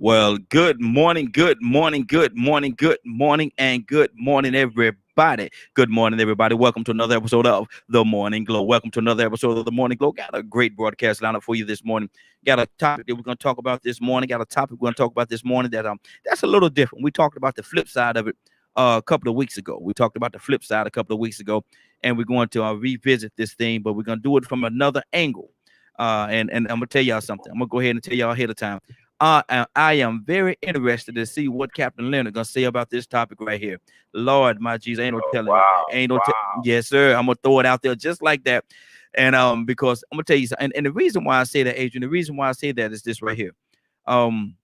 Well, good morning, good morning, good morning, good morning, and good morning, everybody. Good morning, everybody. Welcome to another episode of The Morning Glow. Welcome to another episode of The Morning Glow. Got a great broadcast lineup for you this morning. Got a topic that we're going to talk about this morning. Got a topic we're going to talk about this morning that's a little different. We talked about the flip side of it a couple of weeks ago. We talked about the flip side a couple of weeks ago, and we're going to revisit this thing, but we're going to do it from another angle. And I'm gonna tell y'all something. I'm gonna go ahead and tell y'all ahead of time. I am very interested to see what Captain Leonard gonna say about this topic right here. Lord, my Jesus, ain't no Oh, telling. wow, Ain't no wow. yes, sir. I'm gonna throw it out there just like that. And because I'm gonna tell you something, and the reason why I say that, Adrian, the reason why I say that is this right here. Um,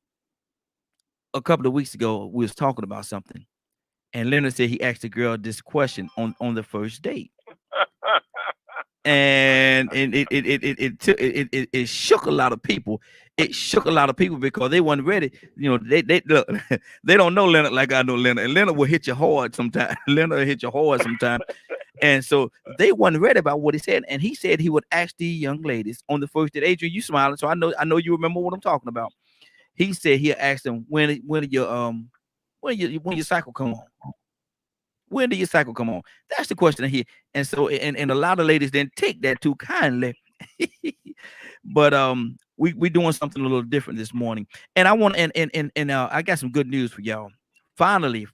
a couple of weeks ago, we was talking about something, and Leonard said he asked the girl this question on the first date. And it shook a lot of people. It shook a lot of people because they weren't ready. You know, they look, they don't know Leonard like I know Leonard, and Leonard will hit you hard sometimes. Leonard will hit you hard sometimes, and so they weren't ready about what he said. And he said he would ask these young ladies on the first date. Adrian, you smiling, so I know you remember what I'm talking about. He said he'll ask them when your cycle come on. When do your cycle come on? That's the question here. And so, and a lot of ladies didn't take that too kindly. But we doing something a little different this morning. And I want and I got some good news for y'all. Finally,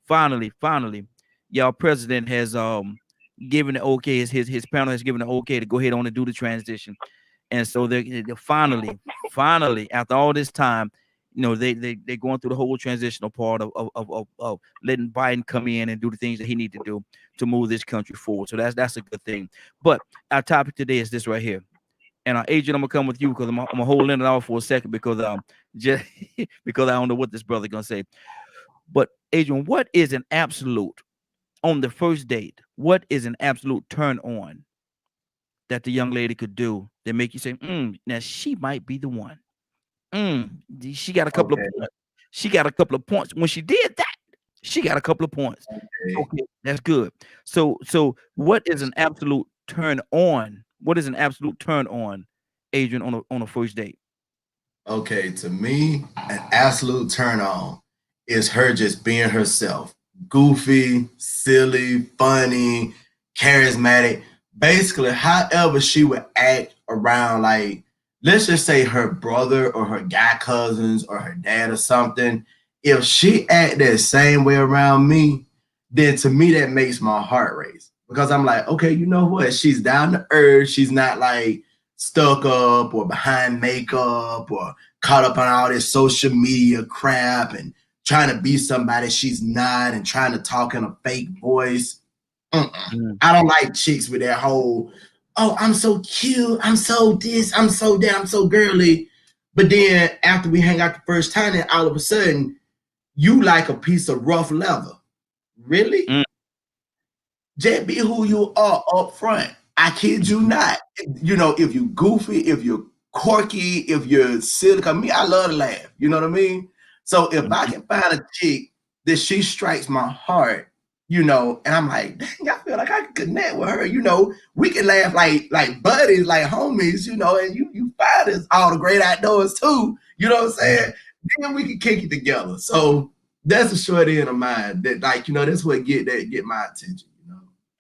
y'all president has given the okay. His panel has given the okay to go ahead on and do the transition. And so they're finally, after all this time, they're going through the whole transitional part of letting Biden come in and do the things that he needs to do to move this country forward. So that's a good thing. But our topic today is this right here. And Agent, I'm gonna come with you because I'm gonna hold it off for a second because just because I don't know what this brother gonna say. But Adrian, what is an absolute on the first date? What is an absolute turn on that the young lady could do that make you say, now she might be the one? She got a couple of Okay, points. She got a couple of points. When she did that, she got a couple of points. okay. Okay, that's good. So what is an absolute turn on? What is an absolute turn on, Adrian, on a first date? Okay, to me, an absolute turn on is her just being herself. Goofy, silly, funny, charismatic. Basically, however she would act around, like, let's just say her brother or her guy cousins or her dad or something. If she act that same way around me, then to me that makes my heart race. Because I'm like, okay, you know what? She's down to earth. She's not like stuck up or behind makeup or caught up on all this social media crap and trying to be somebody she's not and trying to talk in a fake voice. Mm. I don't like chicks with that whole, oh, I'm so cute, I'm so this, I'm so that, I'm so girly. But then after we hang out the first time, then all of a sudden, you like a piece of rough leather. Really? Mm. Just be who you are up front. I kid you not. You know, if you goofy, if you're quirky, if you're silly, cause me, I love to laugh. You know what I mean? So if I Mhm. can find a chick that she strikes my heart, and I'm like, dang, I feel like I can connect with her. We can laugh like buddies, like homies, and you find us all the great outdoors too. You know what I'm saying? Then we can kick it together. So that's the short end of mine. That that's what get my attention.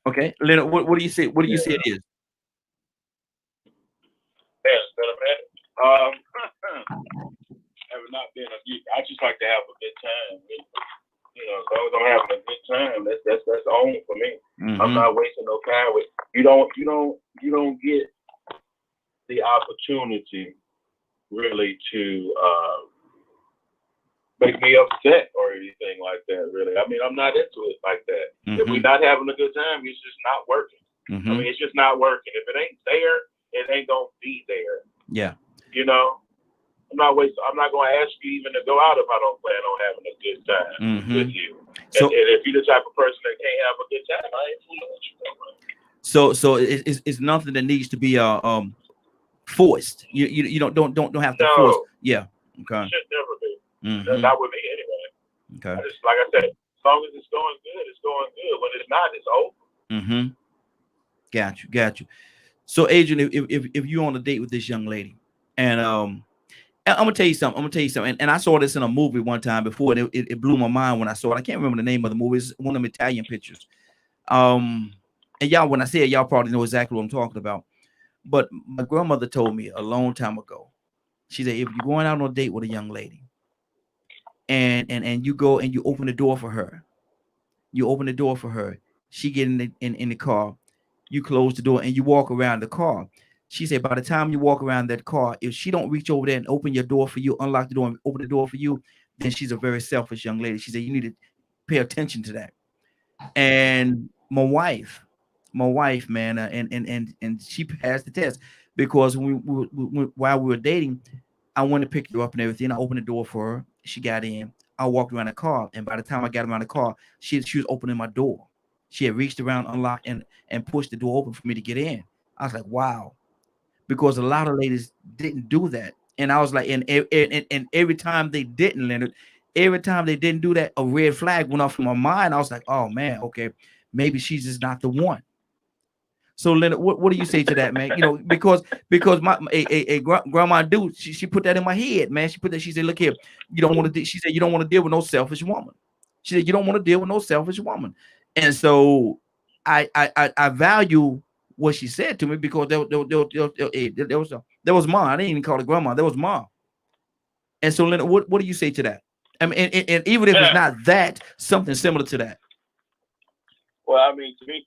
Okay, Leonard, what do you say? What do you say it is? Yes, man. Have not been a geek. I just like to have a good time. As long as I'm having a good time, that's on for me. I'm Mm-hmm. not wasting no time with you don't get the opportunity really to make me upset or anything like that, really. I mean, I'm not into it like that. If we're Mm-hmm. not having a good time, it's just not working. I Mm-hmm. mean, it's just not working. If it ain't there, it ain't gonna be there. Yeah. You know, I'm not gonna ask you even to go out if I don't plan on having a good time with Mm-hmm. you. And So if you're the type of person that can't have a good time, I ain't fooling with you. it's nothing that needs to be forced. You don't have to force. No, Yeah. Okay. should never be. Mm-hmm. Not with me anyway. Okay. I just like I said, as long as it's going good, it's going good. When it's not, it's over. Mm-hmm. Got you. So Adrian, if you're on a date with this young lady, and I'm gonna tell you something. And I saw this in a movie one time before, and it blew my mind when I saw it. I can't remember the name of the movie. It's one of them Italian pictures. Um, and y'all, when I say it, y'all probably know exactly what I'm talking about. But my grandmother told me a long time ago. She said, if you're going out on a date with a young lady, and you go and you open the door for her, she get in the car, you close the door and you walk around the car. She said, by the time you walk around that car, if she don't reach over there and open your door for you, unlock the door and open the door for you, then she's a very selfish young lady. She said, you need to pay attention to that. And my wife, man, and she passed the test because while we were dating, I went to pick her up and everything. I opened the door for her. She got in. I walked around the car, and by the time I got around the car, she was opening my door. She had reached around, unlocked, and pushed the door open for me to get in. I was like, wow, because a lot of ladies didn't do that, and I was like, and every time they didn't, Leonard, every time they didn't do that, a red flag went off in my mind. I was like, oh man, okay, maybe she's just not the one. So Leonard, what do you say to that, man? You know, because my grandma do she put that in my head, man. She put that. She said, look here, you don't want to. She said you don't want to deal with no selfish woman. She said you don't want to deal with no selfish woman. And so I value what she said to me because there was mom. I didn't even call her grandma. There was mom. And so Leonard, what do you say to that? I mean, and even if it's not that, something similar to that. Well, I mean, to me,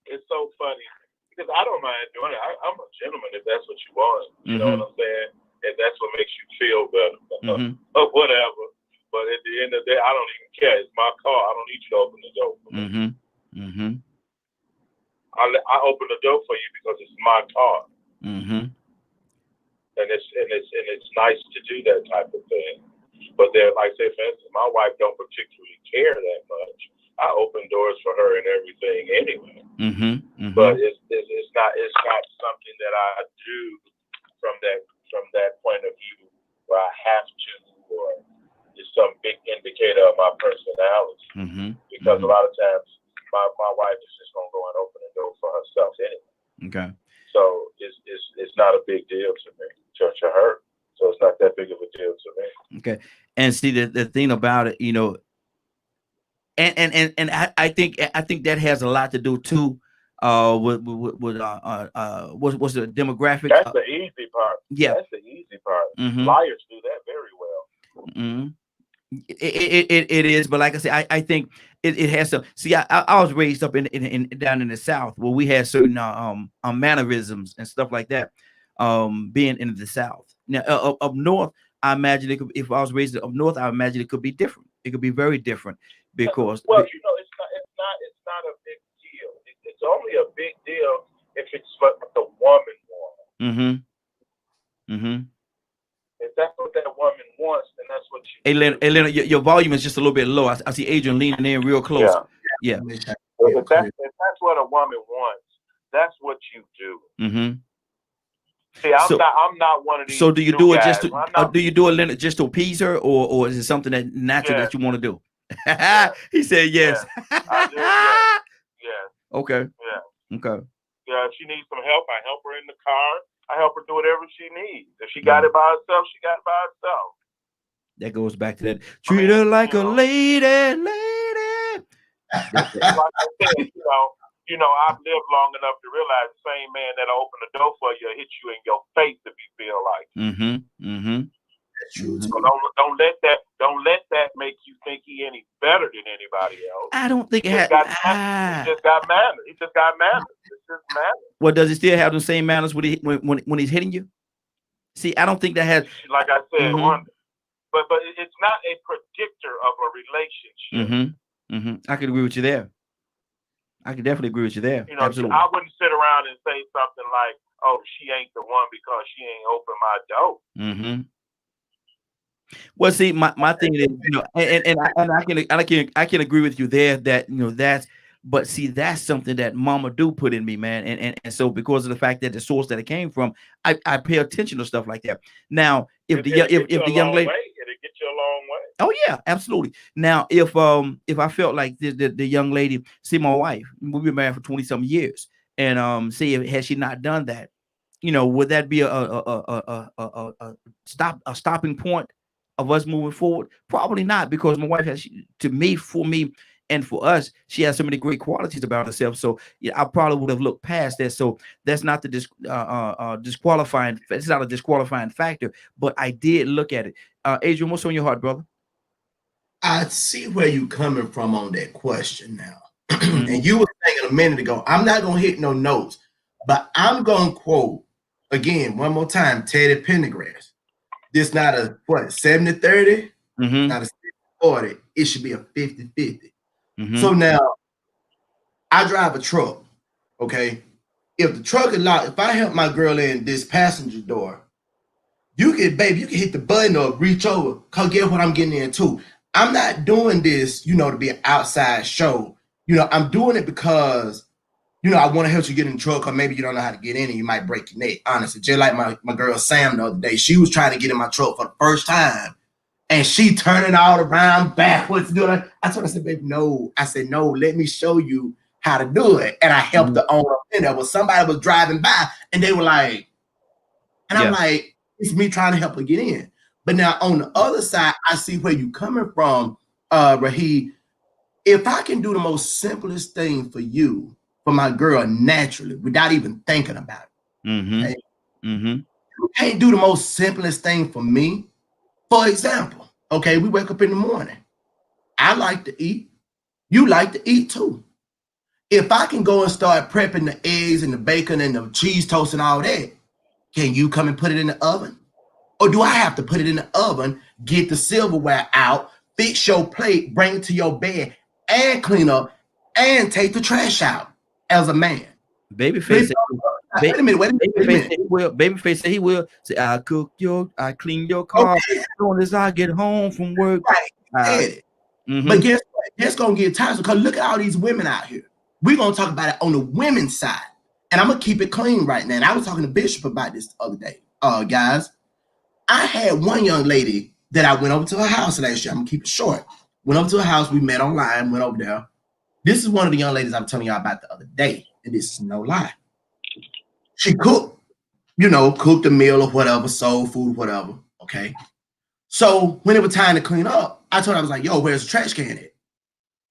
it's so funny because I don't mind doing it. I'm a gentleman if that's what you want. You know what I'm saying? If that's what makes you feel better or whatever. But at the end of the day, I don't even care. It's my car. I don't need you to open the door for me. I open the door for you because it's my car. And it's nice to do that type of thing. But there, like I say, for instance, my wife don't particularly care that much. I open doors for her and everything anyway. But it's not something that I do from that point of view where I have to, or it's some big indicator of my personality. Because a lot of times my wife is just gonna go and open the door for herself anyway. Okay. So it's not a big deal to me, to her. So it's not that big of a deal to me. Okay. And see the thing about it, you know, and I think that has a lot to do too with what's the demographic. That's the easy part. Yeah, that's the easy part. Liars do that very well. It is, but like I said, I think it has some. See, I was raised up in down in the South where we had certain mannerisms and stuff like that. Being in the South now, up north, I imagine it could. If I was raised up north, I imagine it could be different. It could be very different because you know, it's not a big deal. It's only a big deal if it's what the woman wants. If that's what that woman wants, then that's what you. Hey, Leonard, your volume is just a little bit low. I see Adrian leaning in real close. Yeah. If that's what a woman wants, that's what you do. See, I'm not one of these. So do you do it guys. just to? Do you do it, Leonard, just to appease her, or is it something that natural that you want to do? He said yes. I do. Yes. Okay. Yeah. Okay. Yeah. If she needs some help, I help her in the car. I help her do whatever she needs. If she got it by herself, she got it by herself. That goes back to that. Treat her like a lady. Like I said, I've lived long enough to realize the same man that'll open the door for you will hit you in your face if you feel like it. That's true. So don't let that make you think he any better than anybody else. I don't think he just got manners. It's just manners. Well, does he still have the same manners when he's hitting you? See, I don't think that has. Like I said, but it's not a predictor of a relationship. I could agree with you there. I can definitely agree with you there. Absolutely. I wouldn't sit around and say something like, "Oh, she ain't the one because she ain't open my door." Well, see, my thing is, I can agree with you there that that's. But see, that's something that Mama do put in me, man, and so because of the fact that the source that it came from, I pay attention to stuff like that. Now, if the young lady, it'll get you a long way. Oh yeah, absolutely. Now, if I felt like the young lady, see my wife, we've been married for 20 some years, and see, has she not done that, would that be a stopping point of us moving forward? Probably not, because my wife has, for me, and for us, she has so many great qualities about herself. So yeah, I probably would have looked past that. So that's not the disqualifying. It's not a disqualifying factor, but I did look at it. Adrian, what's on your heart, brother? I see where you're coming from on that question now. And you were saying a minute ago, I'm not going to hit no notes, but I'm going to quote again, one more time, Teddy Pendergrass. This not a, 70-30? Not a 60-40. It should be a 50-50. So now, I drive a truck, okay? If the truck is locked, if I help my girl in this passenger door, you can hit the button or reach over, cause get what I'm getting into. I'm not doing this, to be an outside show. I'm doing it because, I want to help you get in the truck, or maybe you don't know how to get in and you might break your neck. Honestly, just like my girl Sam the other day, she was trying to get in my truck for the first time, and she turning all around backwards. I told her, I said, baby, no. I said, no, let me show you how to do it. And I helped the owner in there. Well, somebody was driving by, and they were like, and I'm like, it's me trying to help her get in. But now on the other side, I see where you're coming from, Rahid. If I can do the most simplest thing for you, for my girl, naturally, without even thinking about it, okay? You can't do the most simplest thing for me. For example, okay, we wake up in the morning. I like to eat. You like to eat too. If I can go and start prepping the eggs and the bacon and the cheese toast and all that, can you come and put it in the oven? Or do I have to put it in the oven, get the silverware out, fix your plate, bring it to your bed, and clean up, and take the trash out as a man? Babyface. Wait a minute. Babyface said he will. Say, I clean your car as soon as I get home from work. Right. But guess what? That's gonna get tiresome, because look at all these women out here. We're gonna talk about it on the women's side. And I'm gonna keep it clean right now. And I was talking to Bishop about this the other day. Guys, I had one young lady that I went over to her house last year. I'm gonna keep it short. Went over to her house, we met online, went over there. This is one of the young ladies I'm telling y'all about the other day, and this is no lie. She cooked, cooked a meal or whatever, soul food, whatever. Okay. So when it was time to clean up, I told her, I was like, yo, where's the trash can at?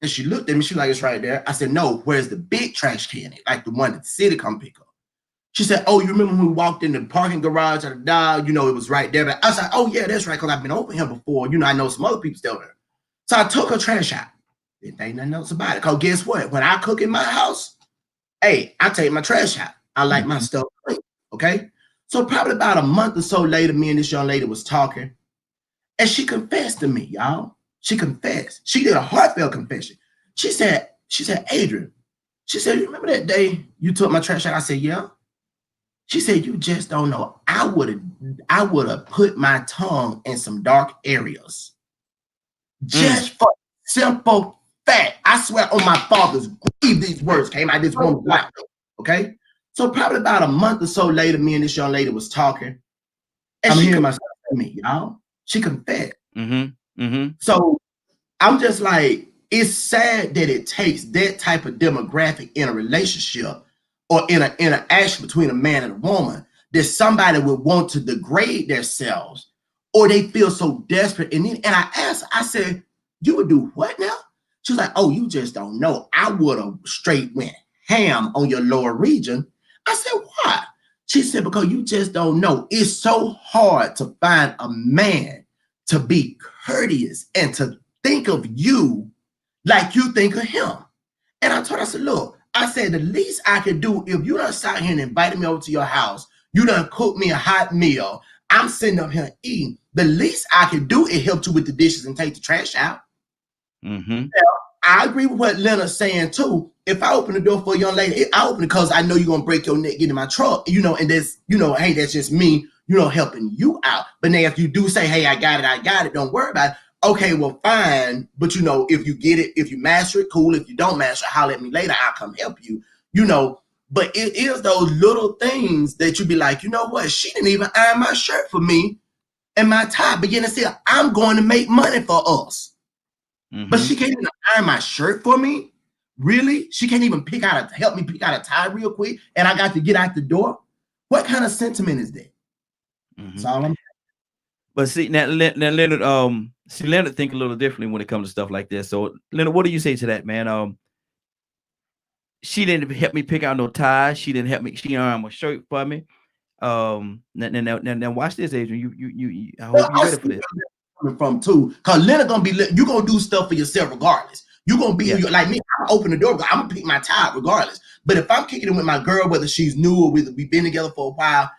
And she looked at me, she was like, it's right there. I said, no, where's the big trash can at? Like the one that the city come pick up. She said, oh, you remember when we walked in the parking garage at the dial? It was right there. But I was like, oh, yeah, that's right, because I've been over here before. I know some other people still there. So I took her trash out. Didn't think nothing else about it. Because guess what? When I cook in my house, hey, I take my trash out. I like my stuff clean, okay? So probably about a month or so later, me and this young lady was talking. And she confessed to me, y'all. She confessed. She did a heartfelt confession. She said, Adrian, she said, you remember that day you took my trash out? I said, yeah. She said, you just don't know. I would have put my tongue in some dark areas. Just for simple fact. I swear on my father's grave, these words came out of this woman's mouth. Okay? So probably about a month or so later, me and this young lady was talking. And she hearing myself to me, y'all. She confessed. So I'm just like, it's sad that it takes that type of demographic in a relationship or in an interaction between a man and a woman that somebody would want to degrade themselves, or they feel so desperate. And I asked, I said, you would do what now? She was like, oh, you just don't know. I would have straight went ham on your lower region. I said, why? She said, because you just don't know. It's so hard to find a man to be courteous and to think of you like you think of him. And I told her, I said, look, I said, the least I could do, if you done sat here and invited me over to your house, you done cooked me a hot meal, I'm sitting up here eating, the least I could do is help you with the dishes and take the trash out. Now, I agree with what Leonard's saying too. If I open the door for a young lady, I open it because I know you're going to break your neck getting in my truck, and that's, hey, that's just me, helping you out. But now if you do say, hey, I got it, don't worry about it. Okay, well, fine. But, if you get it, if you master it, cool. If you don't master it, holler at me later. I'll come help you, But it is those little things that you be like, you know what? She didn't even iron my shirt for me and my tie. But yet still, I'm going to make money for us. But she can't even iron my shirt for me? Really? She can't even help me pick out a tie real quick, and I got to get out the door? What kind of sentiment is that? That's all I'm. But see, now Leonard, Leonard think a little differently when it comes to stuff like this. So Leonard, what do you say to that, man? She didn't help me pick out no ties. She didn't help me. She ironed a shirt for me. Now watch this, Adrian. You I hope you're ready for this. Coming from too, cause Leonard gonna be, you gonna do stuff for yourself regardless. You gonna be like me. I'm gonna open the door. I'm gonna pick my tie regardless. But if I'm kicking it with my girl, whether she's new or whether we've been together for a while,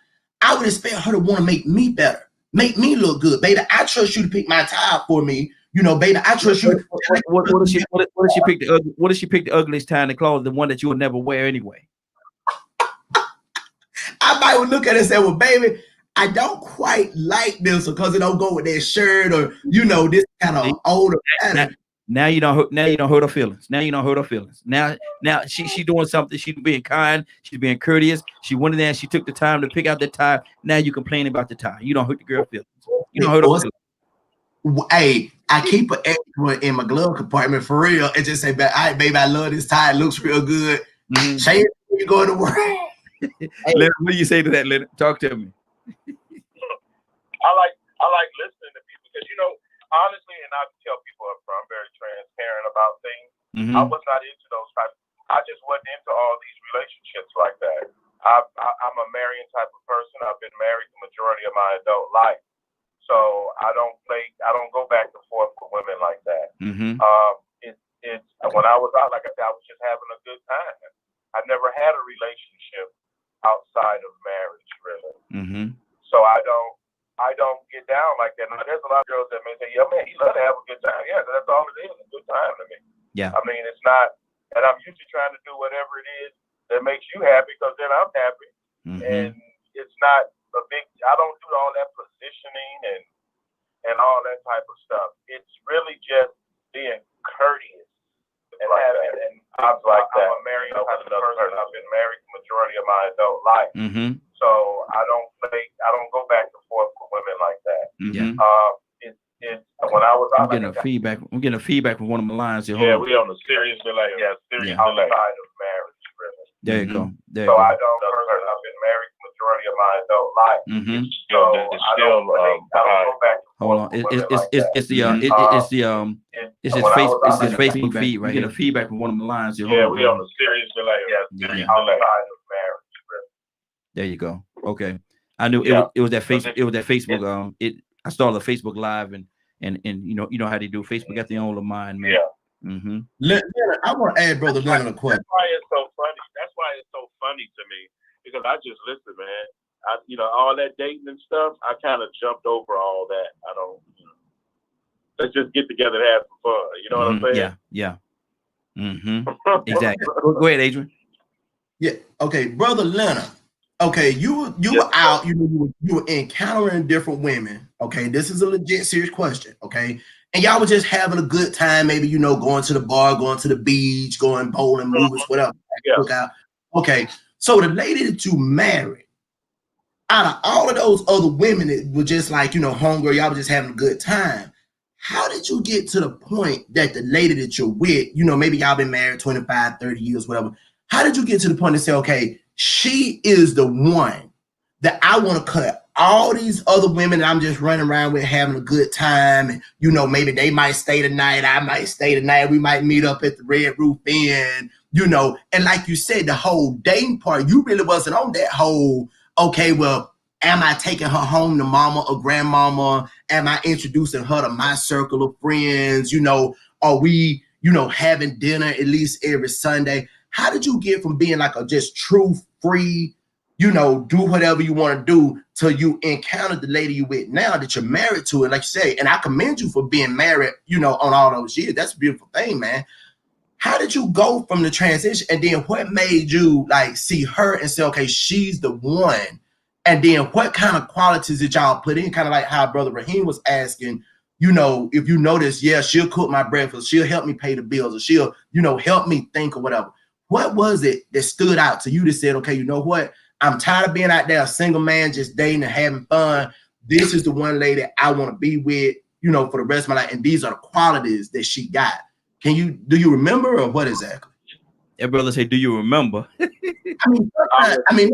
I would expect her to want to make me better, make me look good, baby. I trust you to pick my tie for me. You know, baby, I trust you. What does she pick what does she pick the ugliest tie in the closet, the one that you would never wear anyway? I might look at it and say, well, baby, I don't quite like this because it don't go with that shirt, or this kind of older pattern. Now you don't hurt her feelings. Now you don't hurt her feelings. Now she doing something. She's being kind. She's being courteous. She went in there and she took the time to pick out the tie. Now you complaining about the tie. You don't hurt the girl feelings. You don't hurt her feelings. Hey, I keep an extra in my glove compartment for real, and just say, all right, baby, I love this tie. It looks real good. Say it when you go to work. Leonard, what do you say to that, Leonard? Talk to me. I like listening to people because honestly, and I tell people up front, I'm very transparent about things. I was not into those types. I just wasn't into all these relationships like that. I'm a marrying type of person. I've been married the majority of my adult life, so I don't go back and forth with women like that. It's when I was out, like I said, I was just having a good time. I've never had a relationship outside of marriage, really. So I don't get down like that. Now, there's a lot of girls that may say, yeah, man, he love to have a good time. Yeah, that's all it is, a good time to me. Yeah. I mean, it's not, and I'm usually trying to do whatever it is that makes you happy, because then I'm happy. And it's not a big, I don't do all that positioning and all that type of stuff. It's really just being courteous. And I'm a married person. I've been married the majority of my adult life. So I don't go back and forth with women like that. When I was out, I'm getting a feedback from one of my lines here. Yeah, we on a serious delay. Serious delay. Outside of marriage, really. There you go. So I don't. I've been married the majority of my adult life. So I don't go back. Hold on. It's his Facebook feed right here. Feedback from one of the lines here. Yeah, we on a serious delay. Serious delay. Outside of marriage, really. There you go. Okay. I knew it was that Facebook. It was that Facebook. I started a Facebook Live and you know how they do. Facebook got their own little mind, man. I want to add Brother Leonard a question. That's why it's so funny. That's why it's so funny to me, because I just listen, man. All that dating and stuff, I kind of jumped over all that. I don't. Let's just get together and have some fun. You know what I'm saying? Yeah. Exactly. Go ahead, Adrian. Yeah. Okay, Brother Leonard. Okay, you were out. You were encountering different women. Okay, this is a legit serious question. Okay, and y'all were just having a good time. Maybe going to the bar, going to the beach, going bowling, movies, whatever. Yeah. Okay, so the lady that you married, out of all of those other women that were just like homegirl, y'all were just having a good time. How did you get to the point that the lady that you're with, maybe y'all been married 25, 30 years, whatever. How did you get to the point to say, okay, she is the one that I want to cut all these other women that I'm just running around with having a good time, and maybe they might stay the night, I might stay the night, we might meet up at the Red Roof Inn, and like you said, the whole dating part, you really wasn't on that whole, okay, well, am I taking her home to mama or grandmama? Am I introducing her to my circle of friends? Are we, having dinner at least every Sunday? How did you get from being like a just true free, do whatever you want to do, till you encountered the lady you with now that you're married to? And like you say, and I commend you for being married, on all those years. That's a beautiful thing, man. How did you go from the transition? And then what made you like see her and say, okay, she's the one? And then what kind of qualities did y'all put in? Kind of like how Brother Raheem was asking, if you notice, she'll cook my breakfast, she'll help me pay the bills, or she'll, help me think or whatever. What was it that stood out to you that said, okay, you know what? I'm tired of being out there a single man, just dating and having fun. This is the one lady I want to be with, for the rest of my life. And these are the qualities that she got. Do you remember, or what exactly? That brother say, "Do you remember?" I was having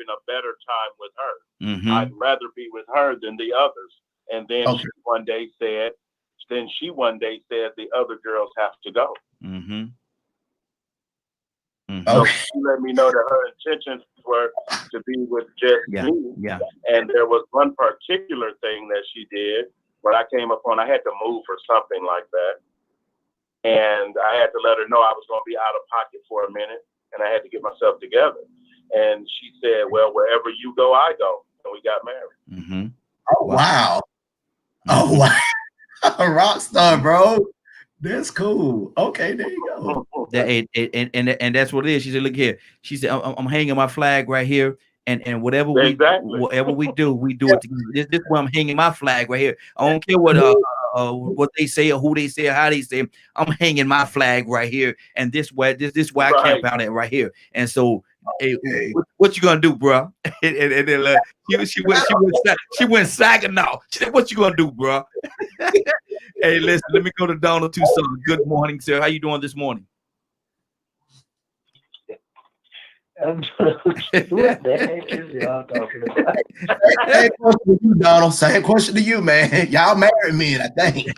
a better time with her. I'd rather be with her than the others. And then she one day said, the other girls have to go. So she let me know that her intentions were to be with just me. Yeah. And there was one particular thing that she did where I came upon, I had to move or something like that. And I had to let her know I was going to be out of pocket for a minute, and I had to get myself together. And she said, well, wherever you go, I go. And we got married. Oh, wow. Oh, wow. Rock star, bro. That's cool. Okay, there you go. And that's what it is. She said, look here. She said, I'm hanging my flag right here. And whatever we do it together. This is where I'm hanging my flag right here. I don't care what they say or who they say or how they say. I'm hanging my flag right here. And this way I camp out at right here. And so, hey, what you gonna do, bro? and then she went Saginaw. She said, "What you gonna do, bro?" Hey, listen. Let me go to Donald Tucson. Good morning, sir. How you doing this morning? What the heck is y'all talking about? Same question to you, Donald. Same question to you, man. Y'all married men, I think.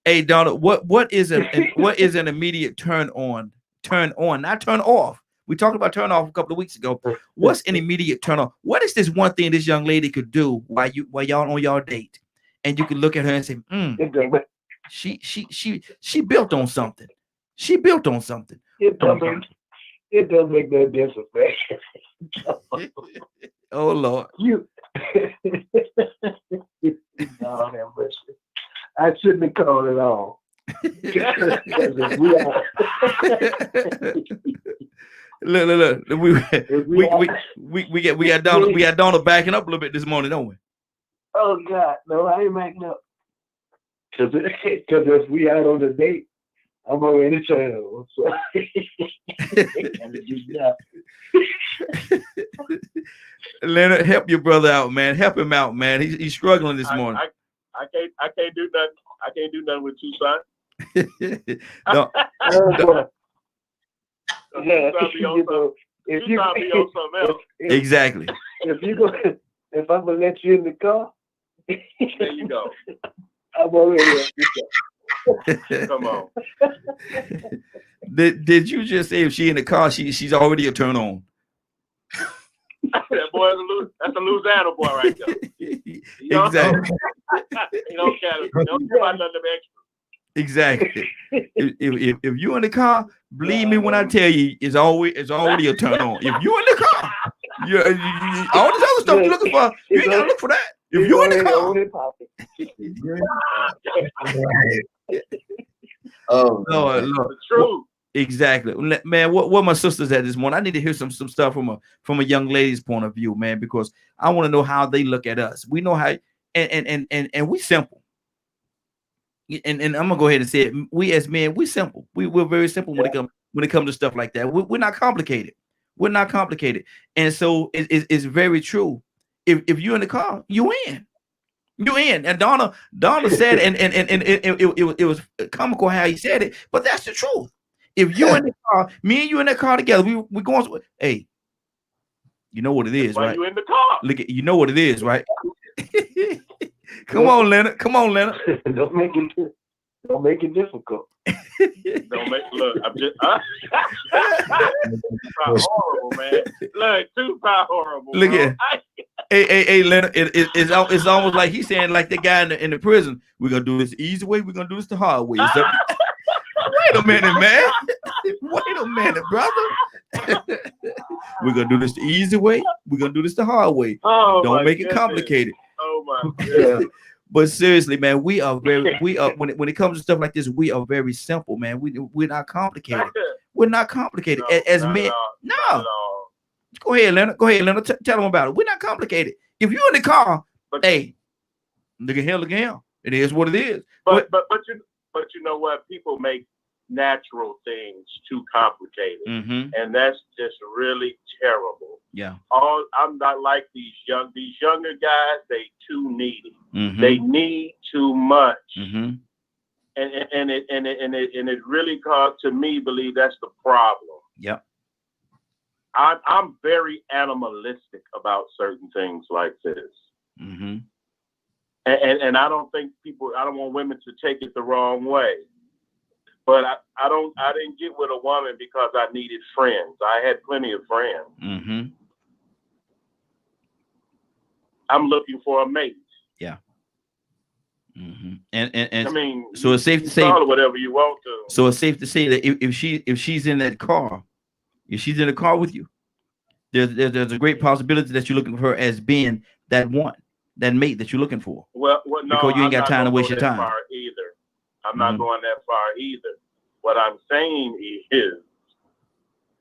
Hey, Donald, what is an immediate turn on, not turn off? We talked about turn off a couple of weeks ago. What's an immediate turn on? What is this one thing this young lady could do while y'all on y'all date, and you can look at her and say, she built on something. She built on something. It doesn't make no difference, man. Oh Lord. I shouldn't have called it all. Look. We got Donald backing up a little bit this morning, don't we? Oh God, no, I ain't backing up. Because if we out on the date, I'm already trying to. So. Leonard, help your brother out, man. Help him out, man. He's struggling this morning. I can't do nothing. I can't do nothing with Tucson. If you on something else. Exactly. If I'm gonna let you in the car, there you go. I'm already. Come on. Did you just say if she in the car, she's already a turn on? That boy that's a Louisiana boy right there. Exactly. He don't care about nothing extra. Exactly. if you in the car, believe me when I tell you, it's already a turn on. If you in the car, you all this other stuff you're looking for, you ain't gotta look for that. If you in the car. Oh Lord. True. Exactly, man. What my sister's at this morning? I need to hear some stuff from a young lady's point of view, man, because I want to know how they look at us. We know how, and we simple. And I'm gonna go ahead and say it. We as men, we simple. We're very simple when it comes to stuff like that. We're not complicated. We're not complicated, and so it's very true. If you're in the car, you in. You in. And Donna said, and it was comical how he said it, but that's the truth. If you in the car, me and you in that car together, we going. Hey, you know what it is, right? You in the car. Look at, you know what it is, right? Come on, Leonard. Don't make it difficult. Look. I'm just horrible, man. Look, too horrible. Look at. Hey, Leonard. It's almost like he's saying, like the guy in the prison. We're gonna do this the easy way. We're gonna do this the hard way. Wait a minute, man. Wait a minute, brother. We're gonna do this the easy way. We're gonna do this the hard way. Don't make it complicated. Oh my God. But seriously, man, we are when it comes to stuff like this, we are very simple, man. We're not complicated. We're not complicated as men. No. Go ahead, Leonard. Tell them about it. We're not complicated. If you're in the car, hey, look at him. It is what it is. But you know what? People make natural things too complicated, and that's just really terrible. Yeah. I'm not like these younger guys. They too needy. They need too much. And it really caused to me believe that's the problem. Yep. I'm very animalistic about certain things like this. Mm-hmm. And I don't think I don't want women to take it the wrong way. But I didn't get with a woman because I needed friends. I had plenty of friends. Mm-hmm. I'm looking for a mate. Yeah. Mm-hmm. And I mean, so it's safe to say, call it whatever you want to. so it's safe to say that if she's in that car, if she's in the car with you, there's a great possibility that you're looking for her as being that one, that mate that you're looking for. Well, no, because you ain't got time to waste your time. Far either. I'm not going that far either. What I'm saying is,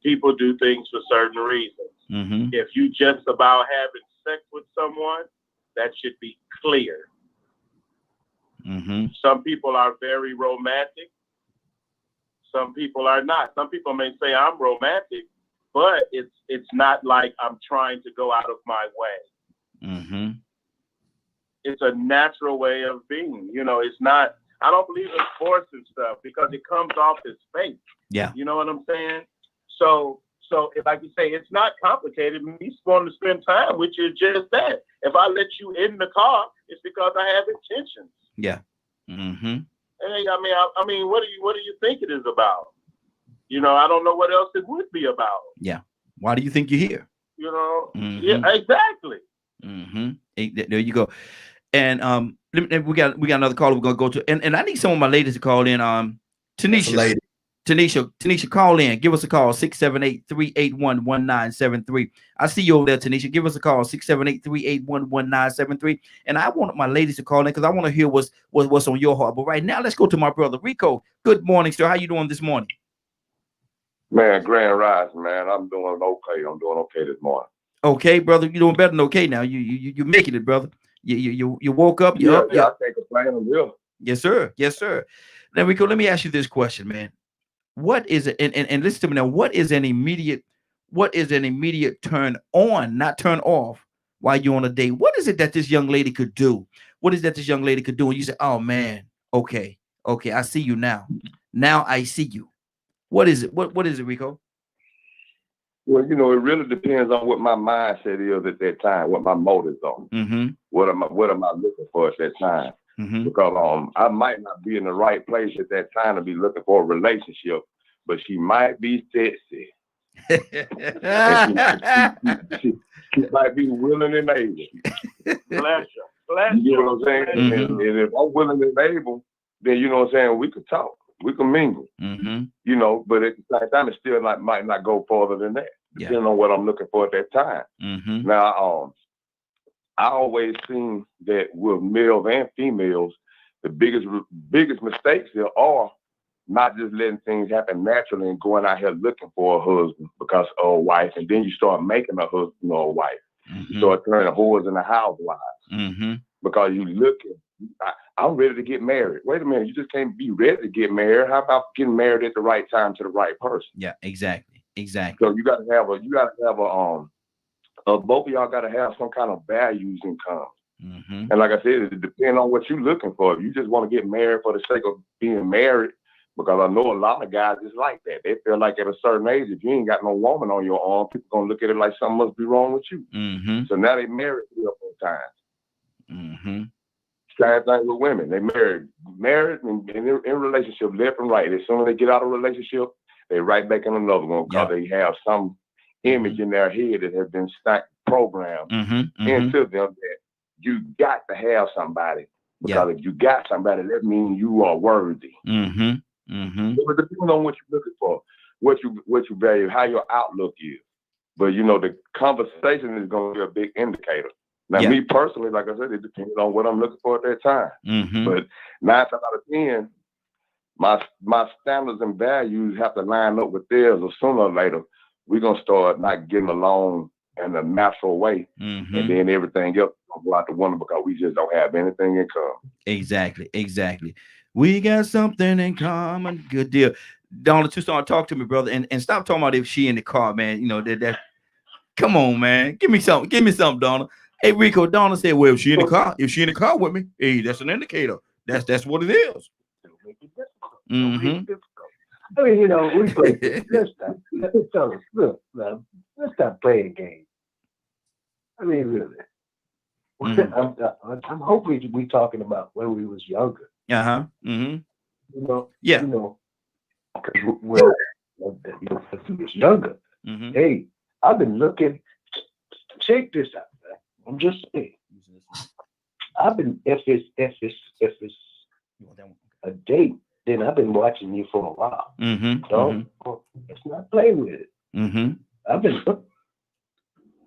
people do things for certain reasons. Mm-hmm. If you just about having sex with someone, that should be clear. Mm-hmm. Some people are very romantic. Some people are not. Some people may say I'm romantic, but it's not like I'm trying to go out of my way. Mm-hmm. It's a natural way of being. You know, it's not. I don't believe in forcing stuff because it comes off as fake. Yeah. You know what I'm saying? So if like you say, it's not complicated. Me wanting to spend time with you is just that. If I let you in the car, it's because I have intentions. Yeah. Mm-hmm. Hey, I mean, what do you think it is about? You know, I don't know what else it would be about. Yeah. Why do you think you're here? You know? Mm-hmm. Yeah, exactly. Mm-hmm. There you go. And we got another caller we're gonna go to, and I need some of my ladies to call in. Tanisha, call in. Give us a call, 678-381-1973. I see you over there, Tanisha. Give us a call, 678-381-1973. And I want my ladies to call in because I want to hear what's on your heart. But right now, let's go to my brother Rico. Good morning, sir. How you doing this morning? Man, Grand Rising, man. I'm doing okay. I'm doing okay this morning. Okay, brother. You're doing better than okay now. You making it, brother. You woke up. Yeah, I can't complain. I'm real. Yes, sir. Yes, sir. Now, Rico, let me ask you this question, man. What is it? And listen to me now. What is an immediate turn on, not turn off, while you're on a date? What is it that this young lady could do? What is that this young lady could do? And you say, "Oh man, okay, I see you now. Now I see you." What is it? What is it, Rico? Well, you know, it really depends on what my mindset is at that time, what my motives are. Mm-hmm. What am I looking for at that time? Mm-hmm. Because I might not be in the right place at that time to be looking for a relationship, but she might be sexy. she might be willing and able. Pleasure. You know what I'm saying? Mm-hmm. And if I'm willing and able, then you know what I'm saying, we could talk. We can mingle. Mm-hmm. You know, but at the same time, it still might not go further than that, depending on what I'm looking for at that time. Mm-hmm. Now, I always seen that with males and females, the biggest mistakes there are not just letting things happen naturally and going out here looking for a husband because or a wife, and then you start making a husband or a wife. Mm-hmm. You start turning whores into housewives mm-hmm. because you looking. I'm ready to get married. Wait a minute, you just can't be ready to get married. How about getting married at the right time to the right person? Yeah, exactly. So you gotta have both of y'all gotta have some kind of values in common. Mm-hmm. And like I said, it depends on what you're looking for. If you just want to get married for the sake of being married, because I know a lot of guys is like that. They feel like at a certain age, if you ain't got no woman on your arm, people gonna look at it like something must be wrong with you. Mm-hmm. So now they married 3 or 4 times. Mm-hmm. Same thing with women. They married and in relationship left and right. As soon as they get out of a relationship, they right back in another one because they have some image in their head that has been programmed into them that you got to have somebody. Because if you got somebody, that means you are worthy. Mm-hmm. Mm-hmm. So it depends on what you're looking for, what you value, how your outlook is. But you know, the conversation is going to be a big indicator. Now, me personally, like I said, it depends on what I'm looking for at that time. Mm-hmm. But 9 times out of 10, my standards and values have to line up with theirs, or sooner or later, we're gonna start not getting along in a natural way, and then everything else will go out the window because we just don't have anything in common. Exactly. We got something in common. Good deal. Donna Tucson, talk to me, brother, and stop talking about if she in the car, man. You know that. Come on, man. Give me something, Donna. Hey, Rico, Donna said, well, if she in the car with me, hey, that's an indicator. That's what it is. make it difficult. Don't make it difficult. I mean, we play. Let's fellas, look, man, let's stop playing games. I mean, really. I'm hoping we talking about when we was younger. Yeah. Because when we was younger, hey, I've been looking. Check this out, man. I'm just saying. I've been if it's a date, then I've been watching you for a while. Let's not play with it. I've been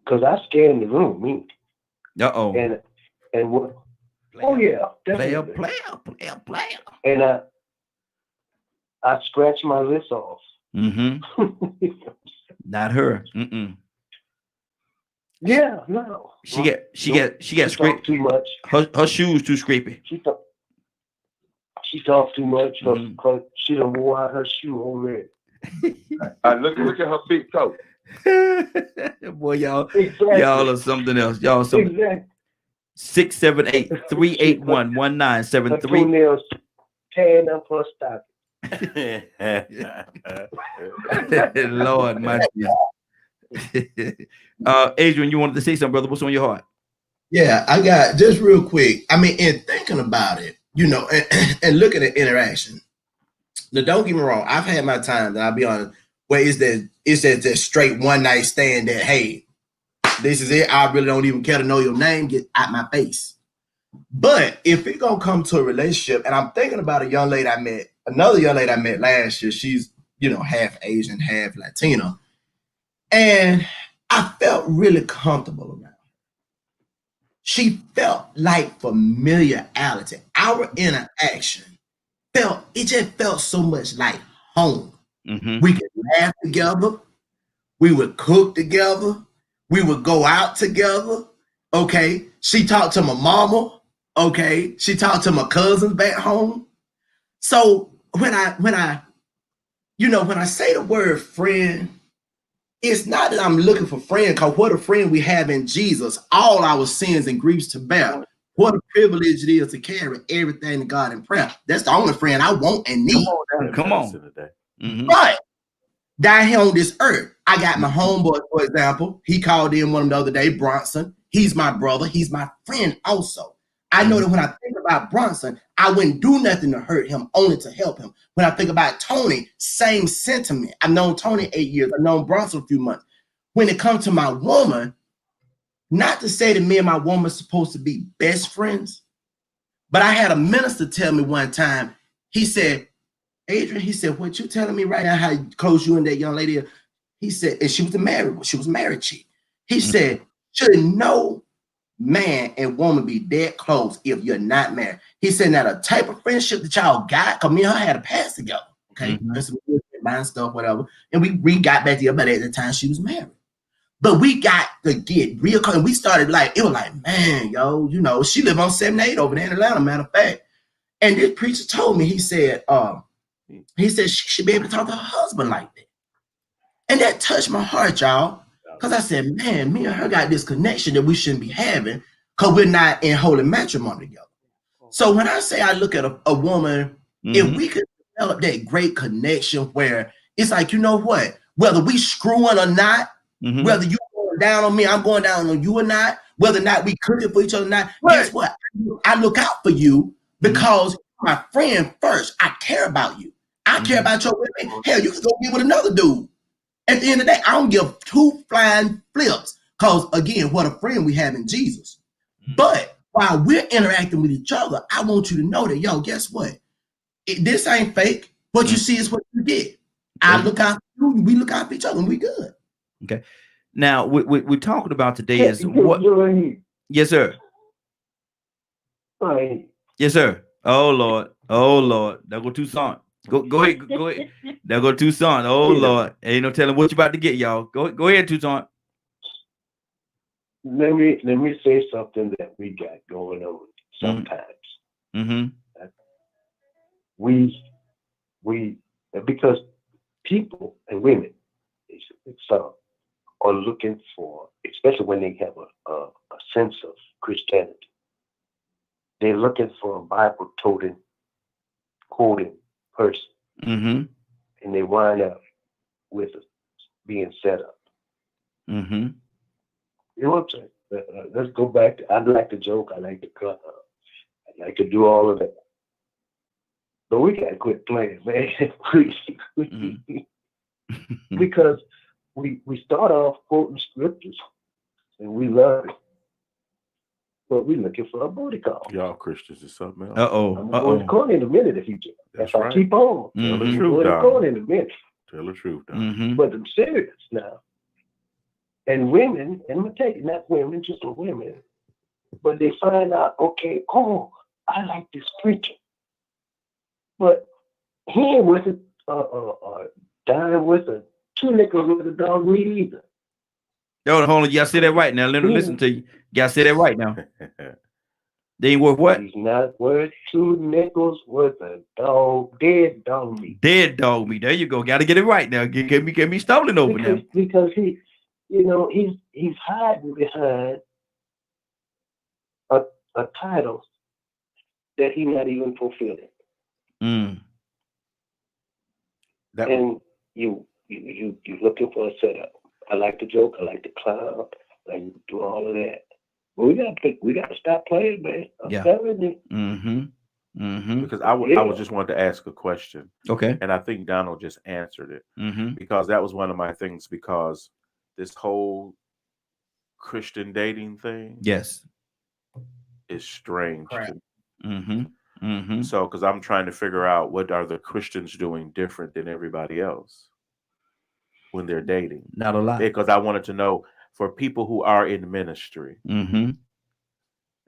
because I scanned the room, me. And what? Oh yeah, definitely. Player. And I scratched my list off. Not her. Yeah, no. She got scraped too much. Her shoes too scrapey. She talked too much. She done wore out her shoe already. Look at her big toe. Boy, y'all are something else. Y'all something. Exactly. 678-381-1973. Her toenails tearing up her stocking. Lord, my Jesus. Adrian, you wanted to say something, brother? What's on your heart? Yeah, I got just real quick. I mean, in thinking about it, and looking at interaction. Now, don't get me wrong. I've had my time, and I'll be honest, where it's that straight one night stand that, hey, this is it. I really don't even care to know your name. Get out my face. But if it gonna come to a relationship, and I'm thinking about another young lady I met last year. She's, half Asian, half Latino. And I felt really comfortable around her. She felt like familiarity. Our interaction just felt so much like home. We could laugh together. We would cook together. We would go out together. Okay. She talked to my mama. Okay. She talked to my cousins back home. So when I say the word friend, it's not that I'm looking for friend, because what a friend we have in Jesus, all our sins and griefs to bear. What a privilege it is to carry everything to God in prayer. That's the only friend I want and need. Come on. But down here on this earth, I got my homeboy, for example. He called in one of them the other day, Bronson. He's my brother. He's my friend also. I know that when I think about Bronson, I wouldn't do nothing to hurt him, only to help him. When I think about Tony, same sentiment. I've known Tony 8 years. I've known Bronson a few months. When it comes to my woman, not to say that me and my woman are supposed to be best friends, but I had a minister tell me one time, he said, Adrian, he said, what you telling me right now, how close you and that young lady, he said, and she was married chick. He said, should no man and woman be dead close if you're not married? He said, now the type of friendship that y'all got, because me and her had a past together, okay? Buying stuff, whatever. And we got back together, but at the time she was married. But we got to get real close. And we started it was like, man, yo, she live on 7-8 over there in Atlanta, matter of fact. And this preacher told me, he said she should be able to talk to her husband like that. And that touched my heart, y'all. Because I said, man, me and her got this connection that we shouldn't be having because we're not in holy matrimony together. So when I say I look at a woman, if we could develop that great connection where it's like, you know what, whether we screwing or not, whether you going down on me, I'm going down on you or not, whether or not we cooking for each other or not, guess what? I look out for you because you're my friend first. I care about you. I care about your women. Hell, you can go get with another dude. At the end of the day, I don't give two flying flips because, again, what a friend we have in Jesus. But while we're interacting with each other, I want you to know that, yo, guess what? This ain't fake. What you see is what you get. I look out for you, we look out for each other, and we good. Okay. Now, we're talking about today is what? Yes, sir. Yes, sir. Oh, Lord. There go Tucson. Go ahead. There go Tucson. Oh, Lord. Ain't no telling what you about to get, y'all. Go ahead, Tucson. Let me say something that we got going on sometimes. We because people and women are looking for, especially when they have a sense of Christianity, they're looking for a Bible-toting quoting person, Mm-hmm. and they wind up with being set up. Mm-hmm. You know what I'm saying? Let's go back to, I like to joke, I like to cut up, I like to do all of that. But we gotta quit playing, man. Because we start off quoting scriptures and we love it. But we're looking for a booty call. Y'all Christians is something else. I'm going to court in a minute if I keep on. Tell the I'm truth, going to court in a minute. Tell the truth, Mm-hmm. But I'm serious now. And women, and I'm taking not women, just women, but they find out, okay, oh, I like this preacher. But he ain't with it, dying with a 2 nickels with a dog meat either. Hold on, y'all say that right now. Let me listen to you. Y'all say that right now. They ain't worth what? He's not worth 2 nickels worth of dead dog meat. Dead dog meat. There you go. Got to get it right now. Get me stolen over now. Because he, he's hiding behind a title that he's not even fulfilling. Mm. And you looking for a setup. I like to joke. I like to clown. I like to do all of that. But we got to stop playing, man. I'm telling you. Mm-hmm. Mm-hmm. Because I was just wanted to ask a question. Okay. And I think Donald just answered it. Mm-hmm. Because that was one of my things. Because this whole Christian dating thing, yes, is strange. Mm-hmm. Mm-hmm. So, because I'm trying to figure out what are the Christians doing different than everybody else when they're dating. Not a lot. Because I wanted to know for people who are in ministry, mm-hmm.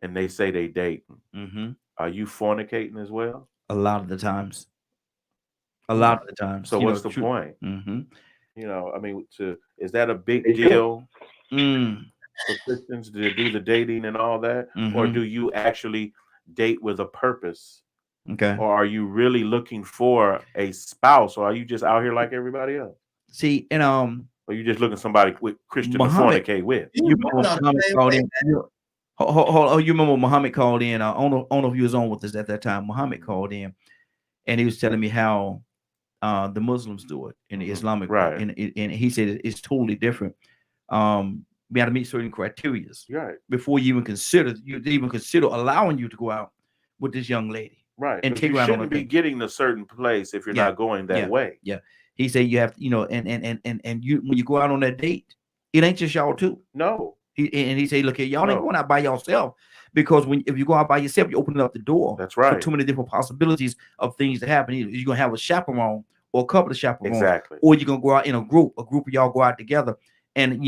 and they say they date, mm-hmm. are you fornicating as well? A lot of the times. A lot of the times. So what's the point? Mm-hmm. I mean, is that a big deal for Christians to do the dating and all that? Mm-hmm. Or do you actually date with a purpose? Okay. Or are you really looking for a spouse, or are you just out here like everybody else? See, and or you just looking somebody with Christian to fornicate with? You remember Muhammad called in? You remember Muhammad called in? I don't know if he was on with us at that time. Muhammad called in, and he was telling me how the Muslims do it in the Islamic, right? And he said it's totally different. We had to meet certain criteria, right, before you even consider allowing you to go out with this young lady, right? And take you her out on a shouldn't be date. Getting a certain place if you're not going that way. Yeah. He said you have to, and you when you go out on that date, it ain't just y'all two. No. He said, look, y'all ain't going out by yourself, because if you go out by yourself, you're opening up the door. That's right. For too many different possibilities of things to happen. You're gonna have a chaperone or a couple of chaperones, exactly, or you're gonna go out in a group of y'all go out together, and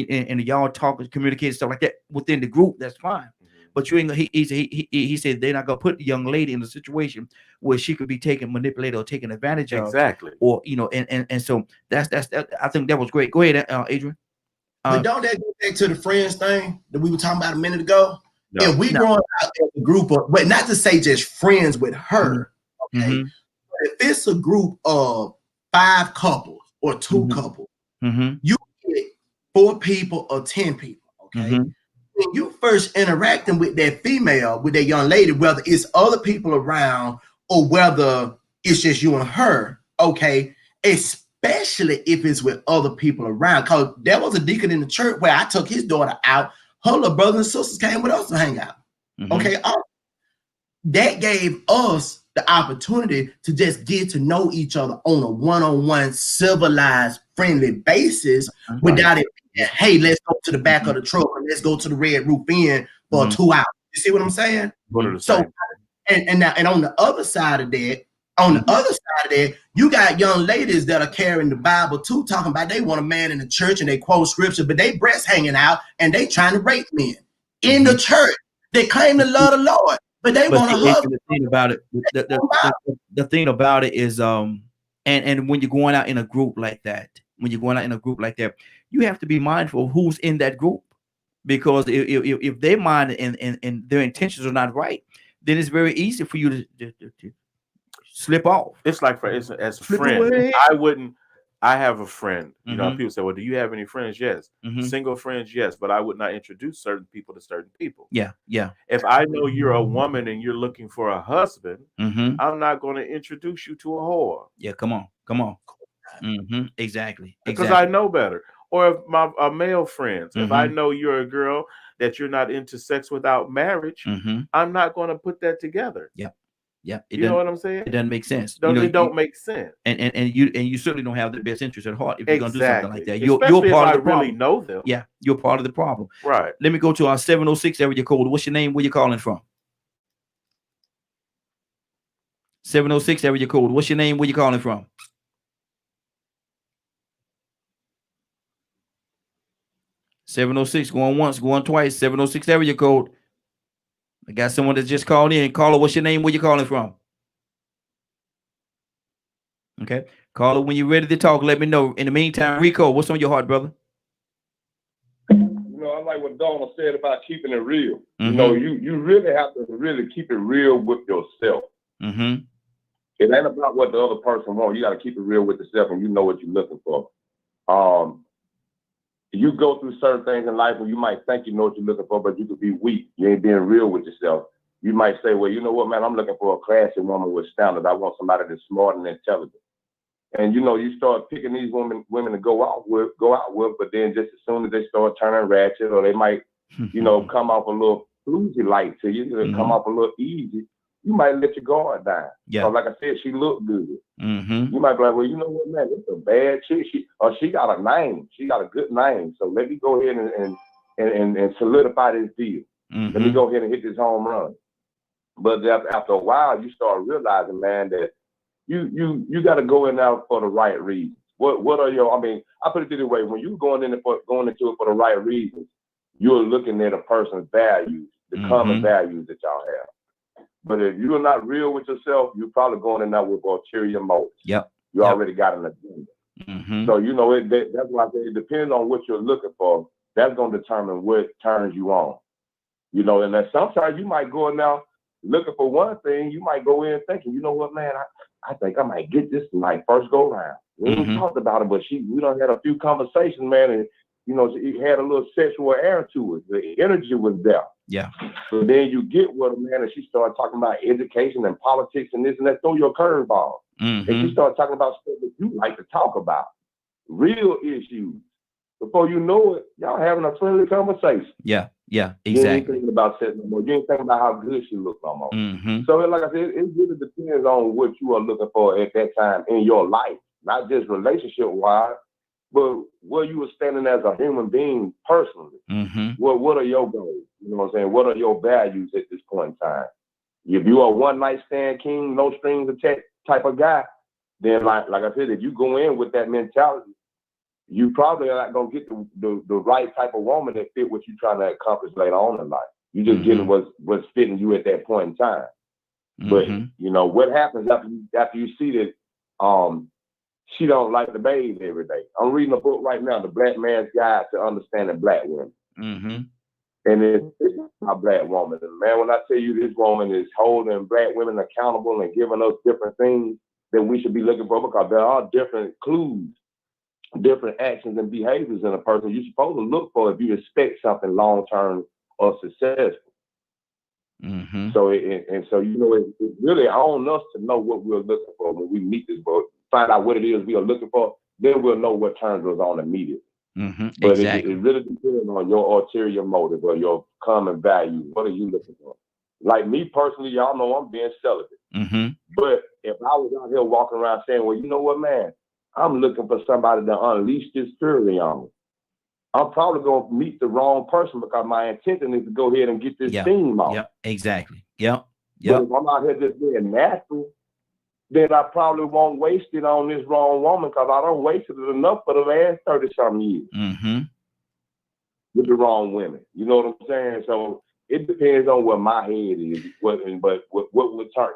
y'all talk and communicate stuff like that within the group. That's fine. But you ain't. He said they're not gonna put the young lady in a situation where she could be manipulated or taken advantage of. Exactly. Or and so that's I think that was great. Go ahead, Adrian. But don't that go back to the friends thing that we were talking about a minute ago? No. If we growing out as a group of, but not to say just friends with her, okay? Mm-hmm. But if it's a group of 5 couples or 2 couples, you get 4 people or 10 people, okay? When you first interacting with that female, with that young lady, whether it's other people around or whether it's just you and her, okay, especially if it's with other people around. Because there was a deacon in the church where I took his daughter out. Her little brothers and sisters came with us to hang out. Okay, that gave us the opportunity to just get to know each other on a one-on-one, civilized, friendly basis without it. Hey, let's go to the back of the truck and let's go to the Red Roof Inn for 2 hours. You see what I'm saying? So, and on the other side of that, you got young ladies that are carrying the Bible too, talking about they want a man in the church and they quote scripture, but they breasts hanging out and they trying to rape men in the church. They claim to love the Lord, but they want to hug. The thing about it, the thing about it is, and when you're going out in a group like that, you have to be mindful of who's in that group, because if their mind and their intentions are not right, then it's very easy for you to slip off. It's like as a friend, I wouldn't I have a friend. You know, people say, well, do you have any friends? Yes. Single friends, yes, but I would not introduce certain people to certain people. Yeah, yeah. If I know you're a woman and you're looking for a husband, I'm not going to introduce you to a whore. Yeah, come on. Exactly. Because I know better. Or if my male friends, if I know you're a girl that you're not into sex without marriage, I'm not going to put that together. Yep. Yeah, you know what I'm saying? It doesn't make sense. It don't make sense. And you certainly don't have the best interest at heart if you're gonna do something like that. You're Especially part if of the I really problem. know them. Yeah, you're part of the problem. Right. Let me go to our 706 area code. What's your name? Where you calling from? 706 area code. What's your name? Where you calling from? (706) going once, going twice. 706 area code. I got someone that just called in. Caller, what's your name? Where you calling from? Okay. Caller, when you're ready to talk, let me know. In the meantime, Rico, what's on your heart, brother? You know, I like what Donna said about keeping it real. You know, you really have to really keep it real with yourself. It ain't about what the other person wants. You got to keep it real with yourself, and you know what you're looking for. You go through certain things in life where you might think you know what you're looking for, but you could be weak. You ain't being real with yourself. You might say, well, you know what, man, I'm looking for a classy woman with standards. I want somebody that's smart and intelligent. And, you know, you start picking these women to go out with, but then just as soon as they start turning ratchet, or they might, you know, come off a little floozy light to you, come off a little easy, you might let your guard down. Yeah. So like I said, she looked good. You might be like, well, you know what, man, it's a bad chick. She got a name. She got a good name. So let me go ahead and solidify this deal. Let me go ahead and hit this home run. But after a while, you start realizing, man, that you got to go in there for the right reasons. What are your? I mean, I put it this way: when you going into it for the right reasons, you're looking at a person's values, the common values that y'all have. But if you're not real with yourself, you're probably going in there with ulterior motives. Yep. You already got an agenda. So you know that's why I say it depends on what you're looking for. That's going to determine what turns you on. You know, and then sometimes you might go in there looking for one thing. You might go in thinking, you know what, man, I think I might get this tonight, first go round. We ain't talked about it, but we done had a few conversations, man, and you know, it had a little sexual air to it. The energy was there. Yeah. So then you get with her, man, and she started talking about education and politics and this and that. Throw your curveball. And she started talking about stuff that you like to talk about, real issues. Before you know it, y'all having a friendly conversation. Yeah, exactly. You ain't thinking about sex no more. You ain't thinking about how good she looks no more. So like I said, it really depends on what you are looking for at that time in your life, not just relationship-wise, but where you were standing as a human being personally. What are your goals? You know what I'm saying? What are your values at this point in time? If you are one night stand king, no strings attached type of guy, then like I said, if you go in with that mentality, you probably are not gonna get the right type of woman that fit what you're trying to accomplish later on in life. You just getting what's fitting you at that point in time. But you know what happens after you see that she don't like to bathe every day. I'm reading a book right now, The Black Man's Guide to Understanding Black Women. And it's a black woman. And man, when I tell you this woman is holding black women accountable and giving us different things that we should be looking for, because there are different clues, different actions and behaviors in a person you're supposed to look for if you expect something long-term or successful. So, you know, it's really on us to know what we're looking for when we meet this book, find out what it is we are looking for, then we'll know what turns us on immediately. But Exactly. it really depends on your ulterior motive or your common value. What are you looking for? Like me personally, y'all know I'm being celibate. But if I was out here walking around saying, well, you know what, man, I'm looking for somebody to unleash this fury on me, I'm probably going to meet the wrong person, because my intention is to go ahead and get this steam off. Yep, exactly. Yep. But if I'm out here just being natural, then I probably won't waste it on this wrong woman, because I don't wasted it enough for the last 30-something years with the wrong women. You know what I'm saying? So it depends on where my head is. What would turn?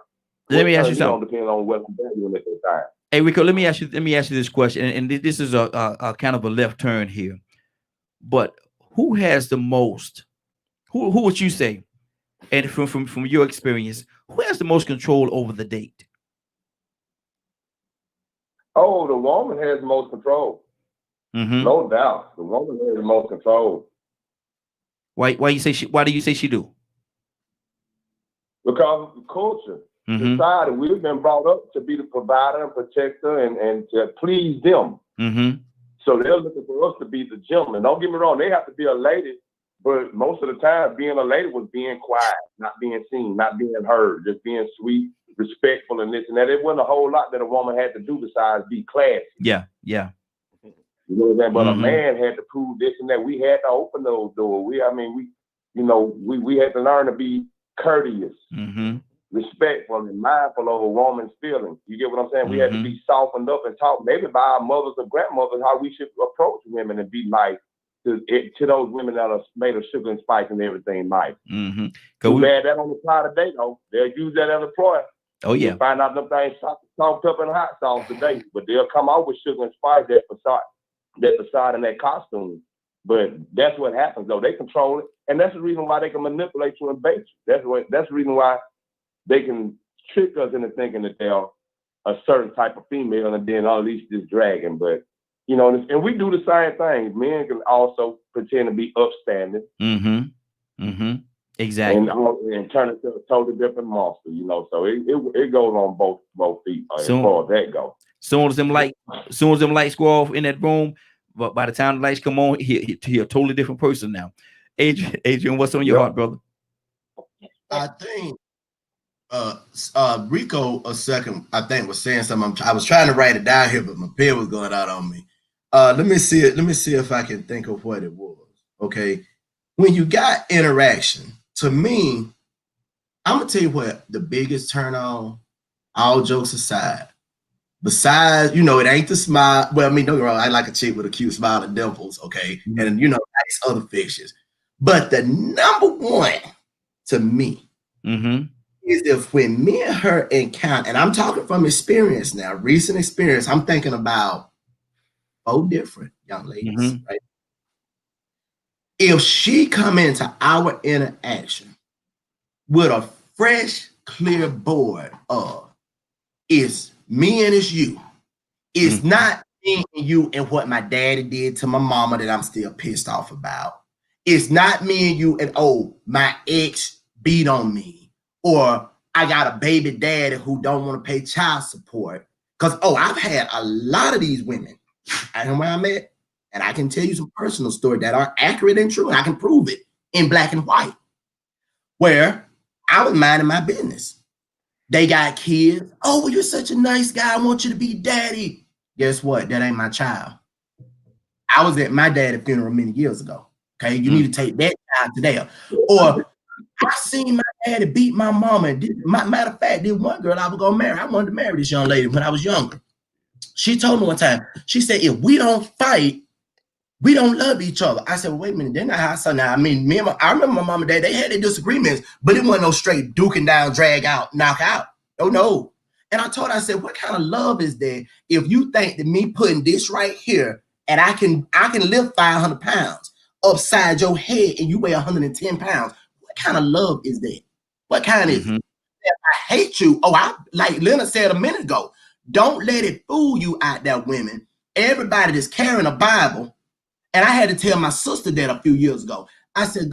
Let me ask you something. Depends on what I'm valuing at the time. Hey Rico, let me ask you this question, and this is a kind of a left turn here. But who has the most? Who would you say? And from your experience, who has the most control over the date? Oh, the woman has the most control. No doubt. The woman has the most control. Why you say she? Why do you say she do? Because of the culture, society. We've been brought up to be the provider and protector and to please them. So they're looking for us to be the gentleman. Don't get me wrong, they have to be a lady, but most of the time being a lady was being quiet, not being seen, not being heard, just being sweet, respectful, and this and that. It wasn't a whole lot that a woman had to do besides be classy. Yeah. You know what I'm saying? But a man had to prove this and that. We had to open those doors. We had to learn to be courteous, respectful, and mindful of a woman's feelings. You get what I'm saying? We had to be softened up and taught maybe by our mothers or grandmothers how we should approach women and be nice to those women that are made of sugar and spice and everything nice. Too bad that don't apply today, though. They'll use that as a ploy. Oh, yeah. You'll find out them things salt, pepper, and hot sauce today, but they'll come out with sugar and spice, that facade and that costume. But that's what happens, though. They control it, and that's the reason why they can manipulate you and bait you. That's the reason why they can trick us into thinking that they're a certain type of female and then unleash this dragon. But, you know, and we do the same thing. Men can also pretend to be upstanding. Exactly. And turn it to a totally different monster, you know. So it goes on both feet as far as that goes. Soon as them lights go off in that room, but by the time the lights come on, he a totally different person now. Adrian, what's on your heart, brother? I think Rico was saying something. I was trying to write it down here, but my pen was going out on me. Let me see if I can think of what it was. Okay. When you got interaction, to me, I'm gonna tell you what the biggest turn on, all jokes aside, besides, you know, it ain't the smile. Well, I mean, don't get me wrong, I like a chick with a cute smile and dimples, okay, and you know, nice other fixtures. But the number one to me is if when me and her encounter, and I'm talking from experience now, recent experience, I'm thinking about 4 different young ladies, right? If she come into our interaction with a fresh, clear board of it's me and it's you. It's not me and you and what my daddy did to my mama that I'm still pissed off about. It's not me and you and, oh, my ex beat on me. Or I got a baby daddy who don't want to pay child support. Because, I've had a lot of these women. I know where I'm at. And I can tell you some personal stories that are accurate and true, and I can prove it in black and white, where I was minding my business. They got kids. Oh, well, you're such a nice guy. I want you to be daddy. Guess what? That ain't my child. I was at my daddy's funeral many years ago. Okay, you need to take that child to there. Or I seen my daddy beat my mama. Matter of fact, did one girl I was gonna marry. I wanted to marry this young lady when I was younger. She told me one time, she said, if we don't fight, we don't love each other. I said, well, wait a minute, they're not how I saw now. I mean, I remember my mom and dad, they had their disagreements, but it wasn't no straight duking down, drag out, knock out. Oh, no. And I told her, I said, what kind of love is that if you think that me putting this right here and I can lift 500 pounds upside your head and you weigh 110 pounds, what kind of love is that? What kind is it? I hate you. Like Leonard said a minute ago, don't let it fool you out there, women. Everybody that's carrying a Bible. And I had to tell my sister that a few years ago. I said,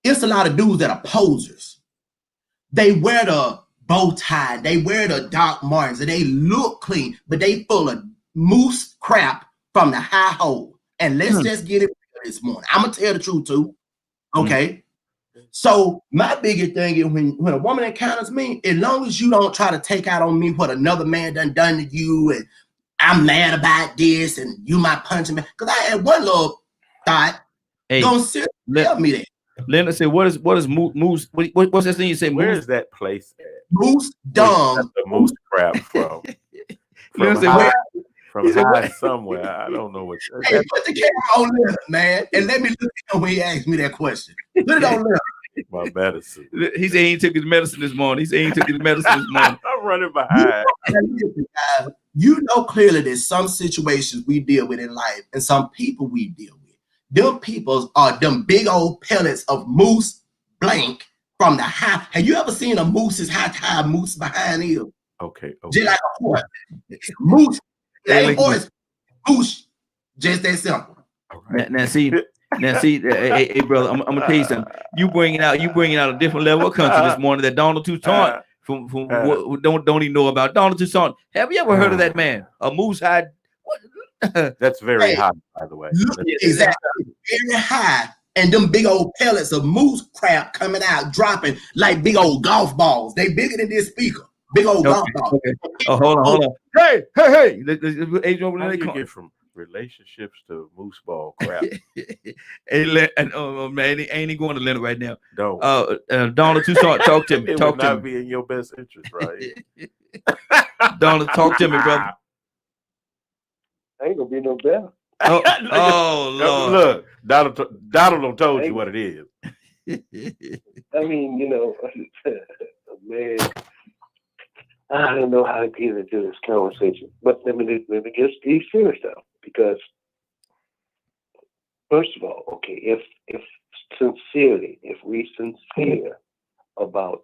it's a lot of dudes that are posers. They wear the bow tie, they wear the Doc Martens, and they look clean, but they full of moose crap from the high hole. And let's just get it real this morning. I'm gonna tell the truth too. Okay. So my biggest thing is when a woman encounters me, as long as you don't try to take out on me what another man done to you and I'm mad about this and you might punch me. Because I had one little thought. Don't tell me that. Leonard said, what is moose? What's that thing you say? Where is that place at? Moose dung. The moose crap from. From high somewhere. I don't know what. Hey, put the camera on Leonard, man, and let me look at him when he asked me that question. Put it on Leonard. My medicine. He said he took his medicine this morning. I'm running behind. You know clearly there's some situations we deal with in life and some people we deal with. Them peoples are them big old pellets of moose blank from the high. Have you ever seen a moose's high moose behind you? Okay. Just like a horse. Moose, like horse, moose. Just that simple. Right. Now see, hey, brother, I'm gonna tell you something. You bringing out a different level of country this morning that Donald Toussaint from don't even know about. Donald Toussaint. Have you ever heard of that man? A moose hide. What? That's very high, by the way. Look, exactly, very high, and them big old pellets of moose crap coming out, dropping like big old golf balls. They bigger than this speaker. Big old golf balls. Okay. Oh, hold on. Hey. Adrian, how do you get from relationships to moose ball crap? Man, ain't he going to Leonard right now? No. Donald Toussaint, talk to me. It would not be in your best interest, right? Donald, talk to me, brother. Ain't gonna be no better. Oh Lord. Look, Donald told you what it is. I mean, man, I don't know how to get into this conversation, but let me just be serious though, because first of all, okay, if we sincere about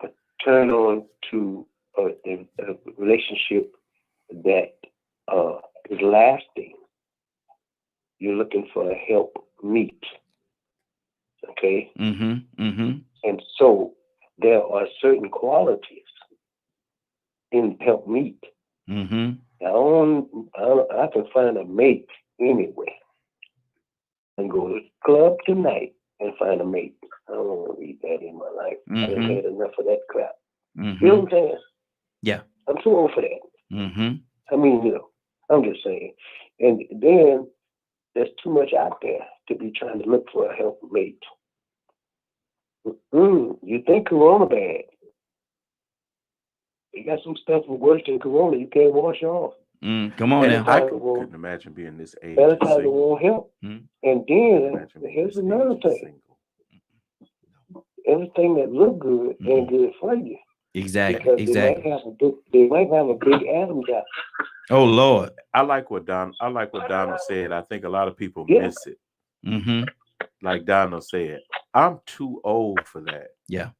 a turn on to a relationship that is lasting, you're looking for a help meet. Okay? And so there are certain qualities in help meet. I can find a mate anyway and go to the club tonight and find a mate. I don't want to read that in my life. I done had enough of that crap. You know what I'm saying? Yeah. I'm too old for that. I mean, I'm just saying. And then there's too much out there to be trying to look for a help mate. You think Corona bad? You got some stuff worse than Corona you can't wash off. Come on now. I couldn't imagine being this age. Sanitizer won't help. And then here's another thing. Everything that look good ain't good for you. Exactly. They might have a big Adam job. Oh Lord. I like what Donald said. I think a lot of people miss it. Like Donald said, I'm too old for that. Yeah.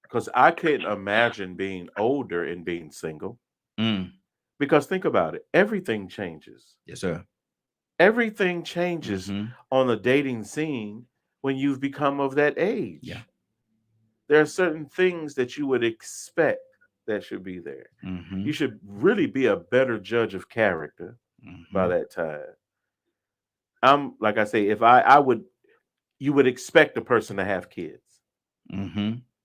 Because I couldn't imagine being older and being single. Because think about it. Everything changes. Yes, sir. Everything changes on the dating scene when you've become of that age. Yeah. There are certain things that you would expect that should be there. You should really be a better judge of character by that time. I'm like I say, if you would expect a person to have kids.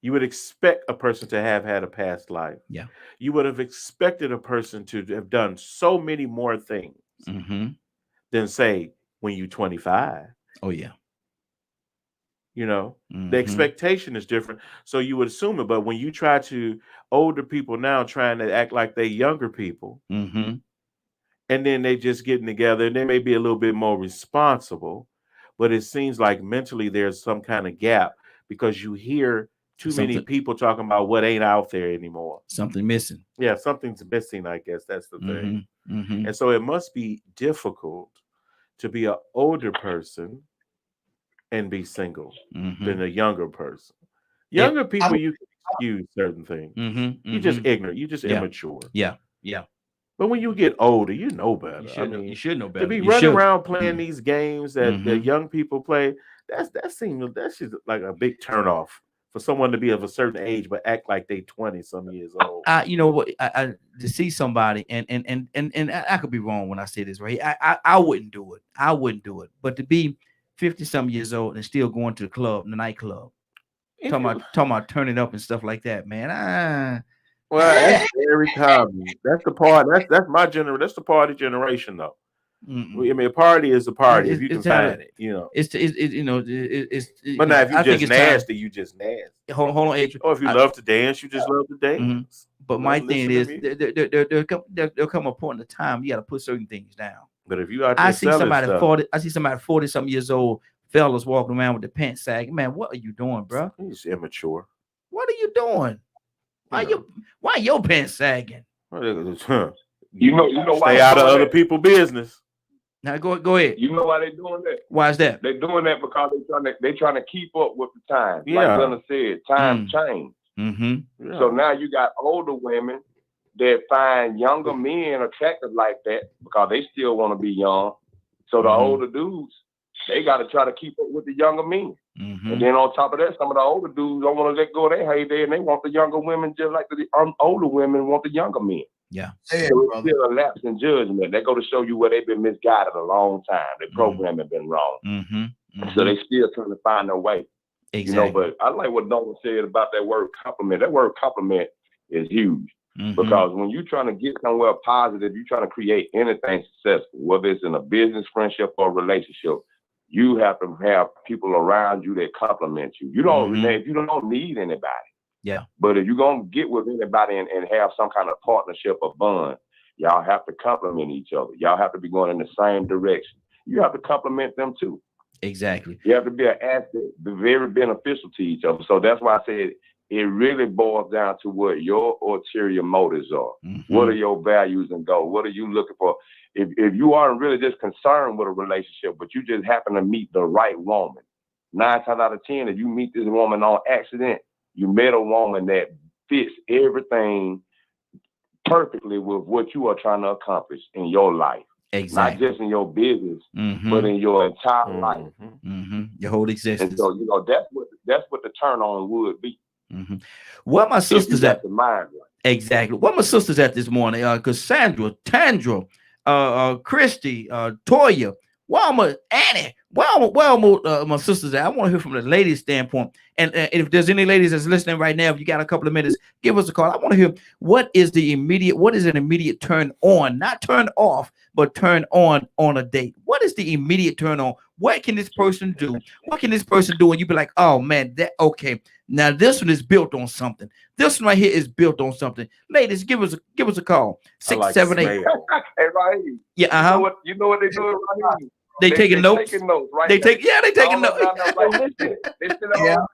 You would expect a person to have had a past life. Yeah. You would have expected a person to have done so many more things than say when you're 25. Oh yeah. The expectation is different. So you would assume it, but when you try to older people now trying to act like they younger people, and then they just getting together and they may be a little bit more responsible, but it seems like mentally there's some kind of gap because you hear too many people talking about what ain't out there anymore. Something missing. Yeah, something's missing, I guess that's the thing. And so it must be difficult to be an older person and be single than a younger person. Younger people, you can excuse certain things. You're just ignorant. You're just immature. Yeah. But when you get older, you know better. You should know better. To be running around playing these games that the young people play, that's just like a big turnoff for someone to be of a certain age but act like they 20-some years old. You know what? I to see somebody and I could be wrong when I say this, right? I wouldn't do it. I wouldn't do it. But to be 50-some years old and still going to the club, the nightclub, talking about turning up and stuff like that, man. Well, that's very common. That's the part. That's my generation. That's the party generation, though. I mean, a party is a party if you can find it. But now, if you just nasty, you just nasty. Hold on, Adrian. Or if you love to dance, you just love to dance. But my thing is, there'll come a point in time you got to put certain things down. But if you out there, I see somebody 40-some years old, fellas walking around with the pants sagging. Man, what are you doing, bro? He's immature. What are you doing? Why your pants sagging? You know why? Stay out of other people's business. Now go ahead. You know why they're doing that? Why is that? They're doing that because they're trying to keep up with the time. Yeah. Like Leonard said, time change. Mm-hmm. So now you got older women that find younger men attractive like that because they still want to be young. So the older dudes, they got to try to keep up with the younger men. And then on top of that, some of the older dudes don't want to let go of their heyday, and they want the younger women just like the older women want the younger men. Yeah. So it's still a lapse in judgment. They go to show you where they've been misguided a long time. The program has been wrong. So they still trying to find their way. Exactly. You know, but I like what Nolan said about that word compliment. That word compliment is huge. Because when you're trying to get somewhere positive, you're trying to create anything successful, whether it's in a business, friendship, or relationship, you have to have people around you that compliment you. You don't, you don't need anybody. Yeah. But if you're going to get with anybody and have some kind of partnership or bond, y'all have to compliment each other. Y'all have to be going in the same direction. You have to compliment them too. Exactly. You have to be an asset, be very beneficial to each other. So that's why I said it really boils down to what your ulterior motives are. What are your values and goals? What are you looking for? If you aren't really just concerned with a relationship, but you just happen to meet the right woman, 9 times out of 10, if you meet this woman on accident, you met a woman that fits everything perfectly with what you are trying to accomplish in your life. Exactly. Not just in your business, but in your entire life. Your whole existence. And so, you know, that's what the turn on would be. What my sisters at? The mind, right? Exactly. What my sisters at this morning? Because Sandra, Tandra, Christy, Toya, Walma, Annie, my sisters at? I want to hear from the ladies' standpoint. And if there's any ladies that's listening right now, if you got a couple of minutes, give us a call. I want to hear what is an immediate turn on, not turn off, but turn on a date. What is the immediate turn on? What can this person do? What can this person do? And you be like, oh man, okay. Now this one is built on something. This one right here is built on something. Ladies, give us a call. 678. Hey, right. Yeah, You know what they doing right here? They taking notes. Taking notes, right? They taking notes. They sit at home.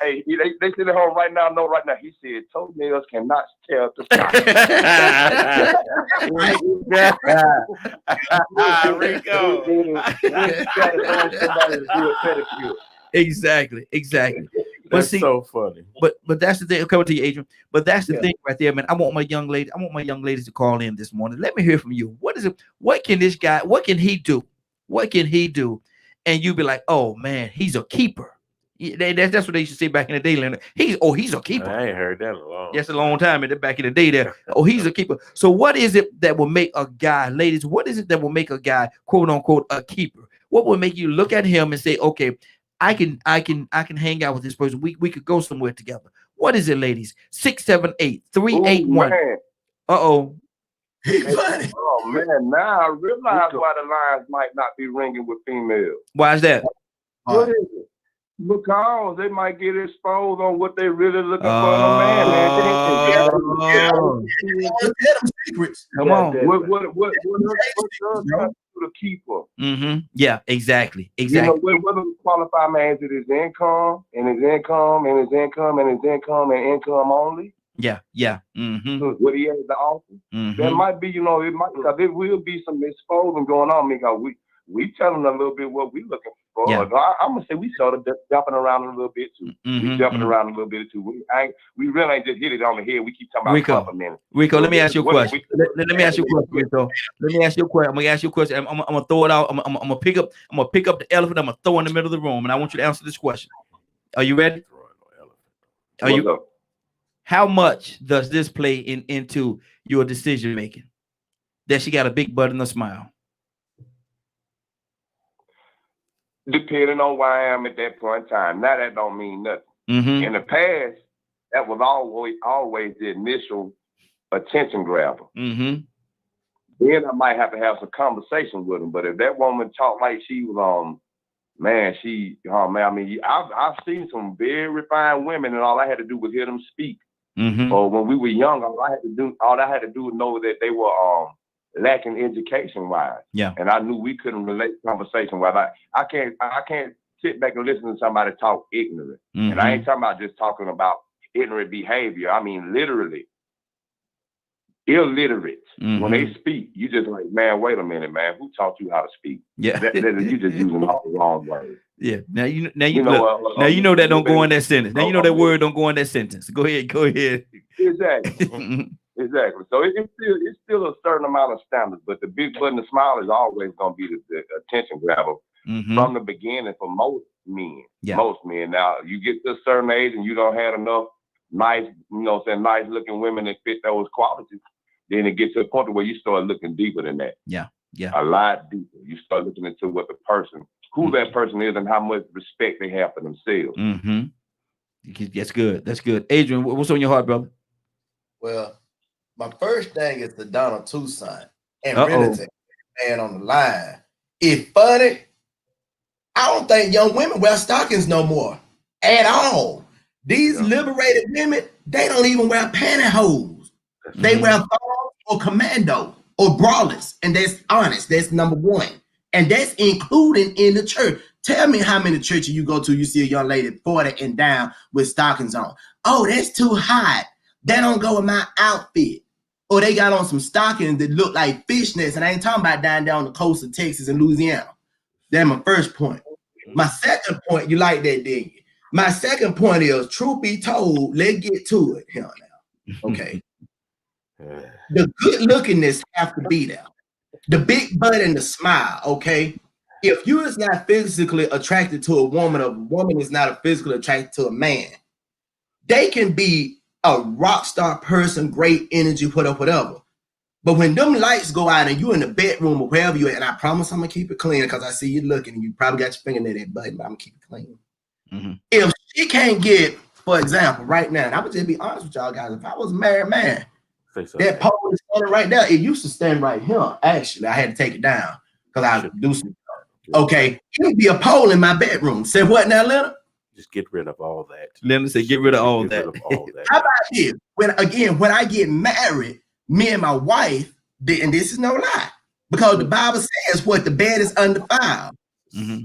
Hey, they sit at home right now. No, right now. He said toenails cannot tell the Rico. Exactly. That's so funny. But that's the thing. I'll come to you, Adrian. But that's the thing right there, man. I want my young ladies to call in this morning. Let me hear from you. What is it? What can this guy? What can he do? What can he do? And you be like, oh man, he's a keeper. That's what they used to say back in the day. He's a keeper. I ain't heard that in a long. That's a long time. Back in the day, there. Oh, he's a keeper. So what is it that will make a guy, ladies? What is it that will make a guy, quote unquote, a keeper? What will make you look at him and say, okay, I can hang out with this person. We could go somewhere together. What is it, ladies? 678-381. Oh man, now I realize why the lines might not be ringing with females. Why is that? What is it? Because they might get exposed on what they really looking for in a man. Come on. What the keeper? Yeah, exactly. You know, whether we qualify man to his income and his income and his income and his income and income only. Yeah. So what he has to offer. There might be, because there will be some exposing going on because we telling a little bit what we looking for. Yeah. I'm gonna say we sort of jumping around a little bit too. We jumping around a little bit too. We really ain't just hit it on the head. We keep talking about complimenting. Rico, let me ask you a question. Let me ask you a question, Rico. Let me ask you a question. I'm gonna ask you a question. I'm gonna throw it out. I'm gonna pick up the elephant. I'm gonna throw in the middle of the room, and I want you to answer this question. Are you ready? How much does this play into your decision making? That she got a big butt and a smile. Depending on where I am at that point in time. Now that don't mean nothing. In the past, that was always the initial attention grabber. Then I might have to have some conversation with him. But if that woman talked like she was I've seen some very refined women, and all I had to do was hear them speak. Or when we were young, all I had to do was know that they were lacking education wise. Yeah. And I knew we couldn't relate conversation wise. I can't sit back and listen to somebody talk ignorant. And I ain't talking about just talking about ignorant behavior. I mean literally illiterate. When they speak, you just like, man, wait a minute, man. Who taught you how to speak? Yeah. You just using all the wrong words. Yeah. Now you Now you know that don't go in that sentence. Now you know that word don't go in that sentence. Go ahead. Exactly. Exactly. So it's still a certain amount of standards, but the big button, the smile is always going to be the attention grabber from the beginning for most men. Yeah. Most men. Now you get to a certain age and you don't have enough nice, nice looking women that fit those qualities. Then it gets to a point where you start looking deeper than that. Yeah. Yeah. A lot deeper. You start looking into what the person, who that person is, and how much respect they have for themselves. That's good. That's good. Adrian, what's on your heart, brother? Well, my first thing is the Donald Tucson and really take man on the line. It's funny. I don't think young women wear stockings no more at all. These liberated women, they don't even wear pantyhose. They wear thongs or commando or bralettes, and that's honest. That's number one, and that's including in the church. Tell me how many churches you go to, you see a young lady 40 and down with stockings on. Oh, that's too hot. That don't go with my outfit. Or they got on some stockings that look like fishnets, and I ain't talking about down on the coast of Texas and Louisiana. That's my first point. My second point, you like that, didn't you? My second point is, truth be told, let's get to it here now. Okay. The good lookingness have to be there. The big butt and the smile, okay? If you is not physically attracted to a woman, or a woman is not physically attracted to a man, they can be a rock star person, great energy, whatever. But when them lights go out and you in the bedroom or wherever you at, and I promise I'm gonna keep it clean because I see you looking and you probably got your finger near that button, but I'm gonna keep it clean. If she can't get, for example, right now, and I would just be honest with y'all guys, if I was a married man, that pole is standing right there. It used to stand right here. Actually, I had to take it down because I would do some stuff. Okay, it would be a pole in my bedroom. Say what now, Leonard? Just get rid of all that. Leonard said, get rid of all that. How about this? When I get married, me and my wife, and this is no lie, because the Bible says what the bed is undefiled.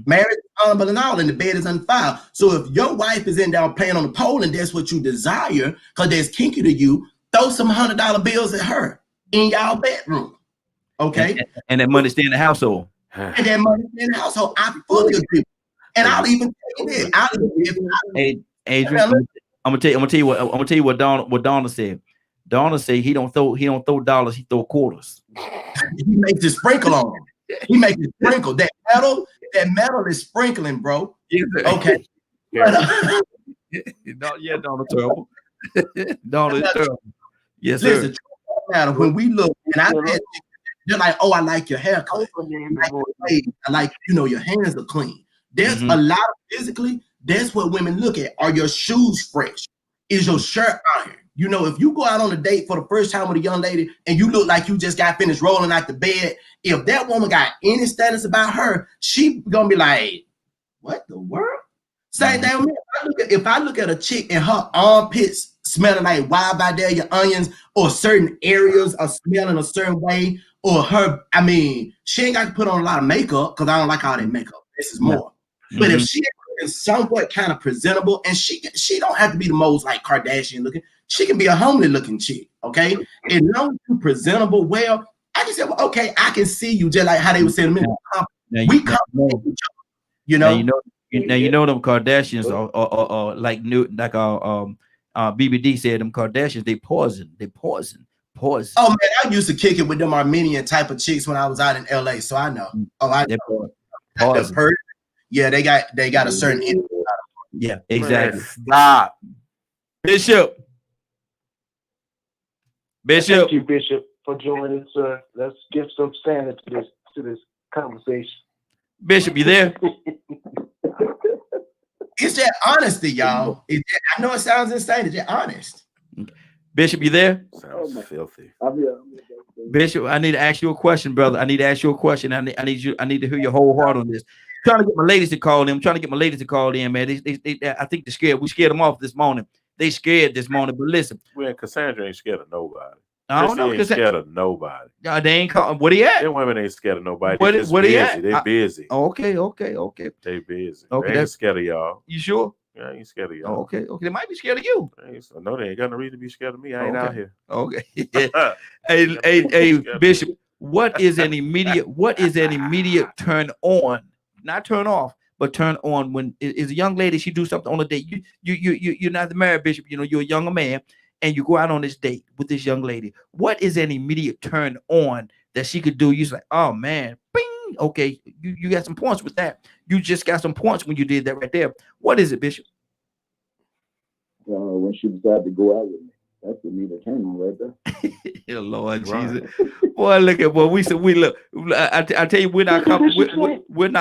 Marriage is honorable and all, and the bed is undefiled. So if your wife is in there playing on the pole and that's what you desire, because that's kinky to you, throw some $100 bills at her in y'all bedroom. Okay? And that money stay in the household. And that money stay in the household. I fully agree. And I'll even tell you this. Adrian, I'm gonna tell you what Donna said. Donna said he don't throw dollars, he throw quarters. He makes it sprinkle on them. He makes it sprinkle. That metal is sprinkling, bro. Okay. Yeah, Donna terrible. Donna is terrible. Yes, sir. Listen, matter when we look, and I said they're like, oh, I like your haircut. I like, your hands are clean. There's a lot of physically, that's what women look at. Are your shoes fresh? Is your shirt iron? If you go out on a date for the first time with a young lady and you look like you just got finished rolling out the bed, if that woman got any status about her, she gonna be like, what the world? Same thing with me. If I look at a chick and her armpits smelling like wild Vidalia onions, or certain areas are smelling a certain way, or she ain't got to put on a lot of makeup because I don't like all that makeup. This is more. But if she is somewhat kind of presentable, and she don't have to be the most like Kardashian looking, she can be a homely looking chick, okay? And long as you presentable well, I can say, well, okay, I can see you, just like how they were saying a minute. We compliment each other, Now you know them Kardashians are like BBD said, them Kardashians, they poison. Oh man, I used to kick it with them Armenian type of chicks when I was out in LA, so I know. Oh, I know. Yeah, they got a certain energy. Yeah, exactly. Man, stop. Bishop. Thank you, Bishop, for joining, sir. Let's give some standard to this conversation. Bishop, you there? It's that honesty, y'all. I know it sounds insane. It's just honest. Bishop, you there? Sounds filthy. Bishop, I need to ask you a question, brother. I need to ask you a question. I need to hear your whole heart on this. I'm trying to get my ladies to call in. Man. I think they're scared. We scared them off this morning. They scared this morning. But listen, well, Cassandra ain't scared of nobody. I don't know. Ain't scared of nobody. They ain't calling. What he at? Them women ain't scared of nobody. What he at? They busy. Okay. They busy. Okay, they ain't scared of y'all. You sure? Yeah, I ain't scared of y'all. Okay. They might be scared of you. No, they ain't got no reason to be scared of me. I ain't out here. Okay. Hey, Bishop, what is an immediate turn on? Not turn off, but turn on when is a young lady, she do something on a date. You're not the married bishop, you know, you're a younger man, and you go out on this date with this young lady. What is an immediate turn on that she could do? You're like, oh man, bing. Okay, you got some points with that. You just got some points when you did that right there. What is it, Bishop? When she decided to go out with me. That's the immediate turn on right there. Lord Jesus. Boy, look at boy. We said we look. I tell you, we're not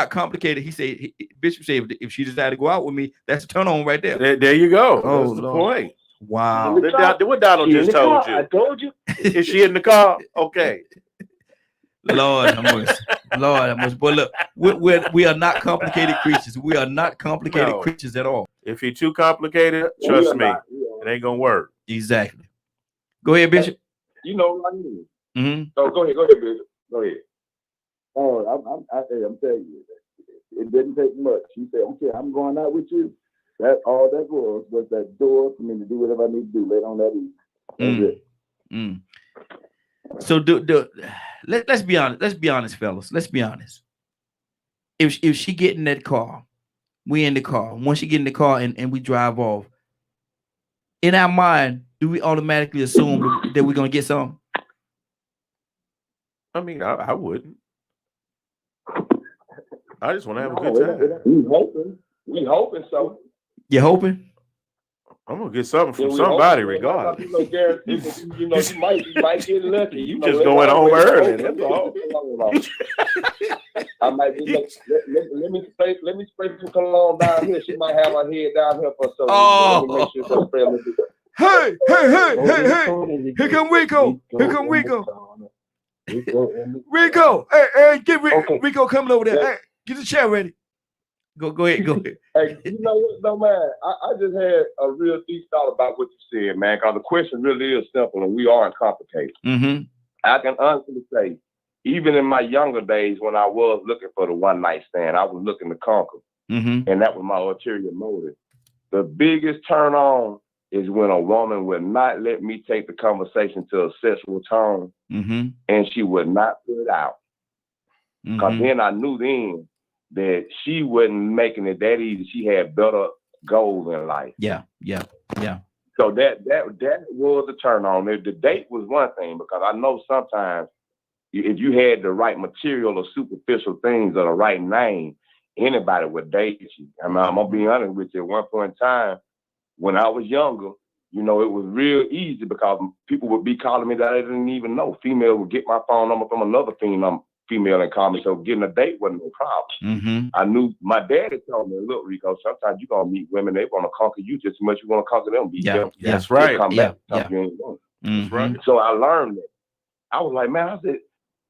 complicated. He said, Bishop said, if she decided to go out with me, that's a turn on right there. There you go. Oh, that's the point. Wow. What Donald just told you? I told you. Is she in the car? Okay. Lord have mercy. Lord have mercy. But look, we are not complicated creatures. We are not complicated creatures at all. If you're too complicated, trust me, it ain't gonna work. Exactly. Go ahead, Bishop. You know what I mean? Mm-hmm. So go ahead, Bishop. Go ahead. Oh, I'm telling you, it didn't take much. She said, "Okay, I'm going out with you." That all that was that door for me to do whatever I need to do later on that evening. That's it. So let's be honest. Let's be honest, fellas. Let's be honest. If she get in that car, we in the car. Once she get in the car and we drive off, in our mind, do we automatically assume that we're gonna get some? I mean, I wouldn't. I just want to have a good time. We hoping so. You hoping? I'm gonna get something from somebody, regardless. You might get lucky. You just going home early. That's all. I might be let me spray some cologne down here. She might have her head down here for so. Oh. Let me make sure spray a little bit. Hey! Here come Rico. Here come Rico. Rico, hey, get Rico coming over there. Hey, get the chair ready. Go ahead. Hey, you know what, though, man? I just had a real deep thought about what you said, man. Because the question really is simple, and we aren't complicated. Mm-hmm. I can honestly say, even in my younger days, when I was looking for the one night stand, I was looking to conquer, and that was my ulterior motive. The biggest turn on is when a woman would not let me take the conversation to a sexual tone, and she would not put it out. Because then I knew then that she wasn't making it that easy. She had better goals in life. Yeah. So that was a turn on. The date was one thing, because I know sometimes if you had the right material or superficial things or the right name, anybody would date you. I mean, I'm gonna be honest with you. At one point in time, when I was younger, you know, it was real easy because people would be calling me that I didn't even know. Female would get my phone number from another female and call me, so getting a date wasn't no problem. I knew my daddy told me, look, Rico, sometimes you're going to meet women, they want to conquer you just as much as you want to conquer them. That's right. Come back, you ain't going. That's right. So I learned that. I was like, man, I said,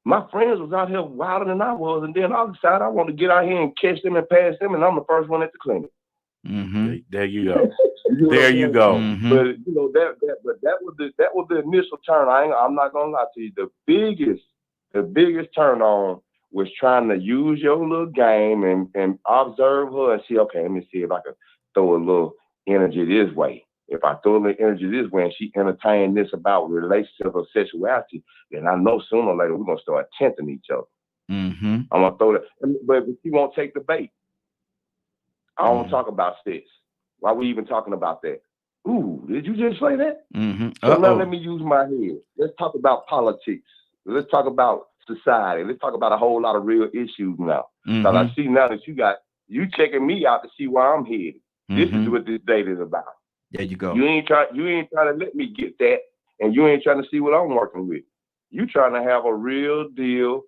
my friends was out here wilder than I was, and then I decided I want to get out here and catch them and pass them, and I'm the first one at the clinic. There you go. There you go. But you know that was the initial turn. I'm not gonna lie to you. The biggest turn on was trying to use your little game and observe her and see, okay, let me see if I can throw a little energy this way. If I throw a little energy this way and she entertained this about relationship or sexuality, then I know sooner or later we're gonna start tempting each other. I'm gonna throw that, but she won't take the bait. I don't talk about sex. Why we even talking about that? Ooh, did you just say that? So now let me use my head. Let's talk about politics. Let's talk about society. Let's talk about a whole lot of real issues now. Because I see now that you checking me out to see where I'm headed. This is what this date is about. There you go. You ain't trying to let me get that, and you ain't trying to see what I'm working with. You trying to have a real deal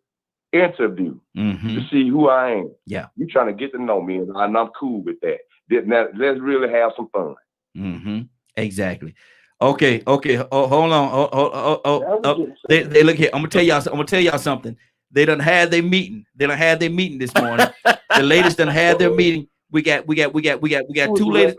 interview to see who I am. Yeah. You trying to get to know me, and I'm cool with that. Now, let's really have some fun. Exactly. Okay. Oh, hold on. They look here. I'm gonna tell y'all something. They done had their meeting. This morning. The ladies done had their meeting. We got two ladies.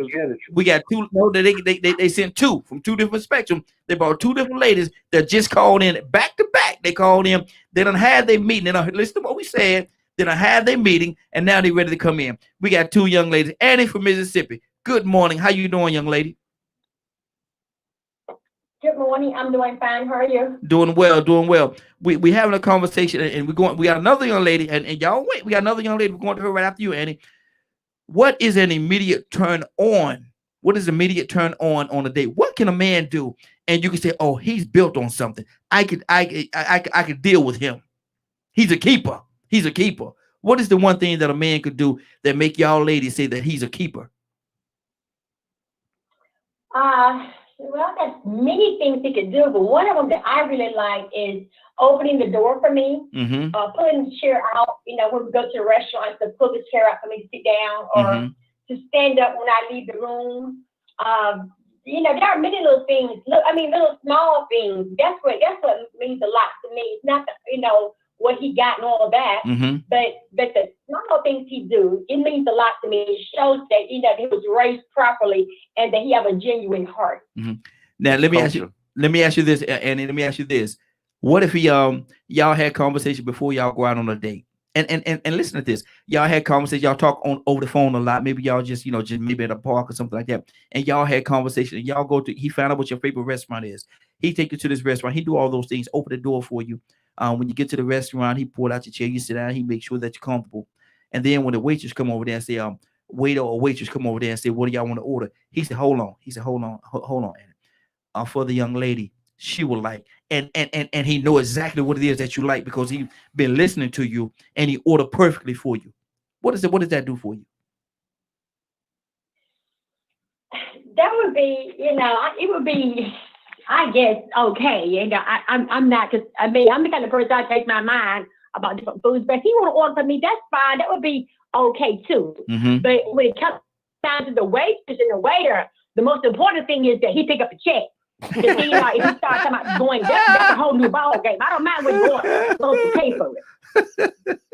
We got two. No, they sent two from two different spectrums. They brought two different ladies that just called in back to back. They called in. They done had their meeting. They done listen to what we said. They done had their meeting, and now they ready to come in. We got two young ladies. Annie from Mississippi. Good morning. How you doing, young lady? Good morning. I'm doing fine. How are you? Doing well. We having a conversation, and we got another young lady, and y'all wait. We got another young lady. We're going to her right after you, Annie. what is an immediate turn on? What is immediate turn on a date? What can a man do? And you can say, oh, he's built on something. I could deal with him. He's a keeper. He's a keeper. What is the one thing that a man could do that make y'all ladies say that he's a keeper? Well, there's many things he could do, but one of them that I really like is opening the door for me, pulling the chair out, when we go to the restaurant, to pull the chair out for me to sit down, or to stand up when I leave the room. There are many little things. Little small things. That's what means a lot to me. It's not what he got and all of that, but the small things he do, it means a lot to me. It shows that he was raised properly and that he have a genuine heart. Now let me ask you this, and let me ask you this: what if y'all had conversation before y'all go out on a date? And listen to this. Y'all had conversation, y'all talk over the phone a lot. Maybe y'all just maybe at a park or something like that. And y'all had conversation. And y'all he found out what your favorite restaurant is. He take you to this restaurant. He do all those things, open the door for you. When you get to the restaurant, he pulled out your chair, you sit down, he make sure that you're comfortable. And then when the waitress come over there and say, waiter or waitress come over there and say, what do y'all want to order? He said, hold on. He said, hold on. For the young lady, she will like, and he know exactly what it is that you like because he been listening to you and he ordered perfectly for you. What does that do for you? That would be, it would be, I guess, okay. I'm not, because I'm the kind of person I take my mind about different foods, but if he want to order for me, that's fine. That would be okay too. But when it comes down to the waitress and the waiter, the most important thing is that he pick up the check. Because if he starts talking about going, that's a whole new ball game. I don't mind when you order, as long as you pay for it.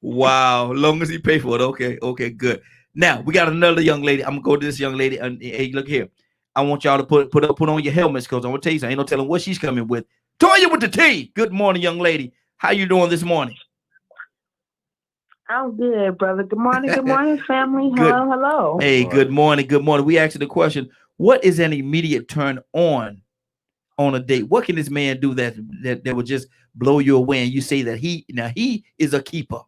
Wow, long as he pay for it. Okay, good. Now we got another young lady. I'm gonna go to this young lady and hey, look here. I want y'all to put on your helmets because I'm gonna tell you something. Ain't no telling what she's coming with. Toya with the T. Good morning, young lady. How you doing this morning? I'm good, brother. Good morning, family. Hello. Hey, good morning. We asked the question: what is an immediate turn on a date? What can this man do that would just blow you away? And you say that he is a keeper.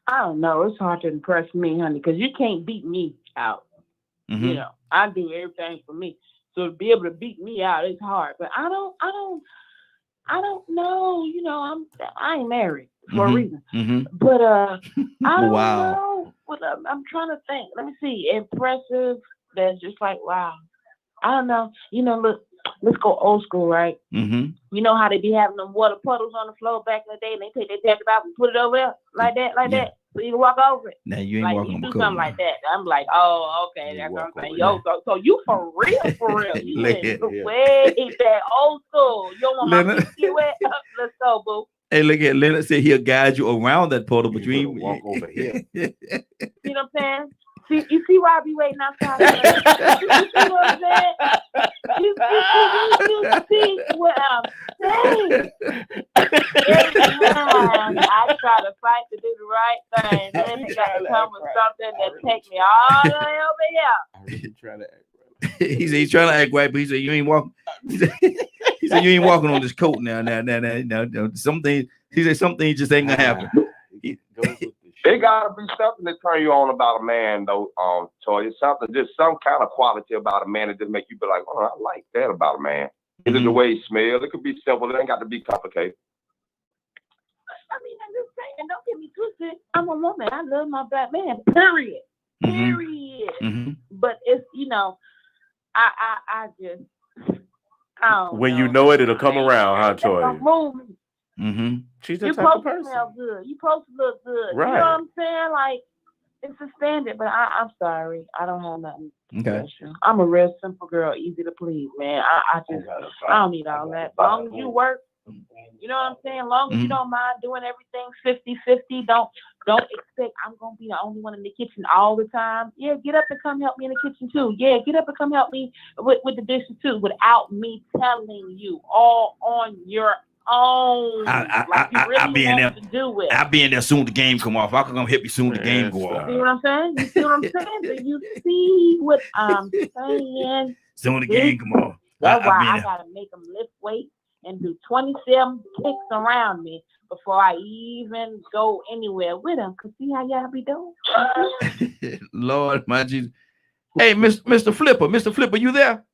I don't know. It's hard to impress me, honey, because you can't beat me out. I do everything for me. So to be able to beat me out is hard. But I don't know. I ain't married for a reason. But I don't know. But I'm trying to think. Let me see. Impressive. That's just like wow. I don't know. Look. Let's go old school, right? You know how they be having them water puddles on the floor back in the day, and they take their jacket off and put it over there like that, so you can walk over it. Now you ain't like walking you on do the something like that. I'm like, oh, okay, that's what I'm saying. Yo, so you for real? You way that old school. You don't want my feet to get wet? Let's go, boo. Hey, look at Leonard said he'll guide you around that puddle, but you ain't walk over here. You know what I'm saying? You see why I be waiting outside? You see what I'm saying? You see what I'm saying? Every time I try to fight to do the right thing, then he got to come with something that take me all the way over here. He's trying to act right, but he said you ain't walking. He said you ain't walking on this coat now. Something. He said something just ain't gonna happen. It gotta be something that turn you on about a man, though. Toya, something, just some kind of quality about a man that just make you be like, oh, I like that about a man. Is it the way he smells? It could be simple. It ain't got to be complicated. I'm just saying, don't get me twisted. I'm a woman. I love my black man. Period. But it's I just when you know it, it'll come around, huh, Toya? She's the type of person. You supposed to smell good. You supposed to look good. Right. You know what I'm saying? Like, it's a standard, but I'm sorry. I don't have nothing special. I'm a real simple girl, easy to please, man. I don't need all that. As long as you work, you know what I'm saying? As long as you don't mind doing everything 50-50, don't expect I'm going to be the only one in the kitchen all the time. Yeah, get up and come help me in the kitchen too. Yeah, get up and come help me with the dishes too, without me telling you, all on your own. I'll be in there. I'll be in there soon. The game come off. I can come help you soon. The game go off. See what I'm saying? You see what I'm saying? Do you see what I'm saying? Soon the game come off. That's why I gotta make them lift weights and do 27 kicks around me before I even go anywhere with him. Cause see how y'all be doing. Lord, my Jesus. Hey, Mr. Flipper, Mr. Flipper, you there?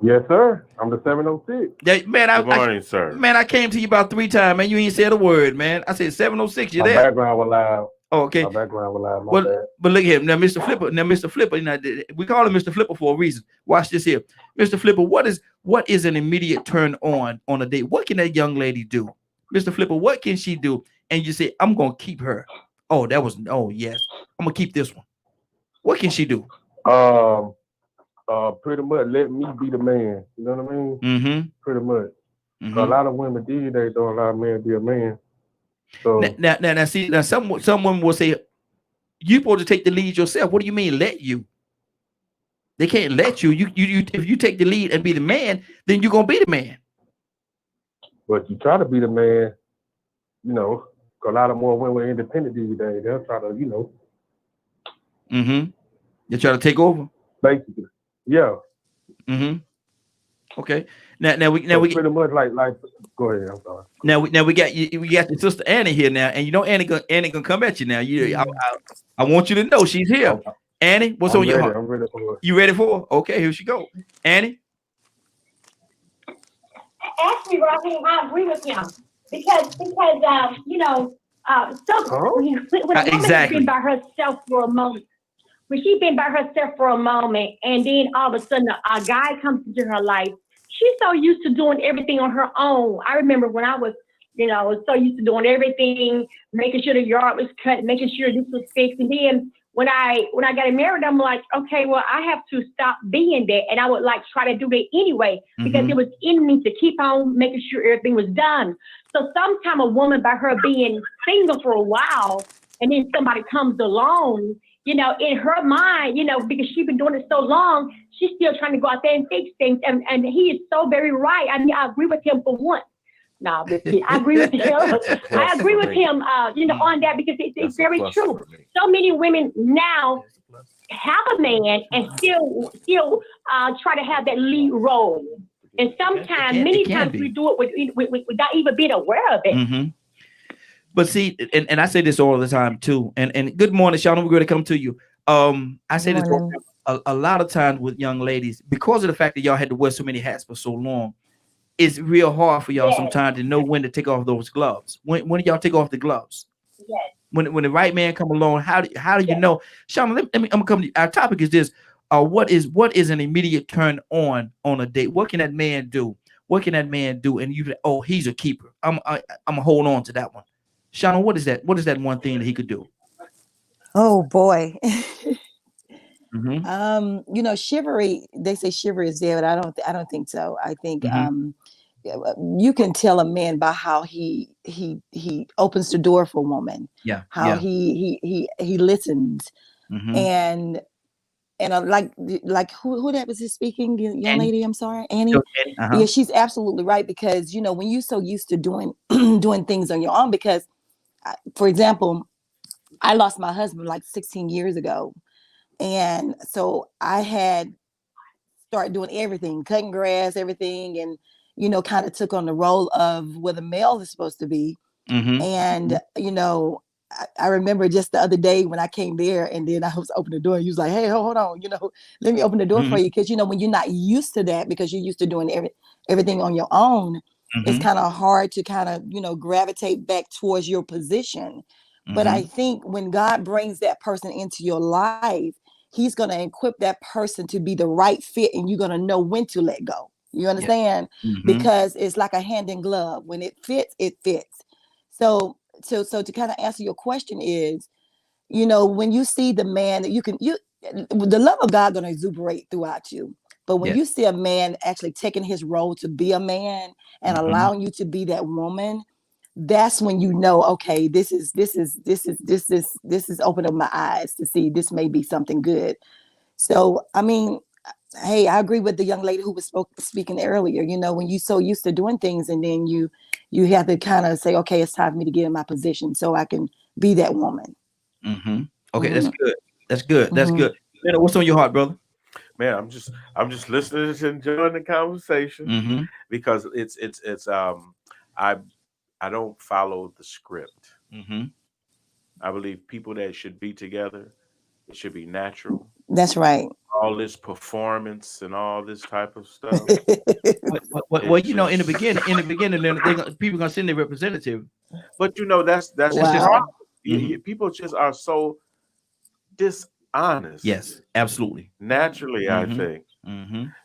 Yes, sir. I'm the 706. Yeah, man. Good morning, sir. Man, I came to you about 3 times, man. You ain't said a word, man. I said 706. You My there? background was loud. Oh, okay. My background was loud. Well, but look here, now, Mr. Flipper. Now, Mr. Flipper, you know, we call him Mr. Flipper for a reason. Watch this here, Mr. Flipper. What is an immediate turn on a date? What can that young lady do, Mr. Flipper? What can she do? And you say, I'm gonna keep her. Oh, yes, I'm gonna keep this one. What can she do? Pretty much let me be the man. You know what I mean? Mm-hmm. Pretty much. A lot of women these days don't allow a man to be a man. So now, see, someone will say, you're supposed to take the lead yourself. What do you mean, let you? They can't let you. You if you take the lead and be the man, then you're gonna be the man. But you try to be the man, you know. A lot of more women are independent these days. They'll try to, you know. Mm-hmm. They try to take over. Basically, yeah. Mm-hmm. Okay. Now we pretty much like. Go ahead. I'm sorry. Now we got your sister Annie here now, and you know Annie gonna come at you now. I want you to know she's here. Annie, what's on your heart? I'm ready for it. You ready for her? Okay, here she go. Annie. Actually, Raheem, I agree with him because you know, when a woman has been by herself for a moment, when she's been by herself for a moment, and then all of a sudden a guy comes into her life, she's so used to doing everything on her own. I remember when I was, you know, so used to doing everything, making sure the yard was cut, making sure this was fixed, and then when I got married, I'm like, okay, well, I have to stop being that. And I would like try to do that anyway, because it was in me to keep on making sure everything was done. So sometimes a woman, by her being single for a while, and then somebody comes along, you know, in her mind, you know, because she's been doing it so long, she's still trying to go out there and fix things. And he is so very right. I mean, I agree with him for once. No, I agree with him. I agree with him, you know, on that, because it's very true. So many women now have a man and still try to have that lead role. And sometimes, many times we do it without even being aware of it. Mm-hmm. But see, and I say this all the time too. And good morning, Shauna. We're going to come to you. I say this a lot of times with young ladies, because of the fact that y'all had to wear so many hats for so long. It's real hard for y'all sometimes to know when to take off those gloves. When do y'all take off the gloves? Yes. When the right man come along, how do you know? Shauna, I'm gonna come to you. Our topic is this: what is an immediate turn on a date? What can that man do? What can that man do? And you, oh, he's a keeper. I'm gonna hold on to that one. Shauna, what is that? What is that one thing that he could do? Oh boy. Mm-hmm. You know, chivalry. They say chivalry is there, but I don't think so. I think you can tell a man by how he opens the door for a woman. Yeah. How he listens, and like who that was speaking, young Annie. lady. I'm sorry, Annie. Uh-huh. Yeah, she's absolutely right, because you know when you're so used to doing doing things on your own. Because, for example, I lost my husband like 16 years ago. And so I had started doing everything, cutting grass, everything, and, you know, kind of took on the role of where the male is supposed to be. And, you know, I remember just the other day when I came there, and then I was opening the door, and he was like, hey, hold on, you know, let me open the door for you. Because, you know, when you're not used to that, because you're used to doing everything on your own, it's kind of hard to kind of, you know, gravitate back towards your position. But I think when God brings that person into your life, he's going to equip that person to be the right fit, and you're going to know when to let go. You understand? Because it's like a hand in glove. When it fits, it fits. So to kind of answer your question is, you know, when you see the man that the love of God going to exuberate throughout you. But when you see a man actually taking his role to be a man and allowing you to be that woman, that's when you know, okay, this is opening my eyes to see this may be something good. So, I mean, hey, I agree with the young lady who was speaking earlier. You know, when you're so used to doing things, and then you have to kind of say, okay, it's time for me to get in my position so I can be that woman. Okay, that's good. That's good. That's good. Man, what's on your heart, brother? Man, I'm just listening and enjoying the conversation, because it's I don't follow the script. I believe people that should be together, it should be natural. That's right. All this performance and all this type of stuff. Well, you know, in the beginning, people gonna send their representative. But you know, that's Wow. just the problem. People just are so dishonest. Yes, absolutely. Naturally, I think.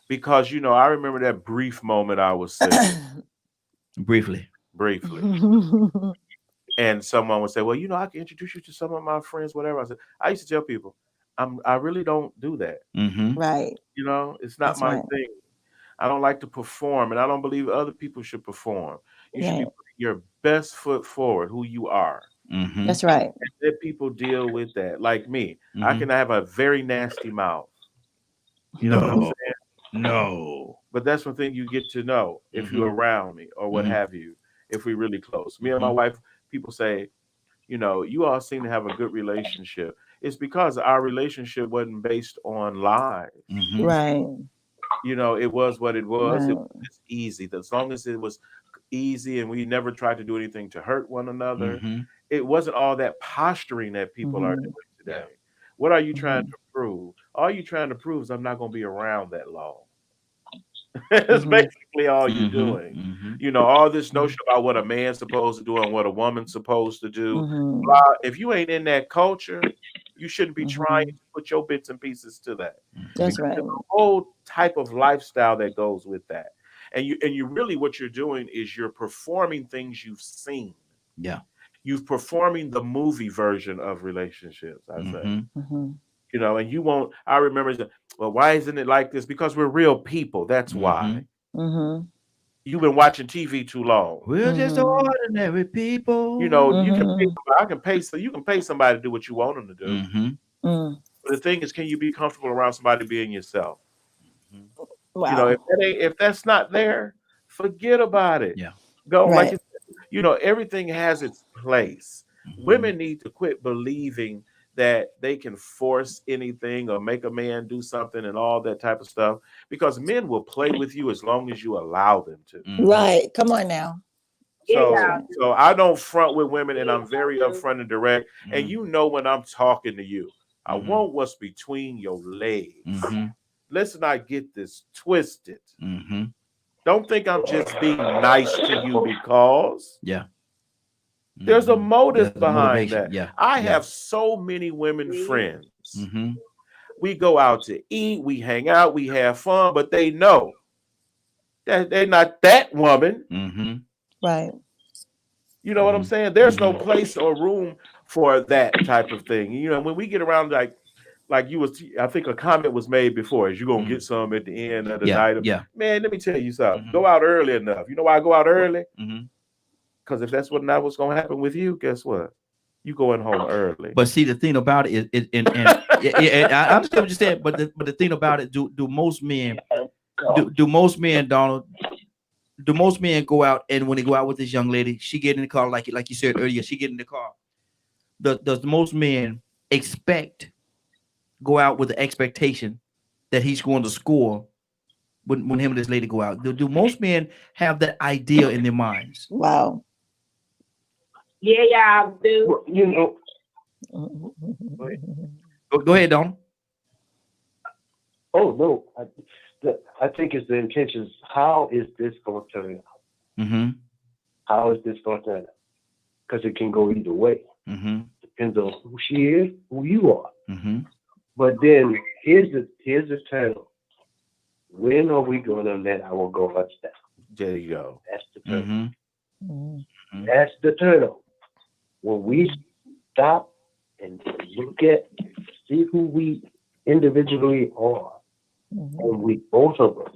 Because you know, I remember that brief moment I was sick. Briefly. And someone would say, well, you know, I can introduce you to some of my friends, whatever. I said, I used to tell people, I really don't do that. Right. You know, it's not my thing. I don't like to perform, and I don't believe other people should perform. You should be putting your best foot forward, who you are. That's right. And let people deal with that. Like me, I can have a very nasty mouth. You know what I'm saying? No. But that's one thing you get to know if you're around me or what have you, if we're really close. Me and my wife, people say, you know, you all seem to have a good relationship. It's because our relationship wasn't based on lies. Right. You know, it was what it was. Right. It was easy. As long as it was easy and we never tried to do anything to hurt one another, it wasn't all that posturing that people are doing today. What are you trying to prove? All you're trying to prove is I'm not going to be around that long. That's basically all you're doing. You know, all this notion about what a man's supposed to do and what a woman's supposed to do. If you ain't in that culture, you shouldn't be trying to put your bits and pieces to that. That's right. There's a whole type of lifestyle that goes with that. And you really, what you're doing is you're performing things you've seen. Yeah. You're performing the movie version of relationships, I say. You know, and you won't, I remember, well, why isn't it like this? Because we're real people. That's why. You've been watching TV too long. We're just ordinary people. You know, you can pay somebody, you can pay somebody to do what you want them to do. But the thing is, can you be comfortable around somebody being yourself? Wow. You know, if that's not there, forget about it. Yeah. Go like you know, everything has its place. Women need to quit believing that they can force anything or make a man do something and all that type of stuff, because men will play with you as long as you allow them to. Right. Come on now. So I don't front with women, and I'm very upfront and direct. And you know when I'm talking to you, I want what's between your legs. Let's not get this twisted. Don't think I'm just being nice to you because there's a motive behind that. I have so many women friends. We go out to eat, we hang out, we have fun, but they know that they're not that woman. Right. You know what I'm saying? There's no place or room for that type of thing. You know, when we get around like you was, I think a comment was made before, is you're going to get some at the end of the night. Man, let me tell you something. Go out early enough. You know why I go out early? Because if that's what's going to happen with you, guess what? You going home early. But see, the thing about it is, I understand what you said, but the thing about it, do most men, Donald, do most men go out, and when they go out with this young lady, she get in the car, like you said earlier, she get in the car. Does most men go out with the expectation that he's going to score when him and this lady go out? Do most men have that idea in their minds? Wow. Yeah, I do. You know. Go ahead, Don. Oh no, I think it's the intentions. How is this going to turn out? How is this going to turn out? Because it can go either way. Depends on who she is, who you are. But then here's the turn. When are we going to let our guards down? There you go. That's the turn. That's the turn. When we stop and look at, see who we individually are, and we, both of us,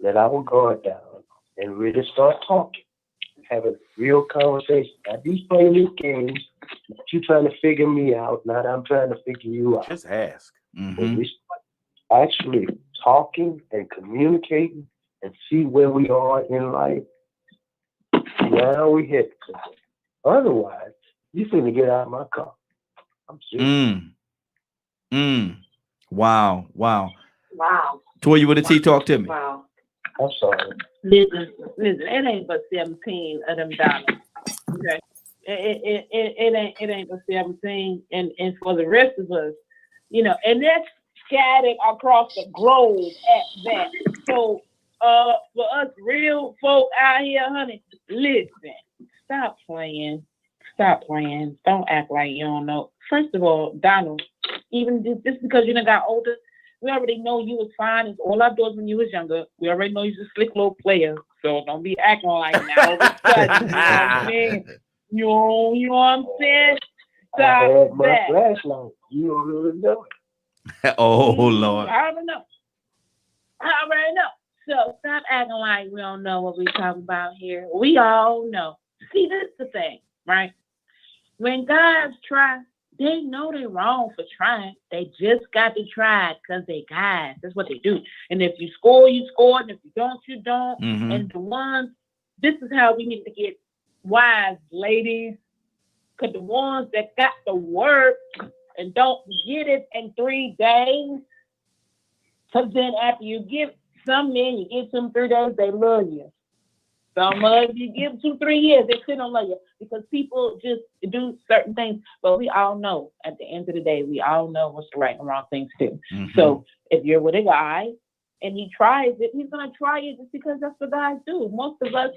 let our guard down and really start talking, have a real conversation. Not these playing these games, not you trying to figure me out, not I'm trying to figure you out. Just ask. When we start actually talking and communicating and see where we are in life, now we hit. Otherwise, you finna get out of my car. I'm serious. Wow. Toya with a T, talk to me. Wow. I'm sorry. Listen, it ain't but 17 of them dollars. Okay. It ain't but 17, and for the rest of us, and that's scattered across the globe at that. So for us real folk out here, honey, listen, stop playing. Don't act like you don't know. First of all, Donald, even just because you done got older, we already know you was fine as all our doors when you was younger. We already know you was a slick little player. So don't be acting like now all of a sudden, you know what I'm saying? You know what I'm saying? Stop my that. flashlight. You don't really know it. Oh Lord. I already know. So stop acting like we don't know what we talking about here. We all know. See, this is the thing, right? When guys try, they know they're wrong for trying. They just got to try because they guys. That's what they do. And if you score, you score. And if you don't, you don't. Mm-hmm. And the ones, this is how we need to get wise, ladies. Because the ones that got the work and don't get it in 3 days, because then after you give some men, you give them 3 days, they love you. Some of you give 2, 3 years, they still don't love you because people just do certain things. But we all know at the end of the day, we all know what's the right and wrong things too. Mm-hmm. So if you're with a guy and he tries it, he's gonna try it just because that's what guys do. Most of us,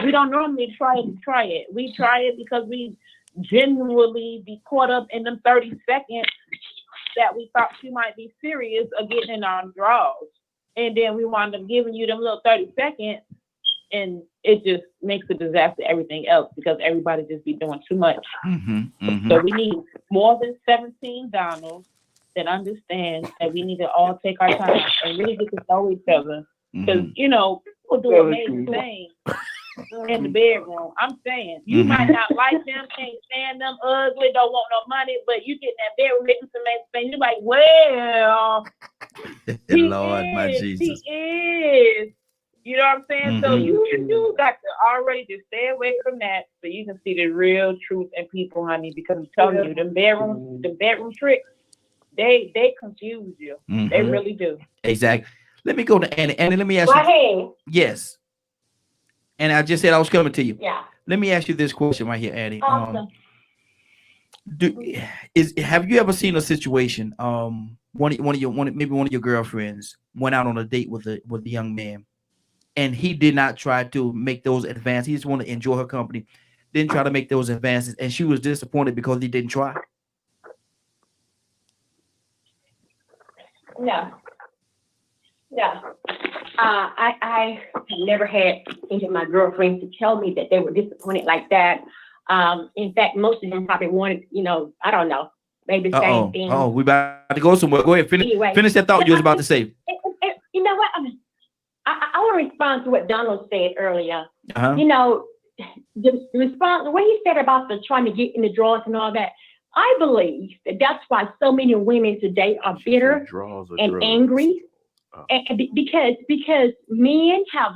we don't normally try it. We try it because we genuinely be caught up in them 30 seconds that we thought she might be serious of getting in our drawers. And then we wind up giving you them little 30 seconds. And it just makes a disaster everything else because everybody just be doing too much. Mm-hmm, mm-hmm. So we need more than 17 Donalds that understand that we need to all take our time and really get to know each other. Because, people do amazing things in the bedroom. I'm saying, you might not like them, can't stand them, ugly, don't want no money, but you get in that bedroom making some amazing things. You're like, well, Lord, my Jesus. He is. You know what I'm saying? Mm-hmm. So you got to already just stay away from that so you can see the real truth in people, honey, because I'm telling you, the bedroom tricks, they confuse you. Mm-hmm. They really do. Exactly. Let me go to Annie. Annie, let me ask you. Hey. Yes. And I just said I was coming to you. Yeah. Let me ask you this question right here, Annie. Awesome. Have you ever seen a situation? One of your girlfriends went out on a date with a young man, and he did not try to make those advances. He just wanted to enjoy her company, didn't try to make those advances, and she was disappointed because he didn't try. No. I never had any of my girlfriends to tell me that they were disappointed like that. In fact, most of them probably wanted, I don't know, maybe the same thing. Oh, we about to go somewhere. Go ahead, finish that thought you was about to say. You know what? I want to respond to what Donald said earlier. Uh-huh. The response, the way he said about the trying to get in the drawers and all that, I believe that's why so many women today are bitter and angry. And because men have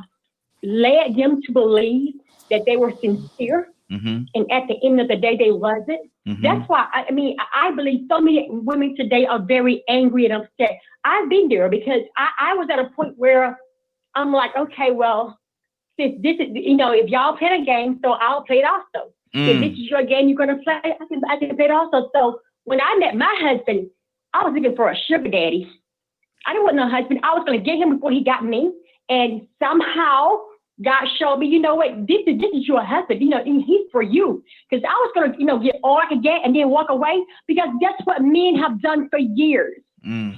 led them to believe that they were sincere, and at the end of the day, they wasn't. That's why, I believe so many women today are very angry and upset. I've been there because I was at a point where I'm like, okay, well, since this is, if y'all play a game, so I'll play it also. If this is your game you're going to play, I can play it also. So when I met my husband, I was looking for a sugar daddy. I didn't want no husband. I was going to get him before he got me. And somehow God showed me, you know what, this is your husband, and he's for you. Because I was going to, get all I could get and then walk away because that's what men have done for years.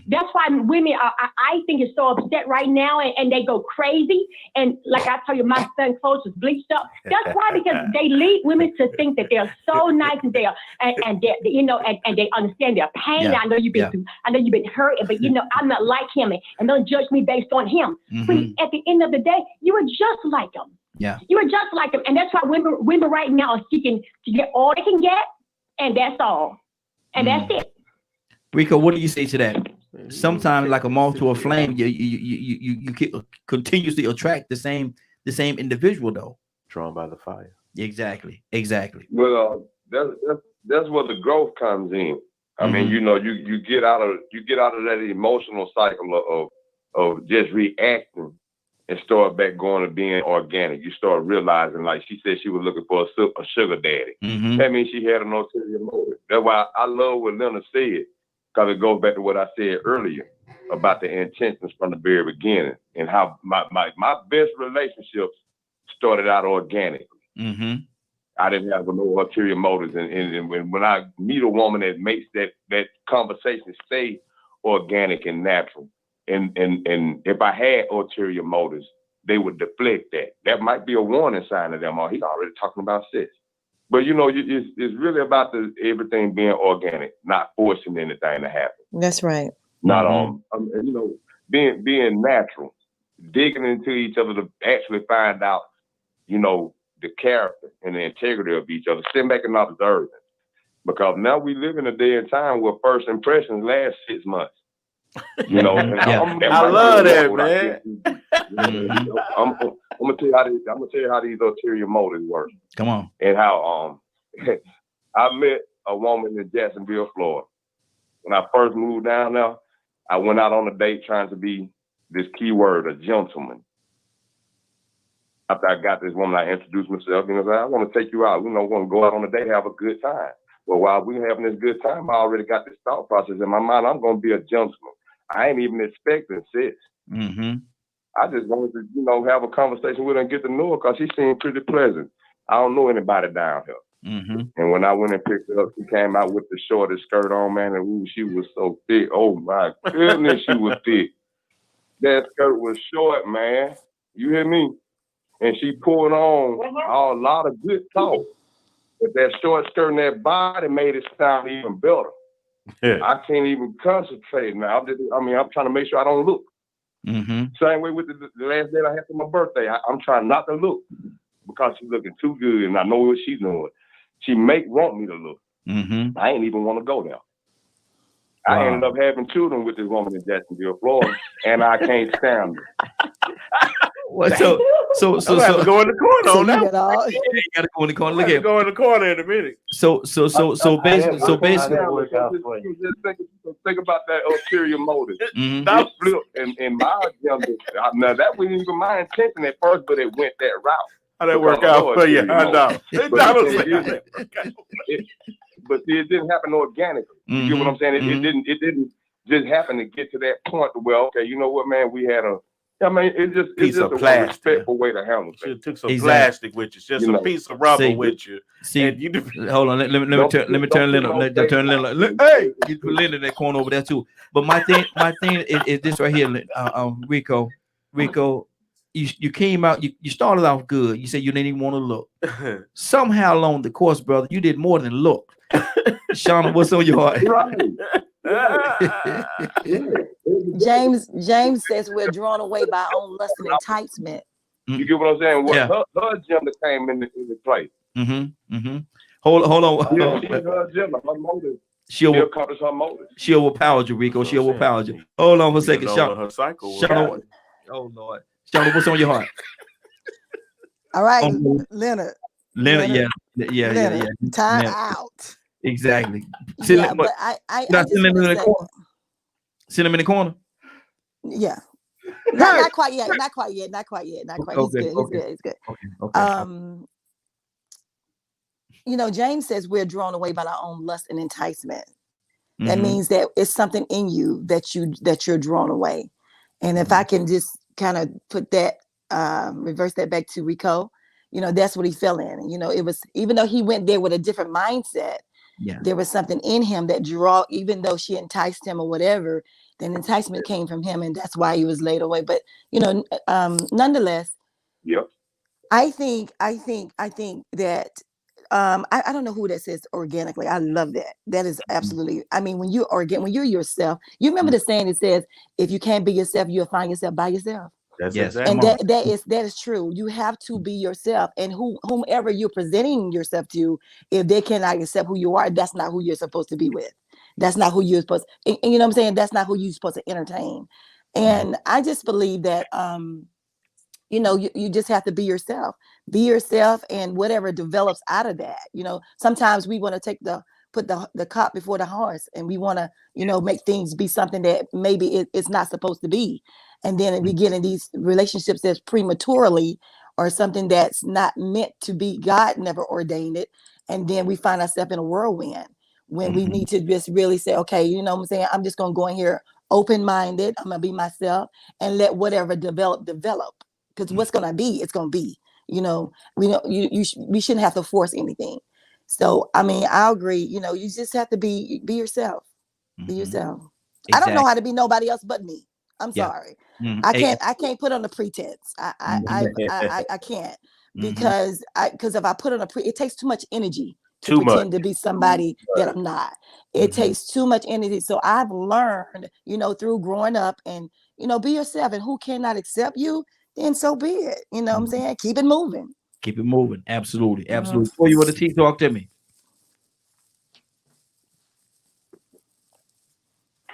That's why women are, I think, is so upset right now and they go crazy. And like I tell you, my son's clothes is bleached up. That's why, because they lead women to think that they're so nice and they understand their pain. Yeah. I know you've been hurt, but I'm not like him, and don't judge me based on him. But at the end of the day, you were just like him. Yeah, you were just like him, and that's why women right now are seeking to get all they can get, and that's all, and that's it. Rico, what do you say to that? Sometimes, like a moth to a flame, you continuously attract the same individual, though. Drawn by the fire. Exactly. Well, that's where the growth comes in. I mean, you get out of that emotional cycle of just reacting and start back going to being organic. You start realizing, like she said, she was looking for a sugar daddy. That means she had an ulterior motive. That's why I love what Leonard said, because it goes back to what I said earlier about the intentions from the very beginning and how my best relationships started out organically. I didn't have no ulterior motives, and when I meet a woman that makes that conversation stay organic and natural, and if I had ulterior motives, they would deflect that. That might be a warning sign to them. Oh, he's already talking about sex. But it's really about everything being organic, not forcing anything to happen. That's right. Not being natural, digging into each other to actually find out, the character and the integrity of each other, sitting back and observing. Because now we live in a day and time where first impressions last 6 months. And I love that, man. I'm gonna tell you how these ulterior motives work. Come on. And how I met a woman in Jacksonville, Florida. When I first moved down there, I went out on a date trying to be this key word, a gentleman. After I got this woman, I introduced myself and I said, I want to take you out. We want to go out on a date, have a good time. Well, while we were having this good time, I already got this thought process in my mind. I'm going to be a gentleman. I ain't even expecting sex. I just wanted to, have a conversation with her and get to know her because she seemed pretty pleasant. I don't know anybody down here. And when I went and picked her up, she came out with the shortest skirt on, man, and ooh, she was so thick. Oh, my goodness, she was thick. That skirt was short, man. You hear me? And she pulled on a lot of good talk. But that short skirt and that body made it sound even better. I can't even concentrate now. I'm trying to make sure I don't look. Same way with the last day I had for my birthday. I'm trying not to look because she's looking too good and I know what she's doing. She want me to look. I ain't even want to go there. Wow. I ended up having children with this woman in Jacksonville, Florida, and I can't stand her. So go in the corner on that. You gotta go in the corner. Look at go in the corner in a minute. So basically, think about that ulterior motive. That flip in my agenda. Now that wasn't even my intention at first, but it went that route. How that work out for you? I know. But it didn't happen organically. You get what I'm saying? It didn't just happen to get to that point where, okay, you know what, man, we had it's just a respectful way to handle it. You took some plastic with you, just a piece of rubber with you. Hold on, let me turn Linda. Hey, you put Linda in that corner over there too. But my thing is this right here, Rico. You came out, you started off good. You said you didn't even want to look. Somehow along the course, brother, you did more than look. Shauna, what's on your heart? James says we're drawn away by our own lust and enticement. You get what I'm saying? Her agenda came into play. Hold on. Her agenda, her motive. She'll accomplish her motive. She overpowered you, Rico. She overpowered you. Hold on for a second, Shauna. Oh Lord, Shauna, what's on your heart? All right, Leonard, yeah. Time out. Exactly. Send him in the corner. Send him in the corner. Yeah. Not quite yet. He's good. Okay. James says we're drawn away by our own lust and enticement. That means that it's something in you that you're drawn away. And if I can just kind of put that, reverse that back to Rico, that's what he fell in. It was, even though he went there with a different mindset, there was something in him that even though she enticed him or whatever, then enticement came from him, and that's why he was laid away. But nonetheless, I think that I don't know who that says organically. I love that. That is absolutely. I mean, when you're yourself, you remember the saying that says, "If you can't be yourself, you'll find yourself by yourself." And that is true. You have to be yourself, and whomever you're presenting yourself to, if they cannot accept who you are, that's not who you're supposed to be with. That's not who you're supposed to, and you know what I'm saying? That's not who you're supposed to entertain. And I just believe that, you just have to be yourself, and whatever develops out of that. Sometimes we want to put the cart before the horse, and we want to, make things be something that maybe it's not supposed to be. And then we get in these relationships that's prematurely or something that's not meant to be. God never ordained it. And then we find ourselves in a whirlwind when we need to just really say, okay, you know what I'm saying? I'm just going to go in here open-minded. I'm going to be myself and let whatever develop. Because what's going to be, it's going to be. You know, we shouldn't have to force anything. So, I mean, I agree. You know, you just have to be yourself. Be yourself. Exactly. I don't know how to be nobody else but me. I'm sorry. I can't put on a pretense. I can't because if I put on it takes too much energy to pretend to be somebody that I'm not. It takes too much energy. So I've learned, you know, through growing up and, you know, be yourself, and who cannot accept you, then so be it. You know what I'm saying? Keep it moving. Keep it moving. Absolutely. Absolutely. Before you want to talk to me.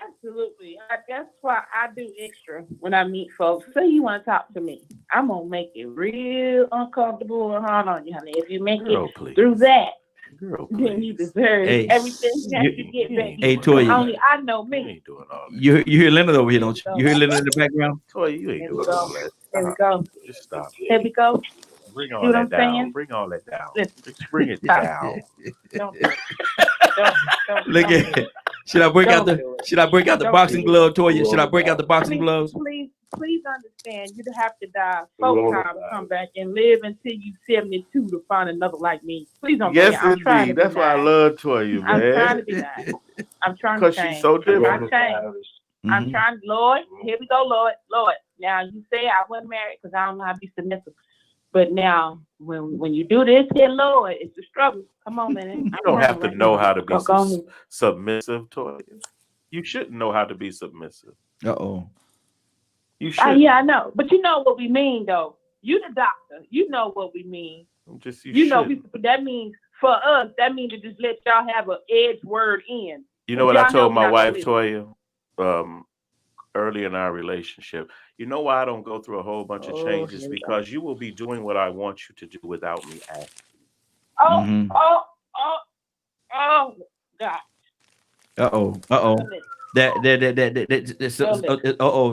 Absolutely. That's why I do extra when I meet folks. Say you want to talk to me, I'm gonna make it real uncomfortable and hard on you, honey. If you make it through that, then you deserve everything that you get back. Hey, Toya, only I know me. You ain't doing all that. You hear Leonard over here, don't you? You hear Leonard in the background? Toya, you ain't doing all that. There we go. Just stop. There we go. Bring all that down. Bring all that down. Just bring it down. Don't Look at it. Should I break out the boxing glove, Toya? Should I break out the boxing gloves? Please understand, you'd have to die 4 times, come back and live until you 72 to find another like me. Please don't. Yes, indeed. That's why I love Toya, man. I'm trying to be nice. I'm trying to change. Because she's so different. I'm trying, Lord. Here we go, Lord. Now you say I wasn't married because I don't know how to be submissive. But now, when you do this here, Lord, it's a struggle. Come on, man. You don't have to know how to be submissive, Toya. You shouldn't know how to be submissive. You should. Yeah, I know. But you know what we mean, though. You the doctor. You know what we mean. You know, that means for us, that means to just let y'all have an edge word in. You know what I told my wife, Toya, early in our relationship? You know why I don't go through a whole bunch of changes? Because you will be doing what I want you to do without me asking. Oh, God.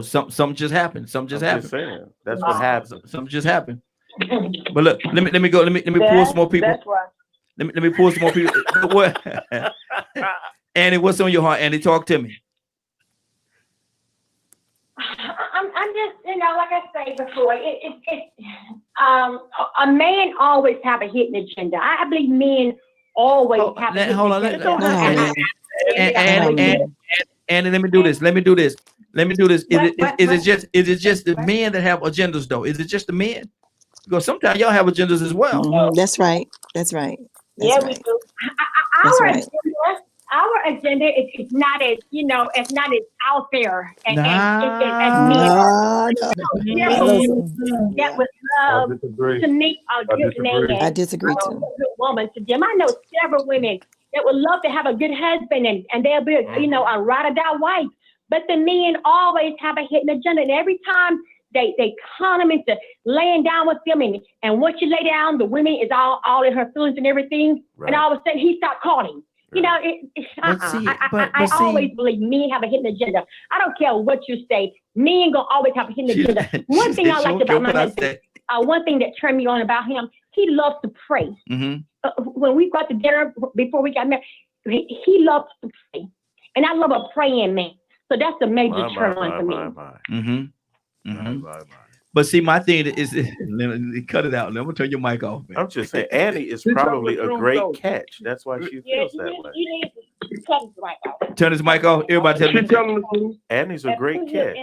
Something just happened. Something just happened. Just saying. That's what happened. Something just happened. But look, let me go. Let me pull some more people. That's why. Let me pull some more people. What? Annie, what's on your heart? Annie, talk to me. I'm just, you know, like I said before, a man always have a hidden agenda. I believe men always have a hidden agenda. And let me do this. Is it just the men that have agendas though? Is it just the men? Because sometimes y'all have agendas as well. That's right. We do. Our agenda is not as, you know, it's not as out there as men. That would love to meet a good man. I disagree too. A good woman to them. I know several women that would love to have a good husband and they'll be, you know, a ride or die wife. But the men always have a hidden agenda, and every time they con them into laying down with them, and once you lay down, the woman is all in her feelings and everything, and all of a sudden he stopped calling. You know, I always believe men have a hidden agenda. I don't care what you say. Men gonna always have a hidden agenda. One thing I liked about my husband, one thing that turned me on about him, he loves to pray. When we got to dinner before we got married, he loves to pray, and I love a praying man. So that's a major turn on for me. But see, my thing is, cut it out. I'm gonna turn your mic off, man. I'm just saying, Annie is probably a great catch. That's why she feels that way. You need to cut his mic off. Turn his mic off. Everybody tell me. Annie's a great catch.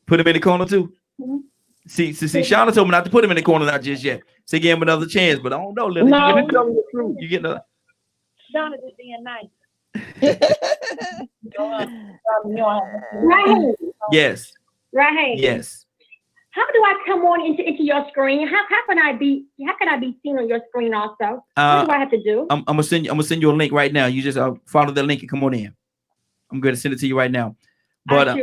Put him in the corner too. See, Shauna told me not to put him in the corner, not just yet. So give him another chance, but I don't know, Lily. No. You get another. Shauna just being nice. Yes. Right. Yes. How do I come on into your screen? How can I be seen on your screen also? What do I have to do? I'm gonna send you a link right now. You just follow the link and come on in. I'm gonna send it to you right now. But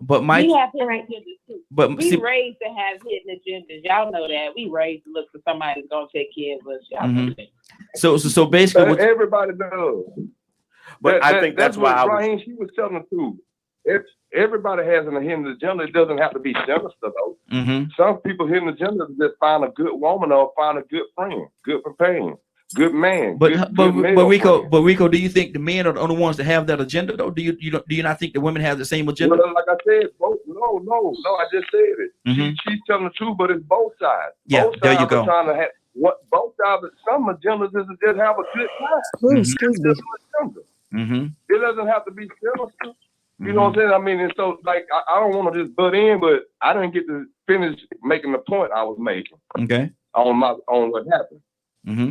but Mike, we have hidden agendas too. But we raised to have hidden agendas. Y'all know that. We raised to look for somebody that's gonna take care of us. Y'all know that. So basically, everybody does. But I think that's why Raheem, she was telling the truth. everybody has an hidden agenda. It doesn't have to be sinister though. Some people hidden agenda is just find a good woman or find a good friend, good companion, good man. But Rico, do you think the men are the only ones that have that agenda though? Do you not think the women have the same agenda? Well, like I said, both. No. I just said it. She's telling the truth, but it's both sides. Yeah, both sides there you go. Are trying to have what both sides. Some agendas is to just have a good time. Excuse me. It doesn't have to be sinister. You know what I'm saying? I mean, and so like I don't want to just butt in, but I didn't get to finish making the point I was making. Okay. On what happened.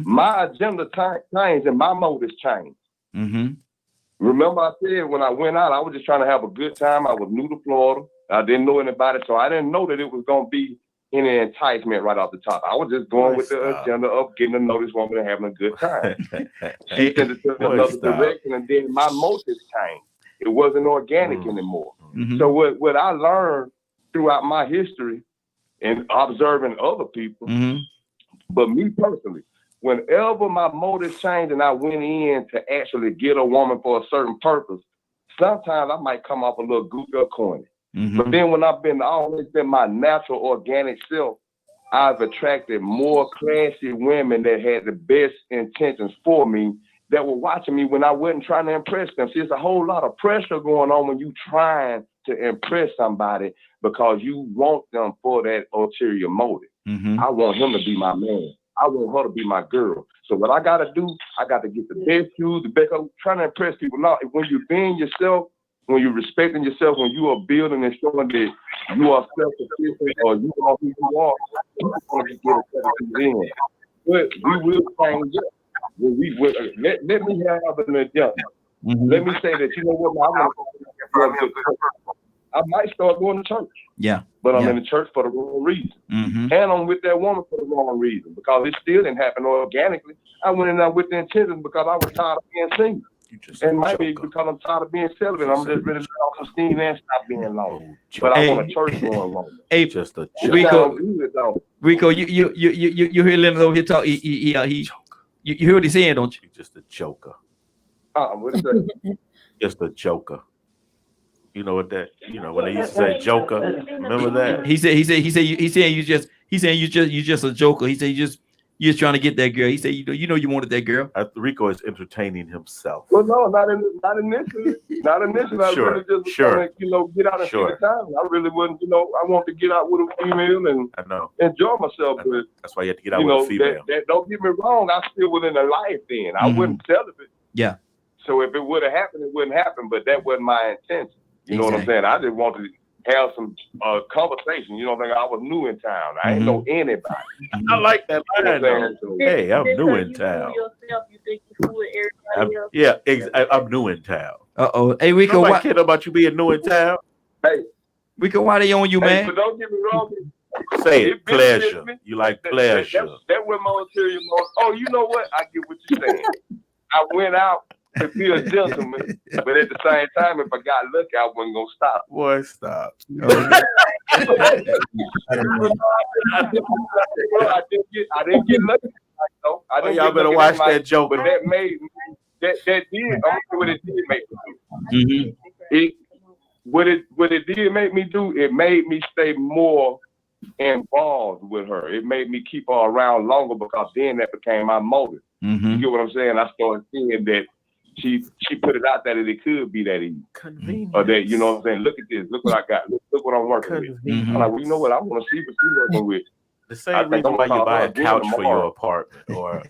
My agenda changed and my motives changed. Remember I said when I went out, I was just trying to have a good time. I was new to Florida. I didn't know anybody, so I didn't know that it was going to be any enticement right off the top. I was just going with the agenda of getting to know this woman and having a good time. She sent it to another direction, and then my motives changed. It wasn't organic anymore. So what I learned throughout my history and observing other people, but me personally, whenever my motives changed and I went in to actually get a woman for a certain purpose, sometimes I might come off a little goofy or corny. But then when I've always been my natural organic self, I've attracted more classy women that had the best intentions for me, that were watching me when I wasn't trying to impress them. See, it's a whole lot of pressure going on when you trying to impress somebody because you want them for that ulterior motive. I want him to be my man. I want her to be my girl. So what I got to do, I got to get the best shoes, the best. I'm trying to impress people. Now, when you're being yourself, when you're respecting yourself, when you are building and showing that you are self-sufficient or you are who you are, you're going to get a set of people in. But we will change up. Let me have an adjustment. Let me say that, you know what, I might start going to church. Yeah. But I'm in the church for the wrong reason. And I'm with that woman for the wrong reason, because it still didn't happen organically. I went in there with the intention because I was tired of being single. And maybe because I'm tired of being celibate, I'm just ready to off some steam and stop being alone. But I want a church going alone. Hey, just a Rico, you hear Leonard over here talk? You hear what he's saying, don't you? Just a joker. What is that? Just a joker. You know what that? You know when they used to say joker. Remember that? He said you just a joker. He said you just trying to get that girl. He said you know you wanted that girl. Rico is entertaining himself. Well, no, not initially. Not initially. I really just trying to, get out and see the time. I really wasn't. I wanted to get out with a female and enjoy myself. But that's why you had to get out with a female. That don't get me wrong. I still was in a life then. I wasn't celibate. Yeah. So if it would have happened, it wouldn't happen. But that wasn't my intention. You know what I'm saying? I just wanted to have some conversation. You know what I'm saying? I was new in town. I ain't know anybody. I like that line. Hey, I'm new in town. I'm new in town. Hey, Rico, I care about you being new in town. Hey, Rico, why they on you, man? But don't get me wrong. Say it, pleasure. You like pleasure. That was my ulterior motive. Oh, you know what? I get what you're saying. I went out to be a gentleman, but at the same time, if I got lucky, I wasn't gonna stop. Boy, stop. I didn't get lucky. Y'all better watch that joke. But that made that did. I'm what it did make me do. What it did make me do. It made me stay more involved with her. It made me keep her around longer, because then that became my motive. You get what I'm saying? I started seeing that she put it out there that it could be that easy. Convenient. Or that, you know what I'm saying? Look at this. Look what I got. Look what I'm working with. I'm like, well, you know what? I want to see what you're working with. The same reason why you buy a couch for your apartment or a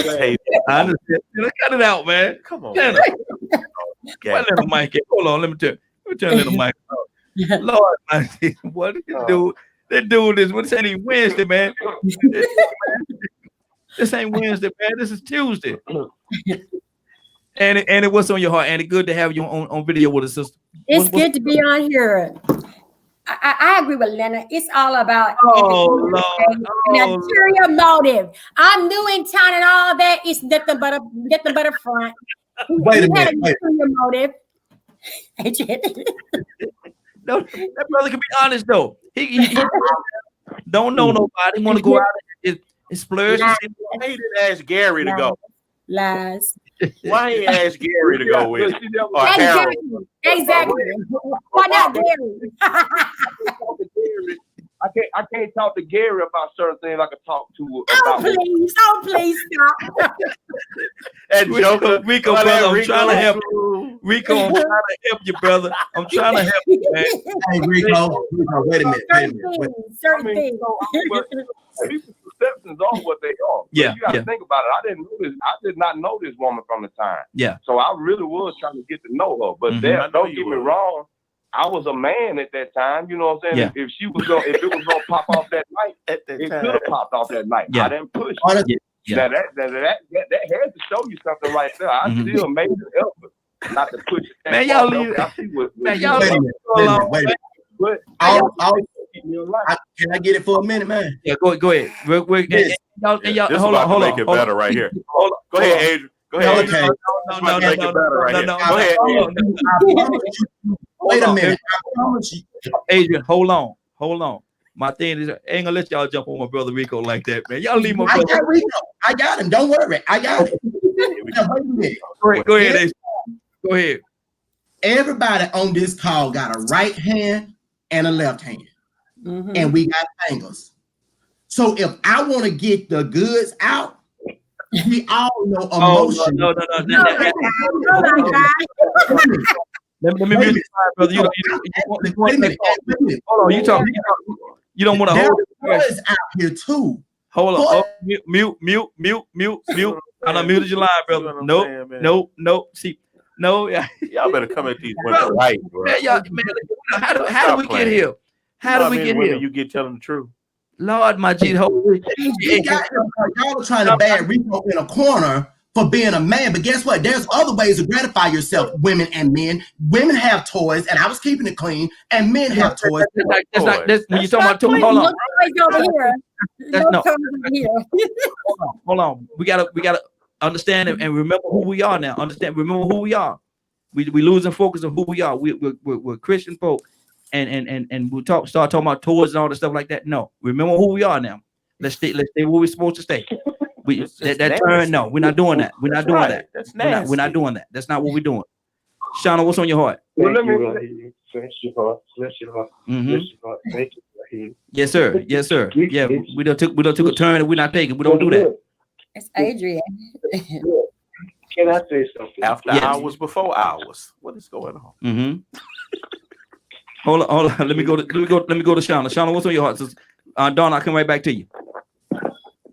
table. I understand. Cut it out, man. Come on. Let little Mike. Hold on. Let me turn little Mike. Lord, what did you do? That dude is. This ain't even Wednesday, man. This ain't Wednesday, man. This is Tuesday. And what's on your heart? And it's good to have you on video with us, sister. It's good to be on here. I agree with Leonard. It's all about an ulterior motive. I'm new in town and all that. It's nothing but a front. Wait a minute. Motive. No, that brother can be honest though. He don't know nobody. Want to go out and splurge. He didn't ask Gary to go. Lies. Why ain't ask Gary to go with it? Exactly. Why not Gary? I can't talk to Gary about certain things I can talk to about. Oh, please stop. And Rico, brother, I'm trying to help you. Rico, I'm trying to help you, brother. I'm trying to help you, man. Hey, Rico, wait a minute. Certain things. People's perceptions are what they are. Yeah, you got to think about it. I did not know this woman from the time. Yeah. So I really was trying to get to know her. But don't get me wrong. I was a man at that time, you know what I'm saying? Yeah. If it was gonna pop off that night, it could have popped off that night. Yeah. I didn't push. Yeah. Now that had to show you something right there. I still made an effort not to push it. Man, y'all leave. Wait a minute. Can I get it for a minute, man? Yeah, go ahead. Real quick. This hold about to make it better right here. Go ahead, Adrian. Go ahead. Okay. No. Go ahead. Wait a minute. I promise you. Adrian, hold on. My thing is, I ain't gonna let y'all jump on my brother Rico like that, man. Y'all leave my brother. I got Rico. I got him. Don't worry. I got him. Now, wait a minute. Go ahead, Adrian. Go ahead. Everybody on this call got a right hand and a left hand. Mm-hmm. And we got fingers. So if I want to get the goods out, we all know emotion. No. Let me mute you, brother. You hold on. You talk. You don't want to hold it out here too. Hold on. Oh, mute. I done muted your line, brother. Nope. See, no. Y'all better come at these women right, bro. Man, how do we get here? How do we get here? You get telling the truth. Lord, my G, y'all are trying to bad Rico in a corner for being a man, but guess what? There's other ways to gratify yourself, women and men. Women have toys, and I was keeping it clean, and men have toys. That's when you talking about toys. Hold on. Hold on. We gotta understand and remember who we are now. Remember who we are. We losing focus on who we are. We're Christian folk, and we start talking about toys and all the stuff like that. No, remember who we are now. Let's stay where we're supposed to stay. That turn, no, we're not doing that. We're not doing that. We're not doing that. That's not what we're doing. Shauna, what's on your heart? Bless your heart. Thank you. Yes, sir. Yeah, we don't took a turn and we're not taking. We don't do that. It's Adrian. Can I say something? After hours, before hours. What is going on? Mm-hmm. Hold on. Let me go to Shauna. Shauna, what's on your heart? Dawn, I'll come right back to you.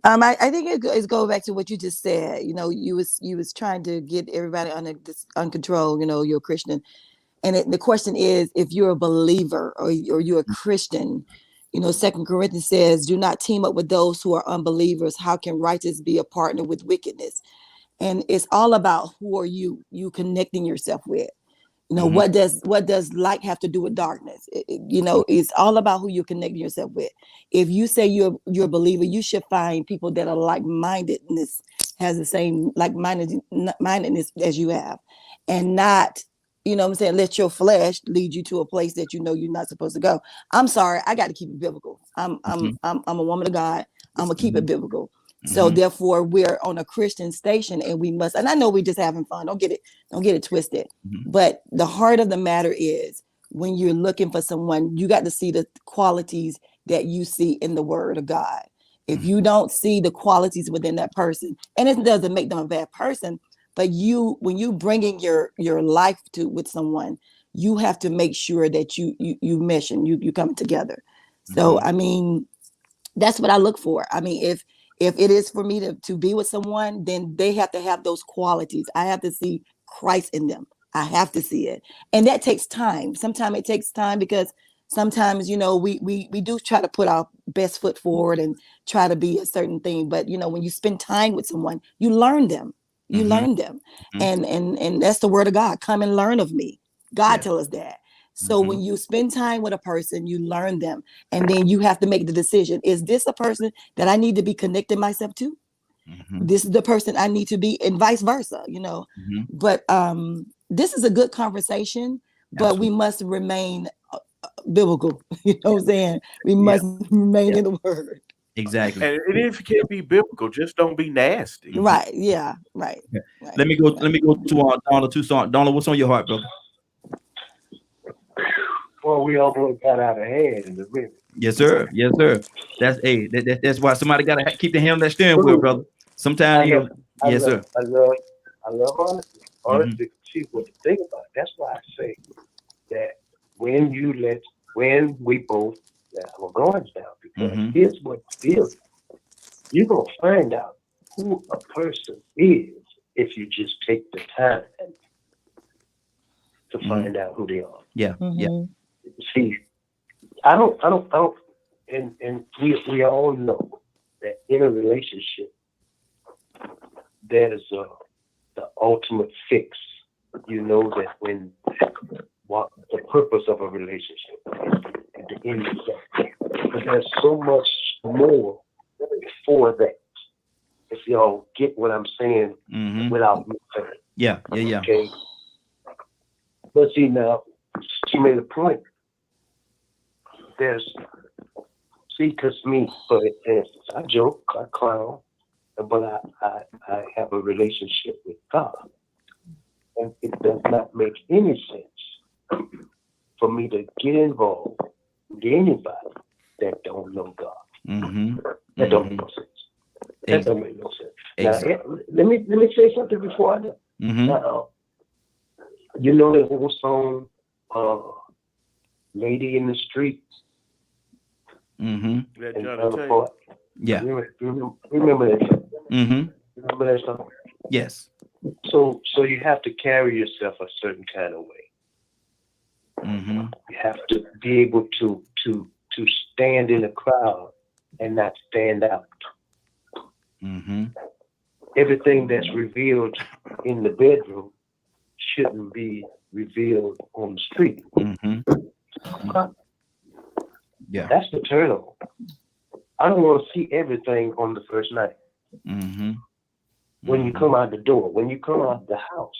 I think it's go back to what you just said. You know, you was trying to get everybody under control. You know, you're a Christian, and the question is, if you're a believer or you're a Christian, you know, 2 Corinthians says, "Do not team up with those who are unbelievers. How can righteous be a partner with wickedness?" And it's all about who are you connecting yourself with. You know, what does light have to do with darkness? You know, it's all about who you're connecting yourself with. If you say you're a believer, you should find people that are like-mindedness, has the same like-mindedness as you have, and not, you know what I'm saying, let your flesh lead you to a place that you know you're not supposed to go. I'm sorry, I got to keep it biblical. I'm a woman of God. I'm gonna keep it biblical. So therefore, we're on a Christian station, and we must. And I know we're just having fun. Don't get it twisted. But the heart of the matter is, when you're looking for someone, you got to see the qualities that you see in the Word of God. If you don't see the qualities within that person, and it doesn't make them a bad person, but when you bringing your life with someone, you have to make sure that you mesh and you come together. So I mean, that's what I look for. I mean, if it is for me to be with someone, then they have to have those qualities. I have to see Christ in them. I have to see it. And that takes time. Sometimes it takes time because sometimes, you know, we do try to put our best foot forward and try to be a certain thing. But, you know, when you spend time with someone, you learn them. You learn them. And that's the word of God. Come and learn of me. God tell us that. So when you spend time with a person, you learn them. And then you have to make the decision. Is this a person that I need to be connecting myself to? This is the person I need to be, and vice versa, you know. But this is a good conversation, but we must remain biblical. You know what I'm saying? We must remain in the word. Exactly. And if it can't be biblical, just don't be nasty. Right. Yeah. Right. Yeah. Right. Let me go to Donald Tucson. Donald, what's on your heart, brother? Well, we almost got out of hand in the minute. Yes, sir. Yes, sir. That's why somebody got to keep the hand on that steering wheel, brother. Sometimes, yes, sir. I love honesty. Honesty, see what to think about. That's why I say that when we both let our guards down, because here's what feels. You're gonna find out who a person is if you just take the time to find out who they are. Yeah. Yeah. See, I don't, and we all know that in a relationship, there's the ultimate fix. You know that when what the purpose of a relationship is at the end of that. But there's so much more before that. If y'all get what I'm saying without me saying. Yeah. Okay. But see now, she made a point. Because me, for instance, I joke, I clown, but I have a relationship with God. And it does not make any sense for me to get involved with anybody that don't know God. That don't make no sense. That don't make no sense. Now, let me say something before I do. Now, you know that whole song, "Lady in the Street." Yeah. Remember that song? Remember that song? Yes. So you have to carry yourself a certain kind of way. You have to be able to stand in a crowd and not stand out. Everything that's revealed in the bedroom shouldn't be revealed on the street. Yeah. That's the turnover. I don't want to see everything on the first night. When you come out the door, when you come out the house,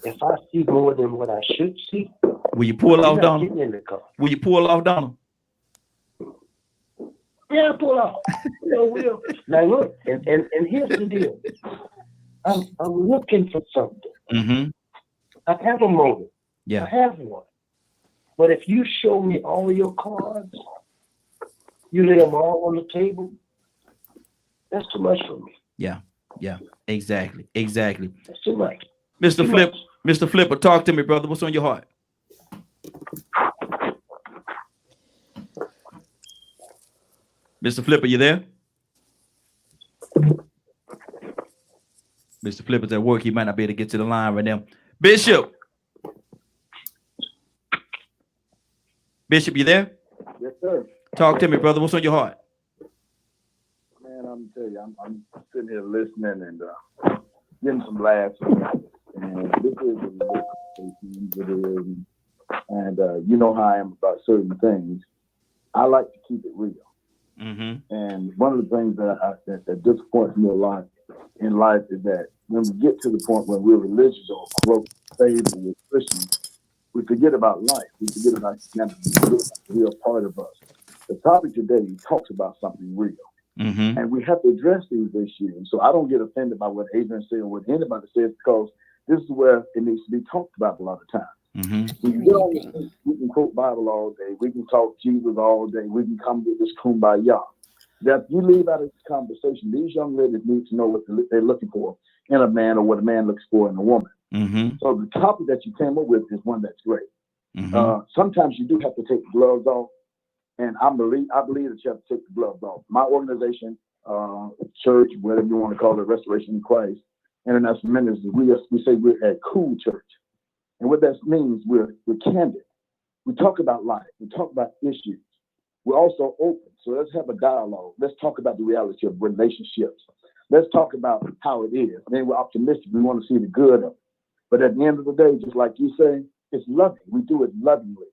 if I see more than what I should see, will you pull off, Donald? In the car. Will you pull off, Donald? Yeah, pull off. Will. Now look, and here's the deal. I'm looking for something. I have a motive. Yeah. I have one. But if you show me all your cards, you lay them all on the table, that's too much for me. Yeah. Yeah. Exactly. That's too much. Mr. Flipper, talk to me, brother. What's on your heart? Mr. Flipper, you there? Mr. Flipper's at work. He might not be able to get to the line right now. Bishop, you there? Yes, sir. Talk to me, brother. What's on your heart? Man, I'm gonna tell you, I'm sitting here listening and getting some laughs. And this is a conversation, and you know how I am about certain things. I like to keep it real. And one of the things that disappoints me a lot in life is that when we get to the point where we're religious or saved or we're Christians, we forget about life. We forget about the real part of us. The topic today talks about something real. And we have to address these issues. So I don't get offended by what Adrian said or what anybody says, because this is where it needs to be talked about a lot of times. We can get on this, we can quote Bible all day, we can talk Jesus all day, we can come with this kumbaya. That you leave out of this conversation, these young ladies need to know what they're looking for in a man or what a man looks for in a woman. So the topic that you came up with is one that's great. Sometimes you do have to take the gloves off, and I believe that you have to take the gloves off. My organization, church, whatever you want to call it, Restoration in Christ, International Ministry, we say we're a cool church. And what that means, we're candid. We talk about life. We talk about issues. We're also open. So let's have a dialogue. Let's talk about the reality of relationships. Let's talk about how it is. And then we're optimistic. We want to see the good of it. But at the end of the day, just like you say, it's loving. We do it lovingly.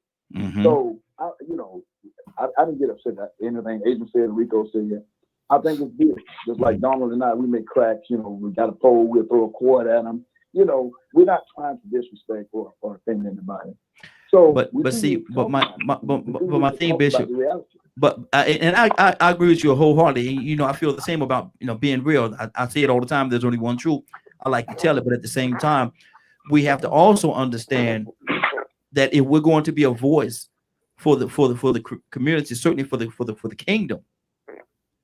So, I didn't get upset at anything Adrian said, Rico said. Yeah. I think it's good. Just like Donald and I, we make cracks. We got a pole, we'll throw a cord at them. We're not trying to disrespect or offend anybody. So, but my thing, Bishop, But and I agree with you wholeheartedly. You know, I feel the same about, you know, being real. I say it all the time. There's only one truth. I like to tell it, but at the same time, we have to also understand that if we're going to be a voice for the community, certainly for the kingdom,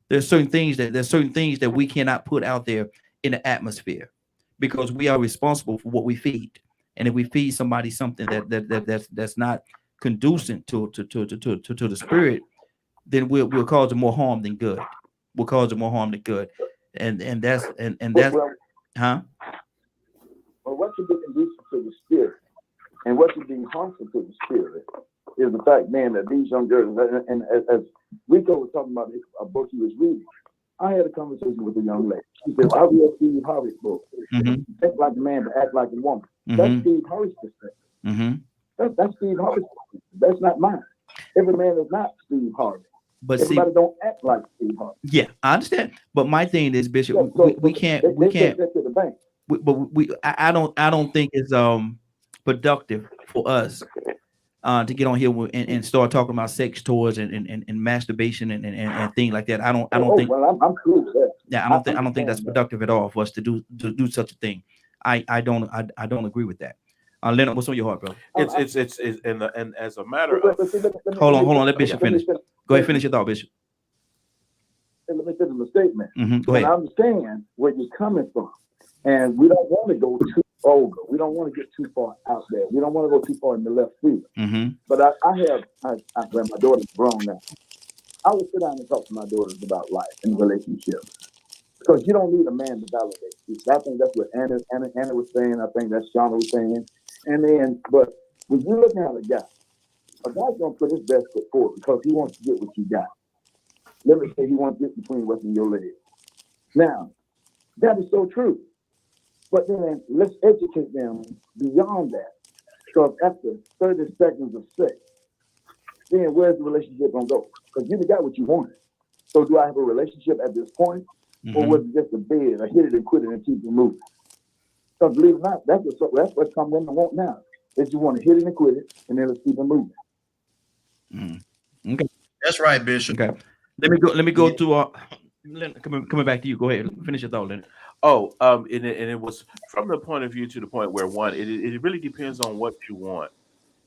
there's certain things that we cannot put out there in the atmosphere, because we are responsible for what we feed. And if we feed somebody something that's not conducive to the spirit, then we'll cause them more harm than good. We'll cause them more harm than good. And that's huh? Well, what should be conducive to the spirit and what should be harmful to the spirit is the fact, man, that these young girls, and as Rico was talking about a book he was reading, I had a conversation with a young lady. She said, I read Steve Harvey's book. Think like a man, but act like a woman. That's Steve Harvey's perspective. That's Steve Harvey's perspective. That's not mine. Every man is not Steve Harvey. But everybody don't act like Steve Harvey. Yeah, I understand. But my thing is, Bishop, we can't. I don't think it's productive for us to get on here and start talking about sex toys and masturbation and things like that. I don't think. Well, I'm cool with that. Yeah, I don't think that's productive at all for us to do such a thing. I don't agree with that. Leonard, what's on your heart, bro? It's and as a matter of hold on, let Bishop finish. Go ahead, finish your thought, Bishop. Let me finish the statement. Go ahead. I understand where you're coming from, and we don't want to go too over. We don't want to get too far out there. We don't want to go too far in the left field. But when my daughter's grown now, I would sit down and talk to my daughters about life and relationships. Because you don't need a man to validate you. I think that's what Anna was saying. I think that's Shauna was saying. And then, but when you look at a guy's going to put his best foot forward because he wants to get what you got. Let me say he wants to get between what's in your legs. Now, that is so true. But then let's educate them beyond that. Because after 30 seconds of sex, then where's the relationship going to go? Because you got what you wanted. So do I have a relationship at this point? Or was it just a bed? I hit it and quit it and keep it moving. Because believe it or not, that's what some women want now. Is you want to hit it and quit it, and then let's keep it moving. Okay, that's right, Bishop. Okay, let me go to coming back to you. Go ahead, finish your thought, Leonard. And it was from the point of view to the point where it really depends on what you want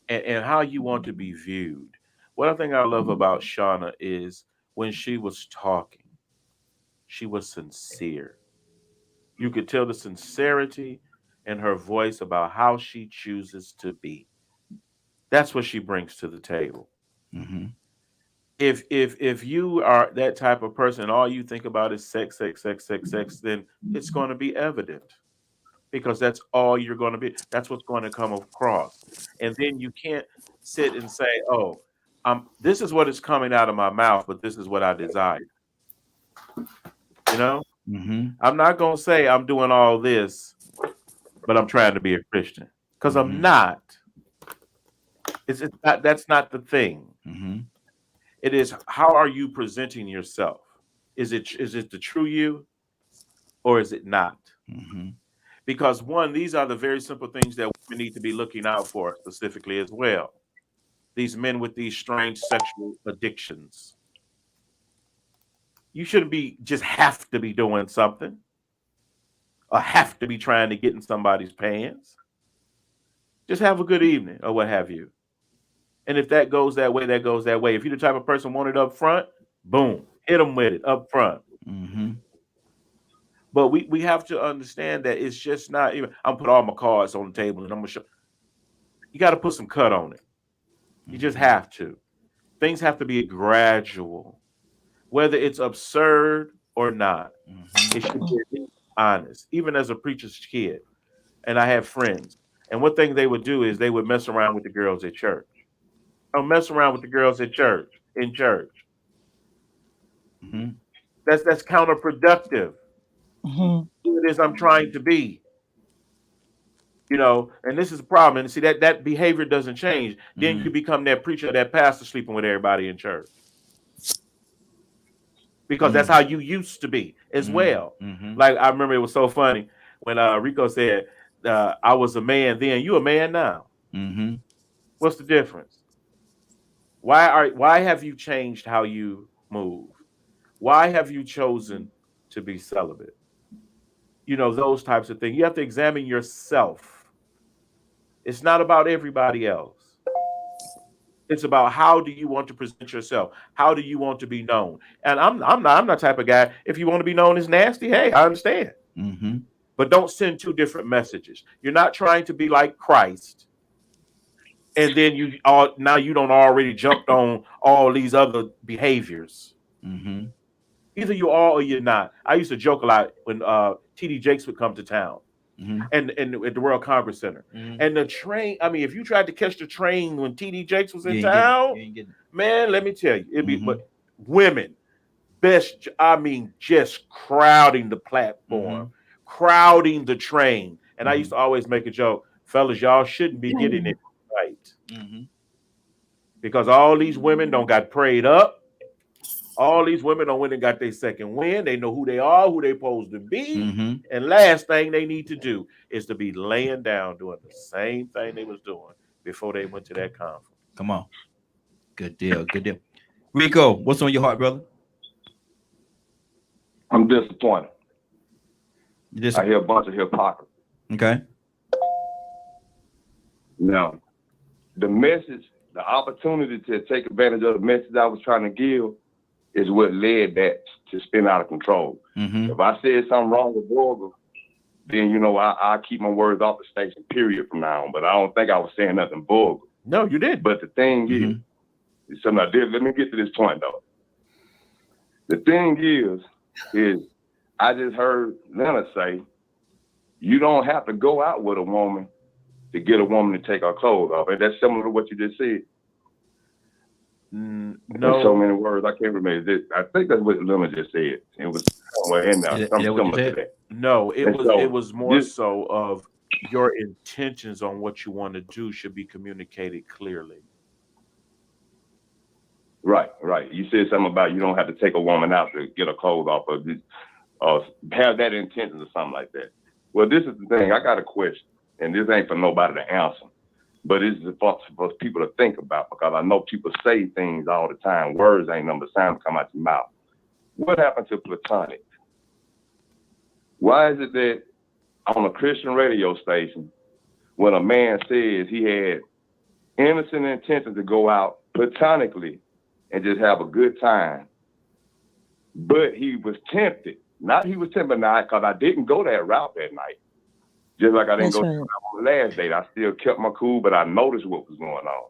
and how you want to be viewed. One thing I love about Shauna is when she was talking, she was sincere. You could tell the sincerity in her voice about how she chooses to be. That's what she brings to the table. If you are that type of person and all you think about is sex, then it's going to be evident, because that's all you're going to be. That's what's going to come across. And then you can't sit and say, oh, this is what is coming out of my mouth, but this is what I desire. You know? I'm not going to say I'm doing all this, but I'm trying to be a Christian, because I'm not. It's not. That's not the thing. It is, how are you presenting yourself? Is it the true you, or is it not? Because these are the very simple things that we need to be looking out for specifically as well. These men with these strange sexual addictions. You shouldn't just have to be doing something, or have to be trying to get in somebody's pants. Just have a good evening or what have you. And if that goes that way, that goes that way. If you're the type of person want it up front, boom, hit them with it up front. But we have to understand that it's just not even, I'm put all my cards on the table and I'm going to show. You got to put some cut on it. You just have to. Things have to be gradual, whether it's absurd or not. It should be honest. Even as a preacher's kid, and I have friends, and one thing they would do is they would mess around with the girls at church. Don't mess around with the girls at church, in church. That's counterproductive. Who it is I'm trying to be. You know, and this is a problem. And see, that behavior doesn't change. Then you become that preacher, that pastor sleeping with everybody in church. Because that's how you used to be as well. Like, I remember it was so funny when Rico said, I was a man then, you a man now. What's the difference? Why have you changed how you move? Why have you chosen to be celibate? You know, those types of things. You have to examine yourself. It's not about everybody else. It's about how do you want to present yourself? How do you want to be known? And I'm not the type of guy. If you want to be known as nasty, hey, I understand. Mm-hmm. But don't send two different messages. You're not trying to be like Christ, and then you don't already jumped on all these other behaviors. Mm-hmm. Either you are or you're not. I used to joke a lot when TD Jakes would come to town. Mm-hmm. And at the World Congress Center. Mm-hmm. And the train, I mean, if you tried to catch the train when TD Jakes was in town, man, let me tell you, it'd be but women, just crowding the platform, crowding the train. And I used to always make a joke, fellas, y'all shouldn't be getting it right. Because all these women don't got prayed up. All these women don't went and got their second win. They know who they are, who they supposed to be. And last thing they need to do is to be laying down doing the same thing they was doing before they went to that conference. Come on. Good deal. Good deal. Rico, what's on your heart, brother? I'm disappointed. I hear a bunch of hypocrisy. Okay. Now, the message, the opportunity to take advantage of the message I was trying to give is what led that to spin out of control. If I said something wrong with Borger, then, you know, I keep my words off the station, period, from now on. But I don't think I was saying nothing Borger. No, you did. But the thing is, so now, let me get to this point, though. The thing is I just heard Leonard say, you don't have to go out with a woman to get a woman to take her clothes off. And that's similar to what you just said. No. In so many words, I can't remember this. I think that's what Lemon just said. It was somewhere in there, something similar to that. No, it was more so of your intentions on what you want to do should be communicated clearly. Right. You said something about you don't have to take a woman out to get her clothes off or have that intention or something like that. Well, this is the thing. I got a question, and this ain't for nobody to answer. But it's for people to think about, because I know people say things all the time. Words ain't number sound come out your mouth. What happened to platonic? Why is it that on a Christian radio station, when a man says he had innocent intention to go out platonically and just have a good time, but he was tempted? Not he was tempted now, because I didn't go that route that night. Just like I didn't go on the last date. I still kept my cool, but I noticed what was going on.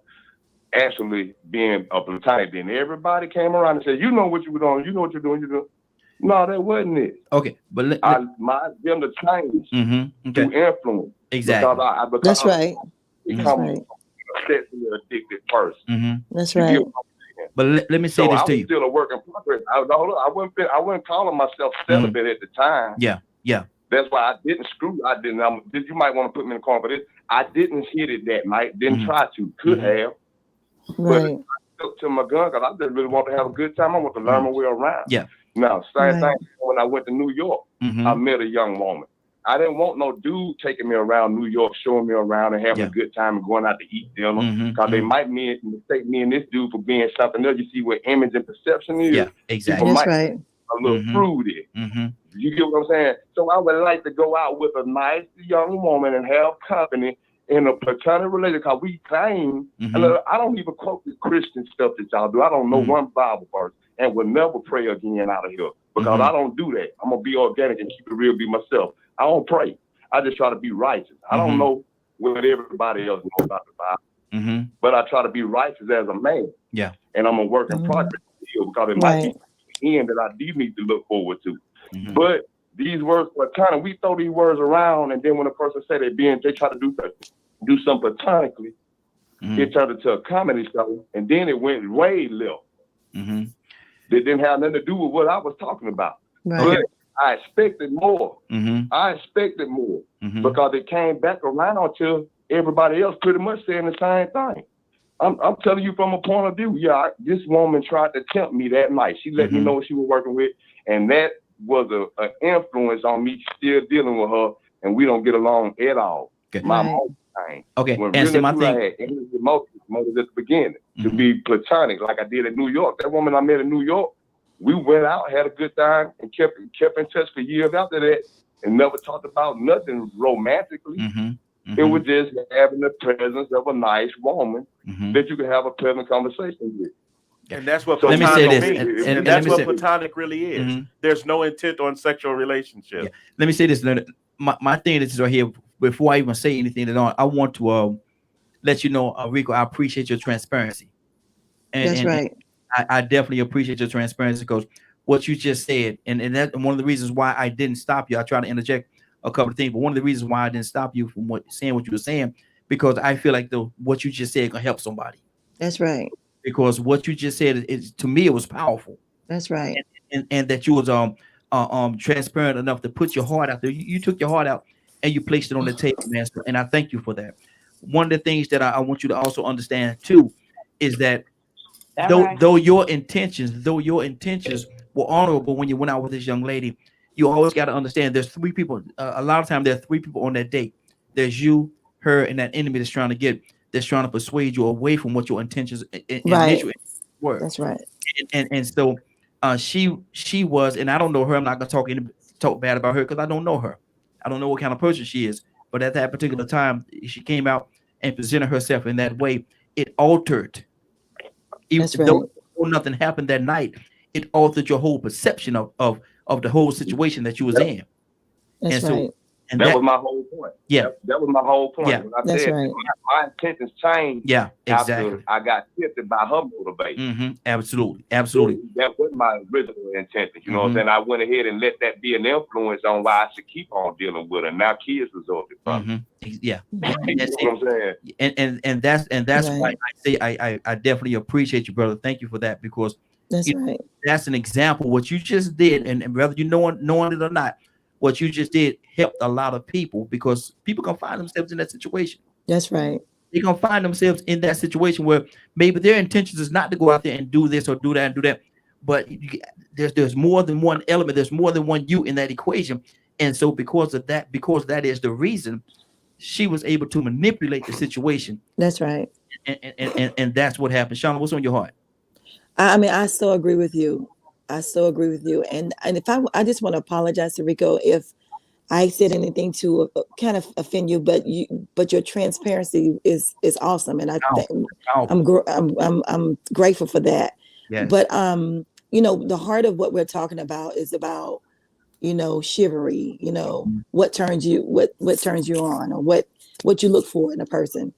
Actually being a platonic, then everybody came around and said, you know what you were doing, you know what you're doing, No, that wasn't it. Okay, but my agenda changed to influence. Exactly. Because that's right. Become a sexually addicted person. That's right. But let me say this to you. I was still a work in progress. I wasn't calling myself celibate at the time. Yeah. That's why I didn't screw. You might want to put me in the corner for this. I didn't hit it that night. Didn't try to. Could have. Right. But I stuck to my gun because I just really want to have a good time. I want to learn my way around. Yeah. Now, same thing when I went to New York. I met a young woman. I didn't want no dude taking me around New York, showing me around and having a good time and going out to eat dinner. Because they might mistake me and this dude for being something else. You see what image and perception is? Yeah, exactly. People That's right. A little fruity. You get what I'm saying? So I would like to go out with a nice young woman and have company in a platonic relationship, because we claim, I don't even quote the Christian stuff that y'all do. I don't know one Bible verse and will never pray again out of here, because I don't do that. I'm going to be organic and keep it real, be myself. I don't pray. I just try to be righteous. I don't know what everybody else knows about the Bible, but I try to be righteous as a man. Yeah. And I'm a work in progress because it might be the end that I do need to look forward to. But these words platonic, we throw these words around, and then when a person say they try to do something platonically, it turned into a comedy show, and then it went way left. They didn't have nothing to do with what I was talking about. But I expected more. I expected more because it came back around to everybody else pretty much saying the same thing. I'm telling you from a point of view. Yeah, this woman tried to tempt me that night. She let me know what she was working with, and that was an influence on me still dealing with her, and we don't get along at all. Okay. My emotion thing. Okay, When and really see my thing. I had emotion, motive at the beginning, to be platonic, like I did in New York. That woman I met in New York, we went out, had a good time, and kept in touch for years after that, and never talked about nothing romantically. It was just having the presence of a nice woman that you could have a pleasant conversation with. And that's what let me say this, and that's what platonic really is. There's no intent on sexual relationship. Yeah. Let me say this, Leonard. My thing is right here. Before I even say anything at all, I want to let you know, Rico, I appreciate your transparency. That's right. I definitely appreciate your transparency, because what you just said, and that's one of the reasons why I didn't stop you. I try to interject a couple of things, but one of the reasons why I didn't stop you from saying what you were saying, because I feel like what you just said can help somebody. That's right. Because what you just said is, to me, it was powerful. That's right. And that you was transparent enough to put your heart out there. You took your heart out and you placed it on the table, man. And I thank you for that. One of the things that I want you to also understand too is that though your intentions were honorable when you went out with this young lady, you always got to understand there's three people. A lot of times there are three people on that date. There's you, her, and that enemy that's trying to persuade you away from what your intentions initially were. That's right. And so she was, and I don't know her. I'm not gonna talk bad about her because I don't know her. I don't know what kind of person she is. But at that particular time, she came out and presented herself in that way. It altered. Even though nothing happened that night, it altered your whole perception of the whole situation that you was in. That's right. And that was my whole point. Yeah, that was my whole point. Yeah, when I said my intentions changed. Yeah, exactly. After I got shifted by her motivation. Absolutely. That wasn't my original intention. You know what I'm saying? I went ahead and let that be an influence on why I should keep on dealing with her. Now kids resulted from it. Yeah, you know what I'm saying? And that's why I say I definitely appreciate you, brother. Thank you for that, because that's an example. What you just did, and whether you knowing it or not, what you just did helped a lot of people, because people can find themselves in that situation. That's right. They're gonna find themselves in that situation where maybe their intentions is not to go out there and do this or do that and do that, but there's more than one element. There's more than one you in that equation, and so because that is the reason she was able to manipulate the situation. That's right. And that's what happened. Shauna, what's on your heart? I mean, I so agree with you. And if I just want to apologize to Rico if I said anything to kind of offend you, but your transparency is awesome, and I'm grateful for that. Yes. But the heart of what we're talking about is about chivalry. What turns you on, or what you look for in a person,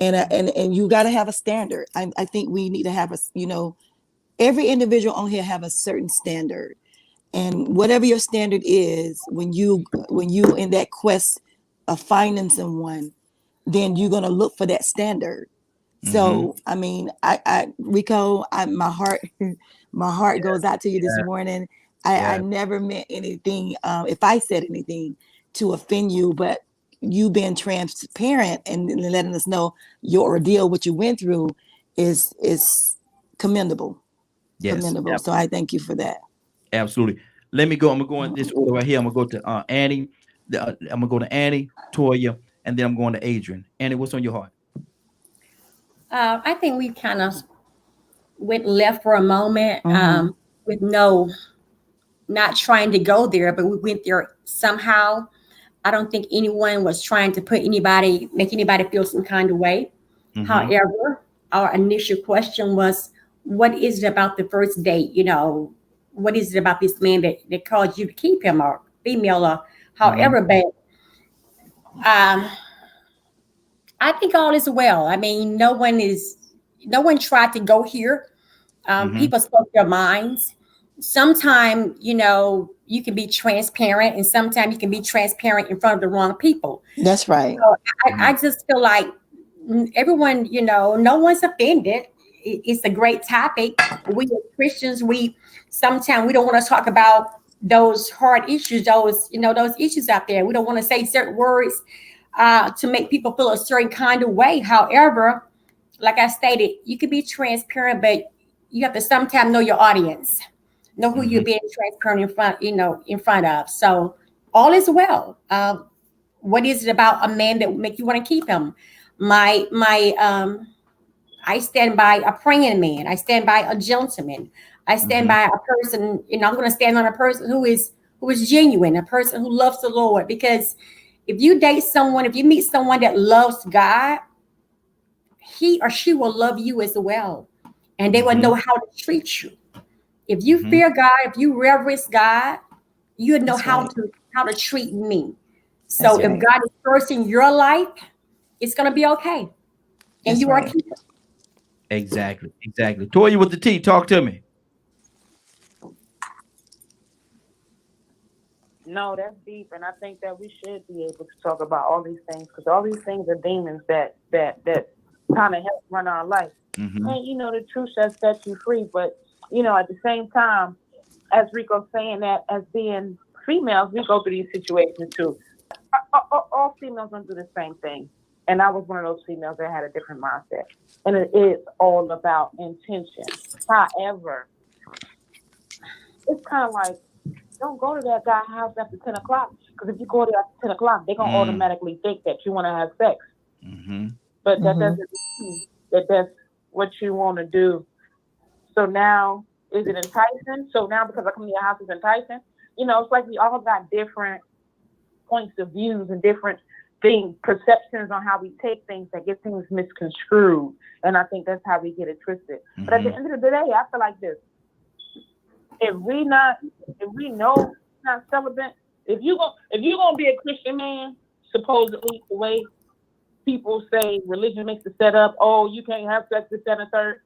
and you got to have a standard. I think we need to have every individual on here have a certain standard, and whatever your standard is, when you in that quest of finding someone, then you're gonna look for that standard. So I mean, Rico, my heart goes out to you this morning. I never meant anything. If I said anything to offend you, but you being transparent and letting us know your ordeal, what you went through, is commendable. Yes, commendable. absolutely. So I thank you for that. Absolutely. Let me go. I'm gonna go in this order right here. I'm gonna go to Annie. I'm gonna go to Annie, Toya, and then I'm going to Adrian. Annie, what's on your heart? I think we kind of went left for a moment, with not trying to go there, but we went there somehow. I don't think anyone was trying to make anybody feel some kind of way. However, our initial question was, what is it about the first date? What is it about this man that caused you to keep him, or female, or however? But I think all is well. I mean, no one tried to go here. People spoke their minds. Sometimes, you can be transparent, and sometimes you can be transparent in front of the wrong people. That's right. So I just feel like everyone, no one's offended. It's a great topic. We as Christians, sometimes we don't want to talk about those hard issues, those issues out there. We don't want to say certain words to make people feel a certain kind of way. However, like I stated, you can be transparent, but you have to sometimes know your audience, know who you're being transparent in front of. So all is well. What is it about a man that would make you want to keep him? I stand by a praying man. I stand by a gentleman. I stand by a person, I'm going to stand on a person who is genuine, a person who loves the Lord. Because if you date someone, if you meet someone that loves God, he or she will love you as well. And they will know how to treat you. If you fear God, if you reverence God, you know how to treat me. So if God is first in your life, it's going to be okay. And you are a keeper. Exactly. Toya with the T, talk to me. No, that's deep, and I think that we should be able to talk about all these things, because all these things are demons that kind of help run our life. And the truth shall set you free. But at the same time, as Rico's saying, that as being females, we go through these situations too. All females don't do the same thing. And I was one of those females that had a different mindset. And it is all about intention. However, it's kind of like, don't go to that guy's house after 10 o'clock. Because if you go there after 10 o'clock, they're going to automatically think that you want to have sex. But that doesn't mean that that's what you want to do. So now, is it enticing? So now, because I come to your house, it's enticing? It's like we all got different points of views and different perceptions on how we take things that get things misconstrued. And I think that's how we get it twisted. But at the end of the day, I feel like this. If we know not celibate, if you're gonna be a Christian man, supposedly the way people say religion makes the setup, oh, you can't have sex with that and third,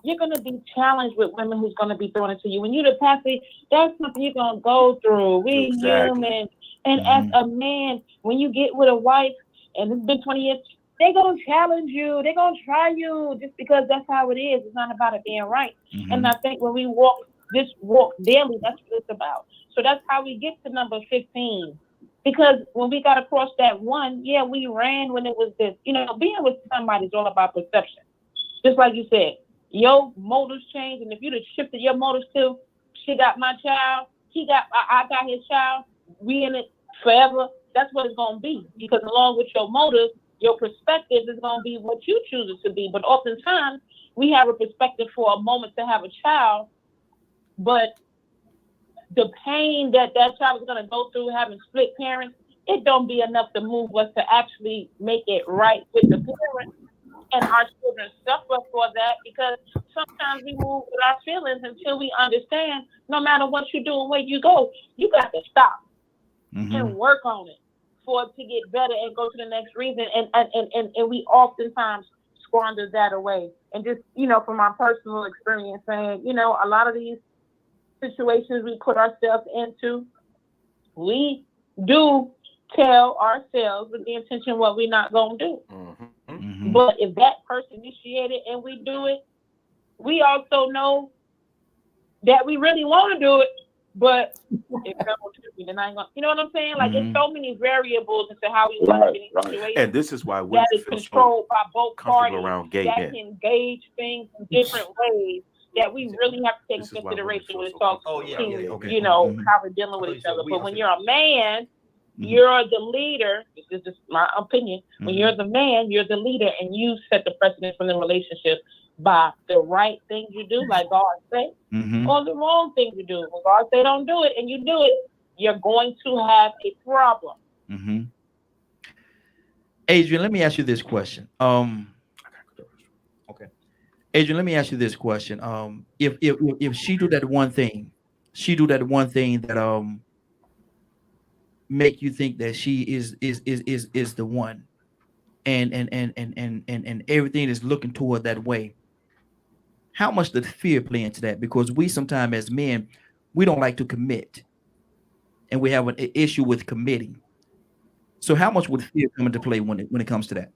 you're gonna be challenged with women who's gonna be throwing it to you. When you're the pastor, that's something you're gonna go through. We human. And as a man, when you get with a wife and it's been 20 years, they're gonna challenge you, they're gonna try you, just because that's how it is. It's not about it being right. And I think when we walk daily, that's what it's about. So that's how we get to number 15. Because when we got across that one, we ran when it was this. Being with somebody is all about perception. Just like you said, your motives change, and if you'd have shifted your motives to, she got my child, I got his child, we in it forever, that's what it's gonna be. Because along with your motives, your perspective is gonna be what you choose it to be. But oftentimes we have a perspective for a moment to have a child, but the pain that child is going to go through having split parents, it don't be enough to move us to actually make it right with the parents. And our children suffer for that, because sometimes we move with our feelings until we understand no matter what you do and where you go, you got to stop and work on it for it to get better and go to the next reason. And we oftentimes squander that away. And just, from my personal experience, saying, a lot of these situations we put ourselves into, we do tell ourselves with the intention what we're not going to do. But if that person initiated and we do it, we also know that we really want to do it, but if that was tricky, then I ain't gonna, you know what I'm saying? Like, there's so many variables into how we want to get in situations. And this is why women that is controlled by both parties around gay that men. can engage things in different ways that we really have to take into consideration when it talks to, how we're dealing with each other. But when you're a man, you're the leader. This is just my opinion. When you're the man, you're the leader, and you set the precedent for the relationship by the right things you do, like God say, or the wrong things you do. When God say don't do it and you do it, you're going to have a problem. Adrian, let me ask you this question. Okay. Adrian, let me ask you this question. If she do that one thing, that make you think that she is the one, and everything is looking toward that way, how much does fear play into that? Because we sometimes as men, we don't like to commit, and we have an issue with committing. So how much would fear come into play when it comes to that?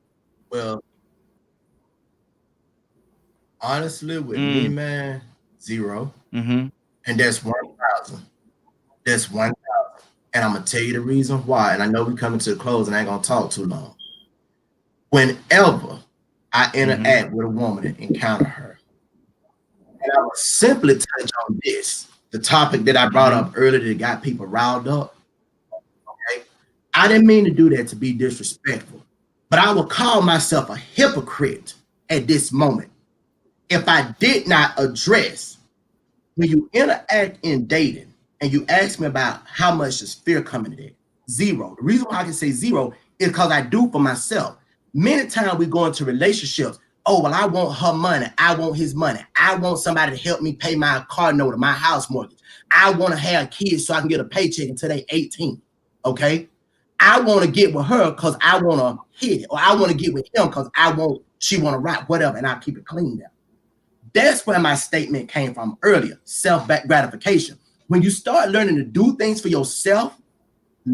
Well, honestly, with me, man, 0. And that's 1,000. That's 1,000. And I'm gonna tell you the reason why. And I know we're coming to the close, and I ain't gonna talk too long. Whenever I interact with a woman and encounter her, and I will simply touch on this, the topic that I brought up earlier that got people riled up. Okay, I didn't mean to do that to be disrespectful, but I will call myself a hypocrite at this moment if I did not address when you interact in dating and you ask me about how much does fear come into that? Zero. The reason why I can say zero is because I do for myself. Many times we go into relationships. Oh, well, I want her money. I want his money. I want somebody to help me pay my car note or my house mortgage. I want to have kids so I can get a paycheck until they're 18. Okay. I want to get with her because I want to hit it, or I want to get with him because she want to rap, whatever, and I'll keep it clean there. That's where my statement came from earlier, self-gratification. When you start learning to do things for yourself,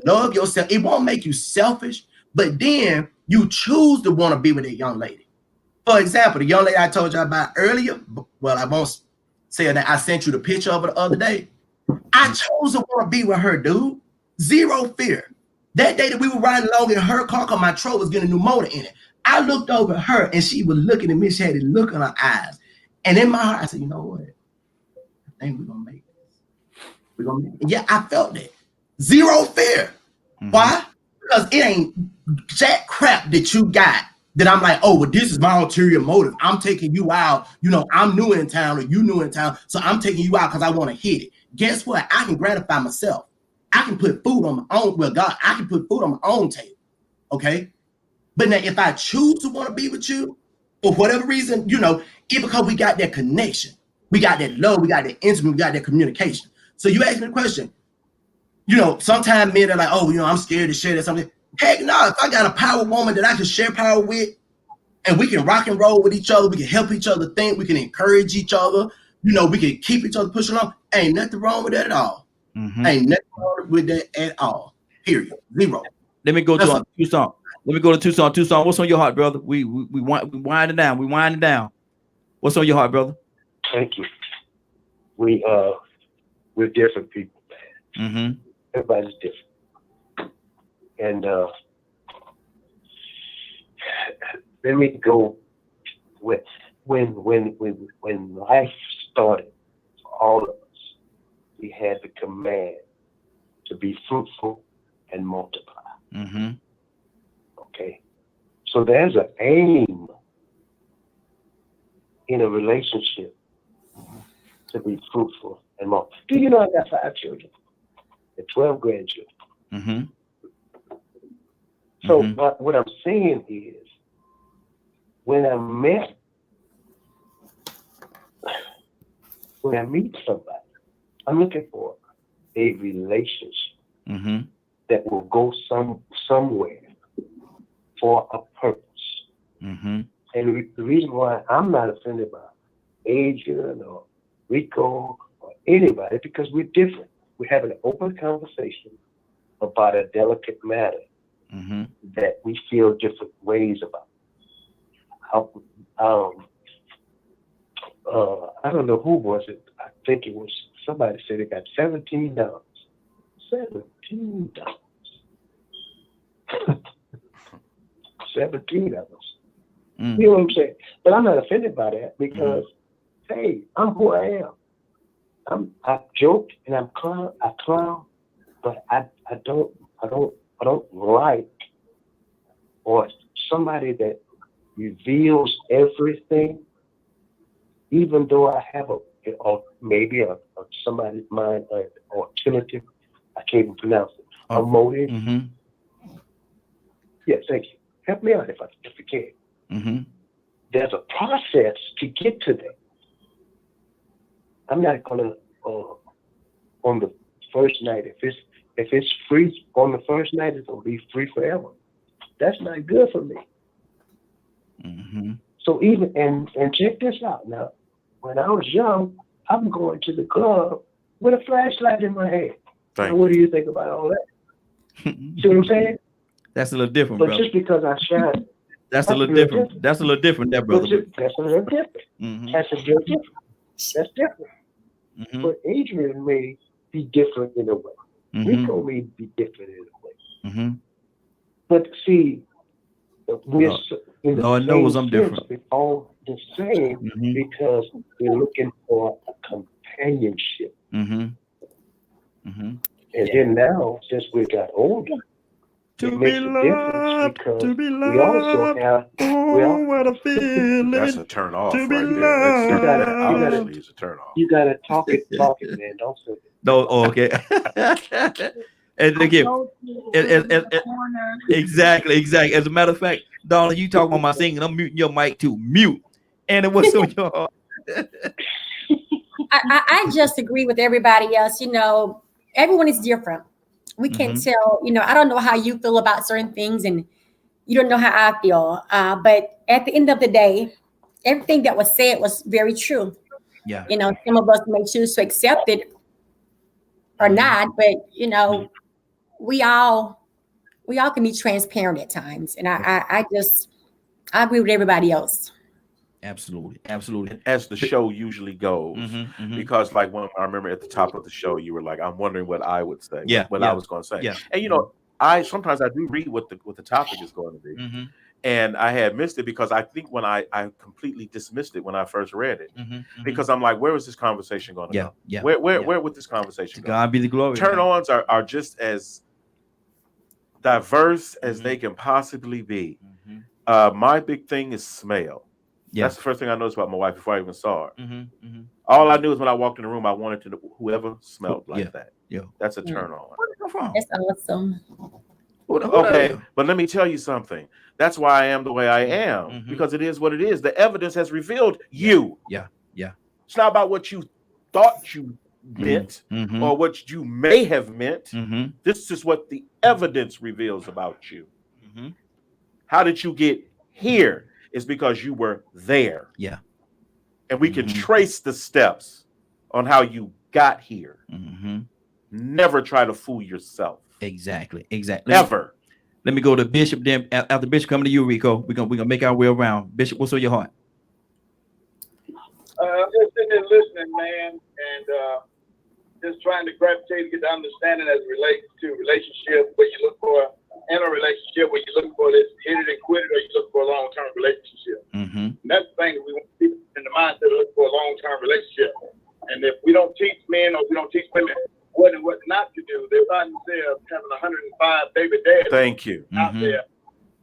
love yourself, it won't make you selfish, but then you choose to want to be with a young lady. For example, the young lady I told you about earlier, well, I won't say that I sent you the picture of her the other day. I chose to want to be with her, dude. Zero fear. That day that we were riding along in her car because my truck was getting a new motor in it, I looked over at her and she was looking at me. She had a look in her eyes. And in my heart, I said, you know what? I think we're going to make this. We're going to make it. Yeah, I felt that. Zero fear. Mm-hmm. Why? Because it ain't jack crap that you got that I'm like, oh, well, this is my ulterior motive. I'm taking you out. You know, I'm new in town or you new in town. So I'm taking you out because I want to hit it. Guess what? I can gratify myself. I can put food on my own. Well, God, I can put food on my own table. Okay. But now if I choose to want to be with you, for whatever reason, you know, it's because we got that connection. We got that love. We got that intimacy. We got that communication. So you ask me the question, you know, sometimes men are like, oh, you know, I'm scared to share that something. Heck no, if I got a power woman that I can share power with and we can rock and roll with each other, we can help each other think, we can encourage each other, you know, we can keep each other pushing on. Ain't nothing wrong with that at all. Mm-hmm. Ain't nothing wrong with that at all. Period. Zero. Let me go to Tucson. Let me go to Tucson. Tucson, what's on your heart, brother? We winding down. We winding down. What's on your heart, brother? Thank you. We're different people, man. Mm-hmm. Everybody's different. And let me go with when life started for all of us, we had the command to be fruitful and multiply. Mm-hmm. Okay. So there's an aim in a relationship to be fruitful and multiply. Do you know I got 5 children and 12 grandchildren? Mm-hmm. So what I'm saying is, when I meet somebody, I'm looking for a relationship that will go somewhere for a purpose. Mm-hmm. And the reason why I'm not offended by Adrian or Rico or anybody, because we're different. We're having an open conversation about a delicate matter that we feel different ways about. I don't know who was it. I think it was somebody said it got $17. $17. $17. You know what I'm saying? But I'm not offended by that because, hey, I'm who I am. I joke and I clown, but I don't like or somebody that reveals everything, even though I have maybe somebody's mind or alternative. I can't even pronounce it. A motive. Mm-hmm. Yeah, thank you. Help me out if you can. Mm-hmm. There's a process to get to that. I'm not gonna on the first night. If it's free on the first night, it's gonna be free forever. That's not good for me. Mm-hmm. So even and check this out now. When I was young, I'm going to the club with a flashlight in my hand. Now, what do you think about all that? See what I'm saying? That's a little different, but brother. Just because I shine, that's a little different. That's a little different, that brother. That's a little different. Mm-hmm. That's a little different. That's different. Mm-hmm. But Adrian may be different in a way. Rico may be different in a way. Mm-hmm. But see, we're in the Lord knows I'm different. We're all the same because we're looking for a companionship. Mm-hmm. Mm-hmm. And then now, since we got older, it makes a difference because we also have what a feeling. That's a turn off right there. Obviously, it's a turn off. You gotta talk it, man. Don't say it. No, okay. And again, exactly. As a matter of fact, Donna, you talking about my singing, I'm muting your mic too. Mute. And it was on your heart. I just agree with everybody else. You know, everyone is different. We can't tell, you know, I don't know how you feel about certain things and you don't know how I feel. But at the end of the day, everything that was said was very true. Yeah. You know, some of us may choose to accept it or not, but you know, we all can be transparent at times. And I agree with everybody else. Absolutely. As the show usually goes, because like when I remember at the top of the show, you were like, "I'm wondering what I would say, what I was going to say." Yeah. And you know, I sometimes do read what the topic is going to be, and I had missed it because I think when I completely dismissed it when I first read it, because I'm like, where was this conversation going to go? Yeah. Where would this conversation go? God be the glory. Turn-ons are just as diverse as they can possibly be. My big thing is smell. Yeah. That's the first thing I noticed about my wife before I even saw her. All I knew is when I walked in the room, I wanted to know whoever smelled like that. Yeah. That's a turn on. Where did it come from? That's awesome. Okay, but let me tell you something. That's why I am the way I am, because it is what it is. The evidence has revealed you. Yeah. It's not about what you thought you meant or what you may have meant. This is what the evidence reveals about you. How did you get here? Is because you were there. Yeah. And we can trace the steps on how you got here. Never try to fool yourself. Exactly. Ever. Let me go to Bishop. Then after Bishop coming to you, Rico, we're gonna make our way around. Bishop, what's on your heart? I'm just sitting there listening, man, and just trying to gravitate, get the understanding as it relates to relationship, what you look for in a relationship, what you look for this hit it and quit it, or you look for a long-term relationship. And that's the thing that we want people in the mindset to look for a long-term relationship. And if we don't teach men or we don't teach women what and what not to do, they find themselves having 105 baby daddies. Thank you. Out there.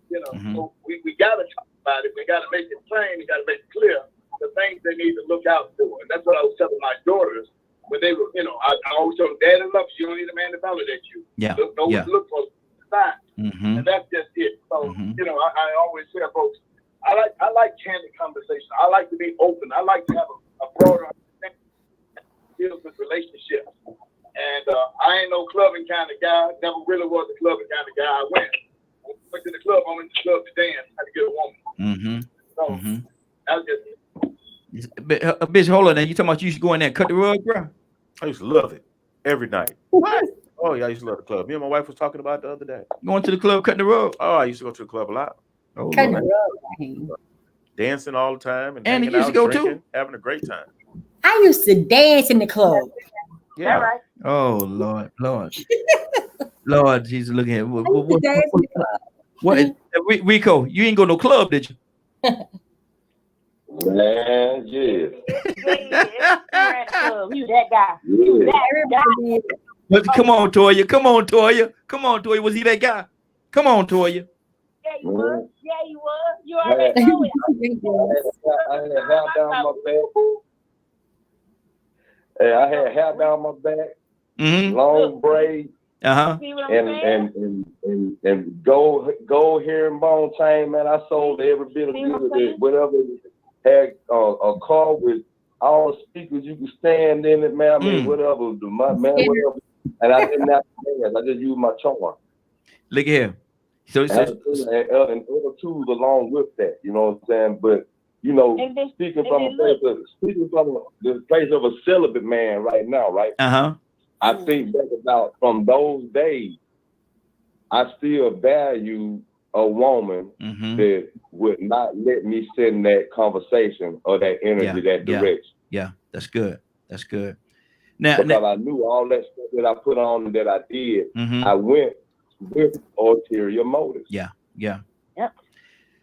You know, so we got to talk about it. We got to make it plain. We got to make it clear the things they need to look out for. And that's what I was telling my daughters when they were, you know, I always tell them, Daddy loves you. You don't need a man to validate you. Yeah. Look for signs. And that's just it. So, you know, I always tell folks, I like candid conversation. I like to be open. I like to have a broader understanding that deals with relationships. And I ain't no clubbing kind of guy. Never really was a clubbing kind of guy. I went to the club. I went to the club to dance. How to get a woman. So that was just it. Bishop, hold on. Now you talking about you should go in there and cut the rug, bro? I used to love it every night. What? Oh yeah, I used to love the club. Me and my wife was talking about it the other day. Going to the club, cutting the rug. Oh, I used to go to the club a lot. Oh, cutting the rug. Dancing all the time and you hanging used out, to go drinking, too? having a great time. I used to dance in the club. Yeah. Right. Oh Lord, Lord Jesus, look at him. What? Rico, you ain't go no club, did you? Man, yeah. You that guy. You that guy. But come on, Toya. Was he that guy? Come on, Toya. Yeah, you was. You already know it. I had hair down my back. Hey, I had hair down my back. Long braids. And gold herringbone chain, man. I sold every bit of it. Whatever had a car with all the speakers you could stand in it, man. I mean, whatever. Whatever. And I didn't have to dance. I just used my charm. Look at here. So and other tools along with that, you know what I'm saying? But you know, speaking from the place of a celibate man right now, right? I think back about from those days, I still value a woman that would not let me sit in that conversation or that energy, that direction. Yeah, that's good. Now, because I knew all that stuff that I put on and that I did, I went with ulterior motives. Yeah. Yep.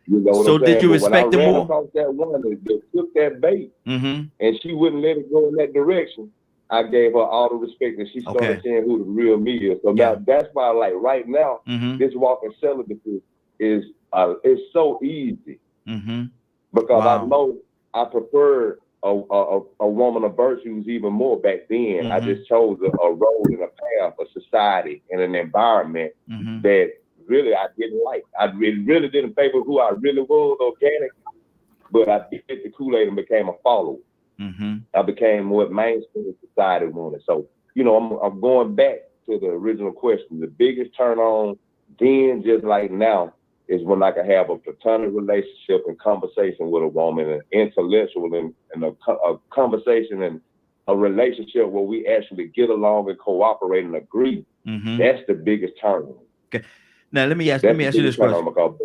You know so did you respect them more? Across that woman that took that bait, and she wouldn't let it go in that direction. I gave her all the respect, and she started saying who the real me is. So now that's why, like right now, this walking celibacy is it's so easy because I know I prefer a woman of virtues even more back then. I just chose a road and a path, a society, and an environment that really I didn't like. I really didn't favor who I really was organic, but I did the Kool-Aid and became a follower. I became what mainstream society wanted. So, you know, I'm going back to the original question. The biggest turn on then, just like now, is when I can have a platonic relationship and conversation with a woman, an intellectual and a conversation and a relationship where we actually get along and cooperate and agree. That's the biggest turn on. Okay. Now let me ask you this question. Because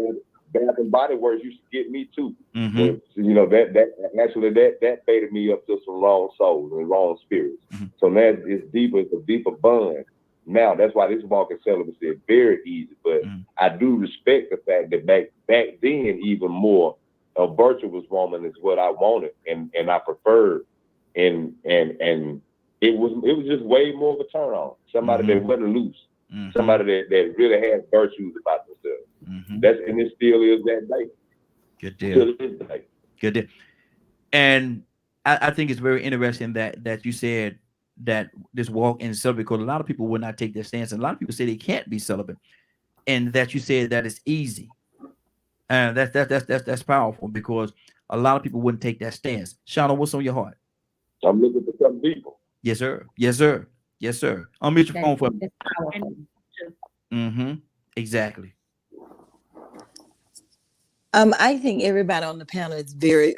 Bath and Body Works used to get me too. But, you know, that faded me up to some wrong souls and wrong spirits. So now it's a deeper bond. Now that's why this walking celibacy is very easy. But I do respect the fact that back then even more a virtuous woman is what I wanted and I preferred. And it was just way more of a turn on. Somebody that wasn't loose. Somebody that really had virtues about themselves. And it still is that day. Good deal. Good deal. And I think it's very interesting that you said that this walk in celibate, because a lot of people will not take that stance, and a lot of people say they can't be celibate, and that you said that it's easy. And that's powerful because a lot of people wouldn't take that stance. Shauna, what's on your heart? I'm looking for some people. Yes, sir. Yes, sir. Yes, sir. Unmute your phone for me. Exactly. I think everybody on the panel is very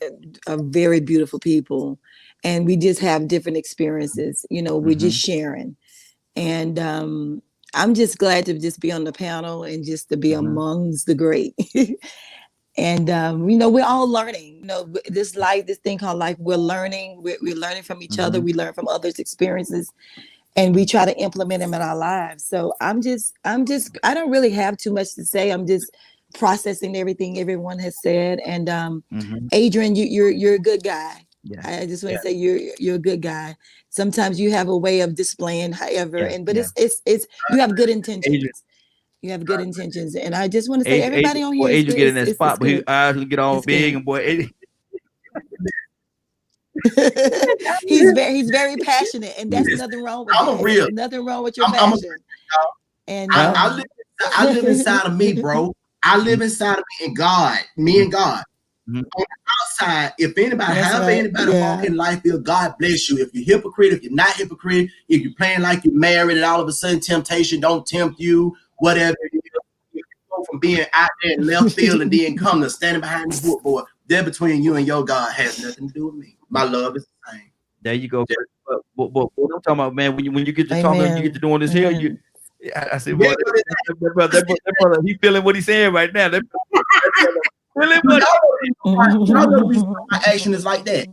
beautiful people, and we just have different experiences. You know, we're just sharing, and I'm just glad to just be on the panel and just to be amongst the great. And you know, we're all learning. You know, this thing called life, we're learning. We're learning from each other. We learn from others' experiences, and we try to implement them in our lives. So I don't really have too much to say. I'm just processing everything everyone has said. And Adrian, you're a good guy. Yeah. I just want to say you're a good guy. Sometimes you have a way of displaying, however, but it's you have good intentions. Adrian. You have good intentions, and I just want to say everybody on here. Adrian get in that spot, but his eyes will get all big, and boy, Adrian. he's very passionate, and that's nothing wrong with that. Nothing wrong with your passion. And I live inside of me, bro. I live inside of me and God, me and God. On the outside, if anybody, anybody walk in life, God bless you. If you're hypocrite, if you're not hypocrite, if you're playing like you're married and all of a sudden temptation don't tempt you, whatever. You go from being out there in left field and then come to standing behind the bookboard. There between you and your God has nothing to do with me. My love is the same. There you go. But what I'm talking about, man, when you get to talking, you get to doing this here, I said, boy, that brother, he feeling what he's saying right now. Y'all know the reason why my action is like that.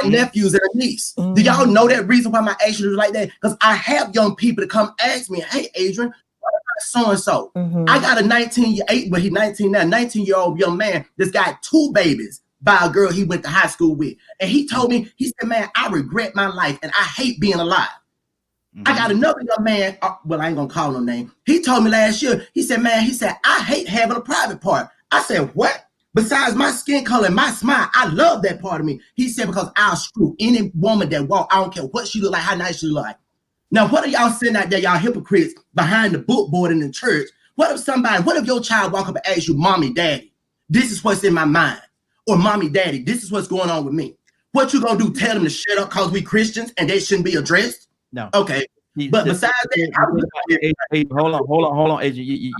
My nephews and a niece. Do y'all know that reason why my action is like that? Because I have young people to come ask me, hey, Adrian, what about so-and-so? I got a 19-year-old young man that's got 2 babies by a girl he went to high school with. And he told me, he said, man, I regret my life and I hate being alive. I got another young man, well, I ain't gonna call no name. He told me last year, he said, I hate having a private part. I said, what? Besides my skin color and my smile, I love that part of me. He said, because I'll screw any woman that walk, I don't care what she look like, how nice she look like. Now, what are y'all sitting out there, y'all hypocrites, behind the book board in the church? What if your child walk up and ask you, mommy, daddy, this is what's in my mind? Or mommy, daddy, this is what's going on with me. What you gonna do, tell them to shut up because we Christians and they shouldn't be addressed? No. Okay. But besides that, hold on, Adrian. You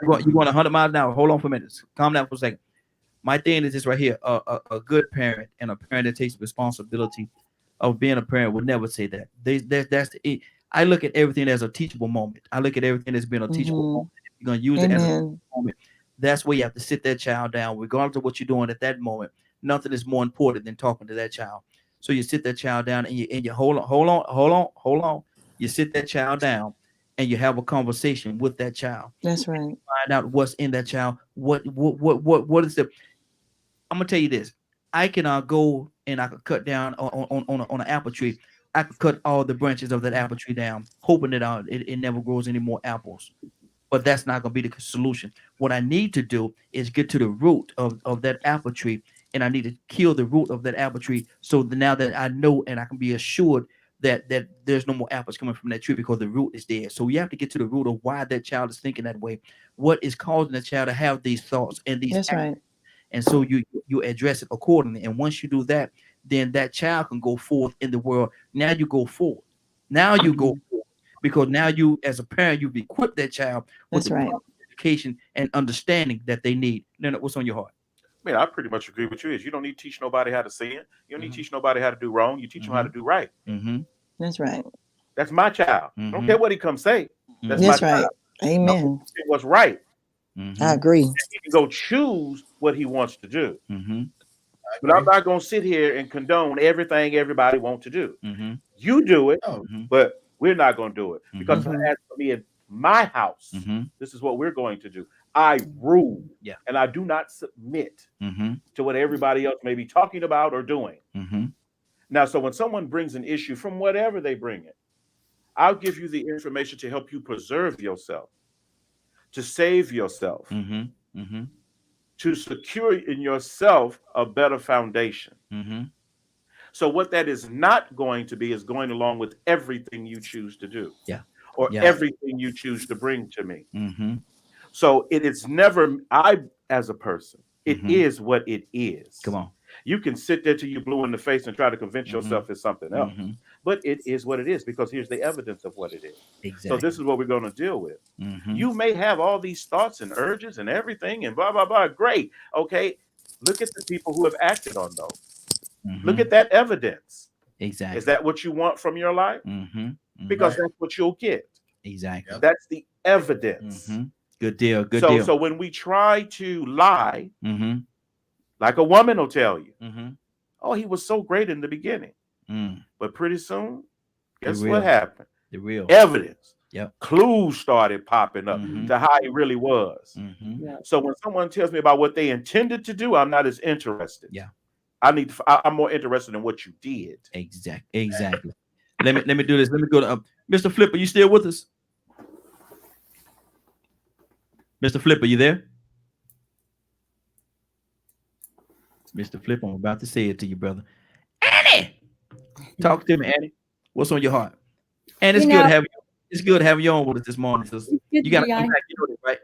going 100 miles an hour. Hold on for a minute. Calm down for a second. My thing is this right here. A good parent and a parent that takes responsibility of being a parent would never say that. That's it. I look at everything as a teachable moment. I look at everything as being a teachable moment. If you're gonna use it as a moment. That's where you have to sit that child down, regardless of what you're doing at that moment. Nothing is more important than talking to that child. So you sit that child down and you hold on. You sit that child down and you have a conversation with that child. That's right. Find out what's in that child. What is the? I'm gonna tell you this. I can go and I can cut down on an apple tree. I could cut all the branches of that apple tree down, hoping that it never grows any more apples. But that's not going to be the solution. What I need to do is get to the root of that apple tree, and I need to kill the root of that apple tree. So now that I know and I can be assured that there's no more apples coming from that tree because the root is dead. So you have to get to the root of why that child is thinking that way. What is causing the child to have these thoughts and these That's right. And so you address it accordingly. And once you do that, then that child can go forth in the world. Now you go forward. Now you go forward. Because now you, as a parent, you've equipped that child with the proper education and understanding that they need. Leonard, what's on your heart? Man, I pretty much agree with you. Is you don't need to teach nobody how to sin. You don't need to teach nobody how to do wrong. You teach them how to do right. That's right. That's my child. Don't care what he comes say. That's my right. child. Amen. What's right. I agree. And he can go choose what he wants to do. But I'm not going to sit here and condone everything everybody wants to do. You do it, but we're not going to do it. Because as for me in my house, this is what we're going to do. I rule, and I do not submit to what everybody else may be talking about or doing. Now, so when someone brings an issue from whatever they bring it, I'll give you the information to help you preserve yourself, to save yourself, to secure in yourself a better foundation. So what that is not going to be is going along with everything you choose to do, or everything you choose to bring to me. So it is never, as a person, it is what it is. Come on. You can sit there till you blue in the face and try to convince yourself it's something else. But it is what it is, because here's the evidence of what it is. Exactly. So this is what we're going to deal with. You may have all these thoughts and urges and everything and blah, blah, blah. Great. Okay. Look at the people who have acted on those. Look at that evidence. Exactly. Is that what you want from your life? Because that's what you'll get. Exactly. That's the evidence. Good deal. Good deal. So when we try to lie, like a woman will tell you, oh, he was so great in the beginning. But pretty soon, guess what happened? The real evidence. Yep. Clues started popping up to how he really was. So when someone tells me about what they intended to do, I'm not as interested. Yeah. I'm more interested in what you did. Exactly. Let me do this. Let me go to Mr. Flipper. You still with us? Mr. Flipper, you there? Mr. Flipper, I'm about to say it to you, brother. Annie, talk to me, Annie. What's on your heart? And it's good having you. It's good having you on with us this morning. You got to come back, you know this, right?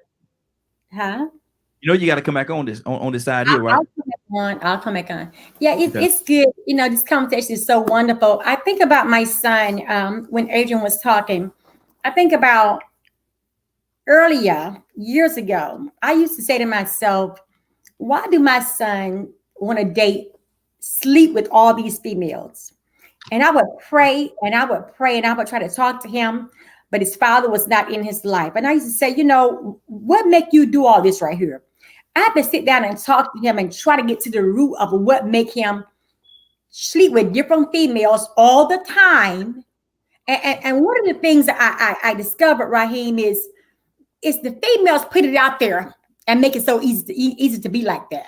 Huh? You know you got to come back on this on this side here, right? I'll come back on. Yeah, it's good. You know, this conversation is so wonderful. I think about my son when Adrian was talking. I think about earlier, years ago, I used to say to myself, why do my son want to sleep with all these females? And I would pray and I would try to talk to him, but his father was not in his life. And I used to say, you know, what make you do all this right here? I had to sit down and talk to him and try to get to the root of what make him sleep with different females all the time. And one of the things that I discovered, Raheem, is the females put it out there and make it so easy to be like that.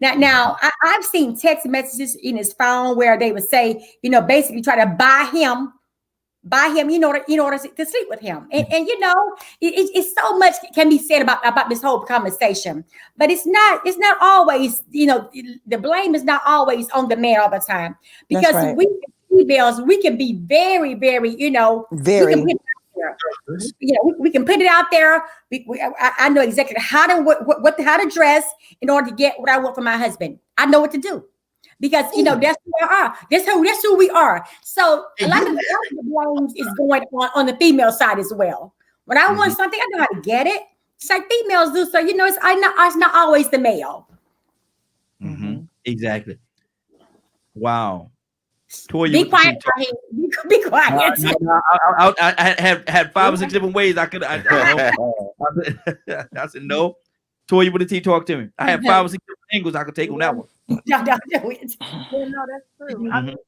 Now I've seen text messages in his phone where they would say, you know, basically try to buy him in order to sleep with him. And you know, it's so much can be said about this whole conversation, but it's not always, you know, the blame is not always on the man all the time, because right. we females, we can be very, very, you know, we can put it out there. I know exactly how to dress in order to get what I want from my husband. I know what to do, because you know that's who we are. That's who we are. So a lot of the blame is going on the female side as well. When I want something, I know how to get it. It's like females do. So you know, it's not always the male. Exactly. Wow. Toya, be quiet, be quiet. I had 5 or 6 different ways I could. I said no. Toya with the T, talk to me. I had 5 or 6 different angles I could take on that one. No, that's true. I mean,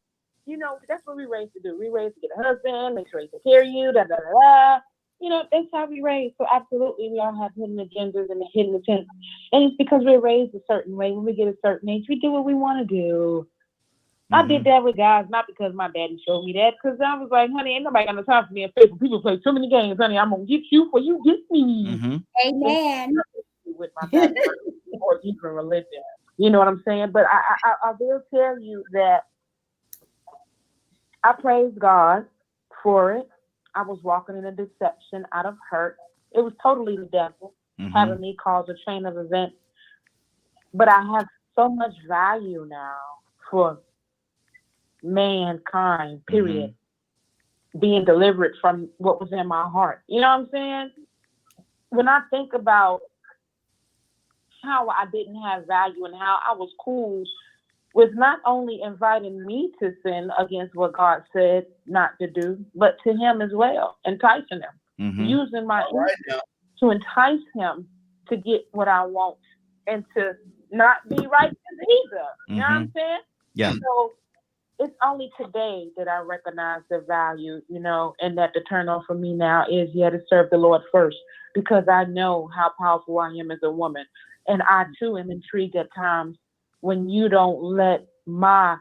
you know, that's what we raised to do. We raised to get a husband, make sure he take care of you, da da da da. You know, that's how we raised. So absolutely, we all have hidden agendas and hidden intents, and it's because we're raised a certain way. When we get a certain age, we do what we want to do. I did that with guys, not because my daddy showed me that, because I was like, honey, ain't nobody got no time for me. And people play too many games, honey. I'm gonna get you before you get me. Amen. With my background or even religion, you know what I'm saying? But I will tell you that I praise God for it. I was walking in a deception out of hurt. It was totally the devil having me cause a chain of events. But I have so much value now for mankind, period. Being delivered from what was in my heart. You know what I'm saying? When I think about how I didn't have value and how I was cool with not only inviting me to sin against what God said not to do, but to him as well, enticing him, using my to entice him to get what I want and to not be righteous either. You know what I'm saying? Yeah. So it's only today that I recognize the value, you know, and that the turn on for me now is to serve the Lord first, because I know how powerful I am as a woman. And I too am intrigued at times when you don't let my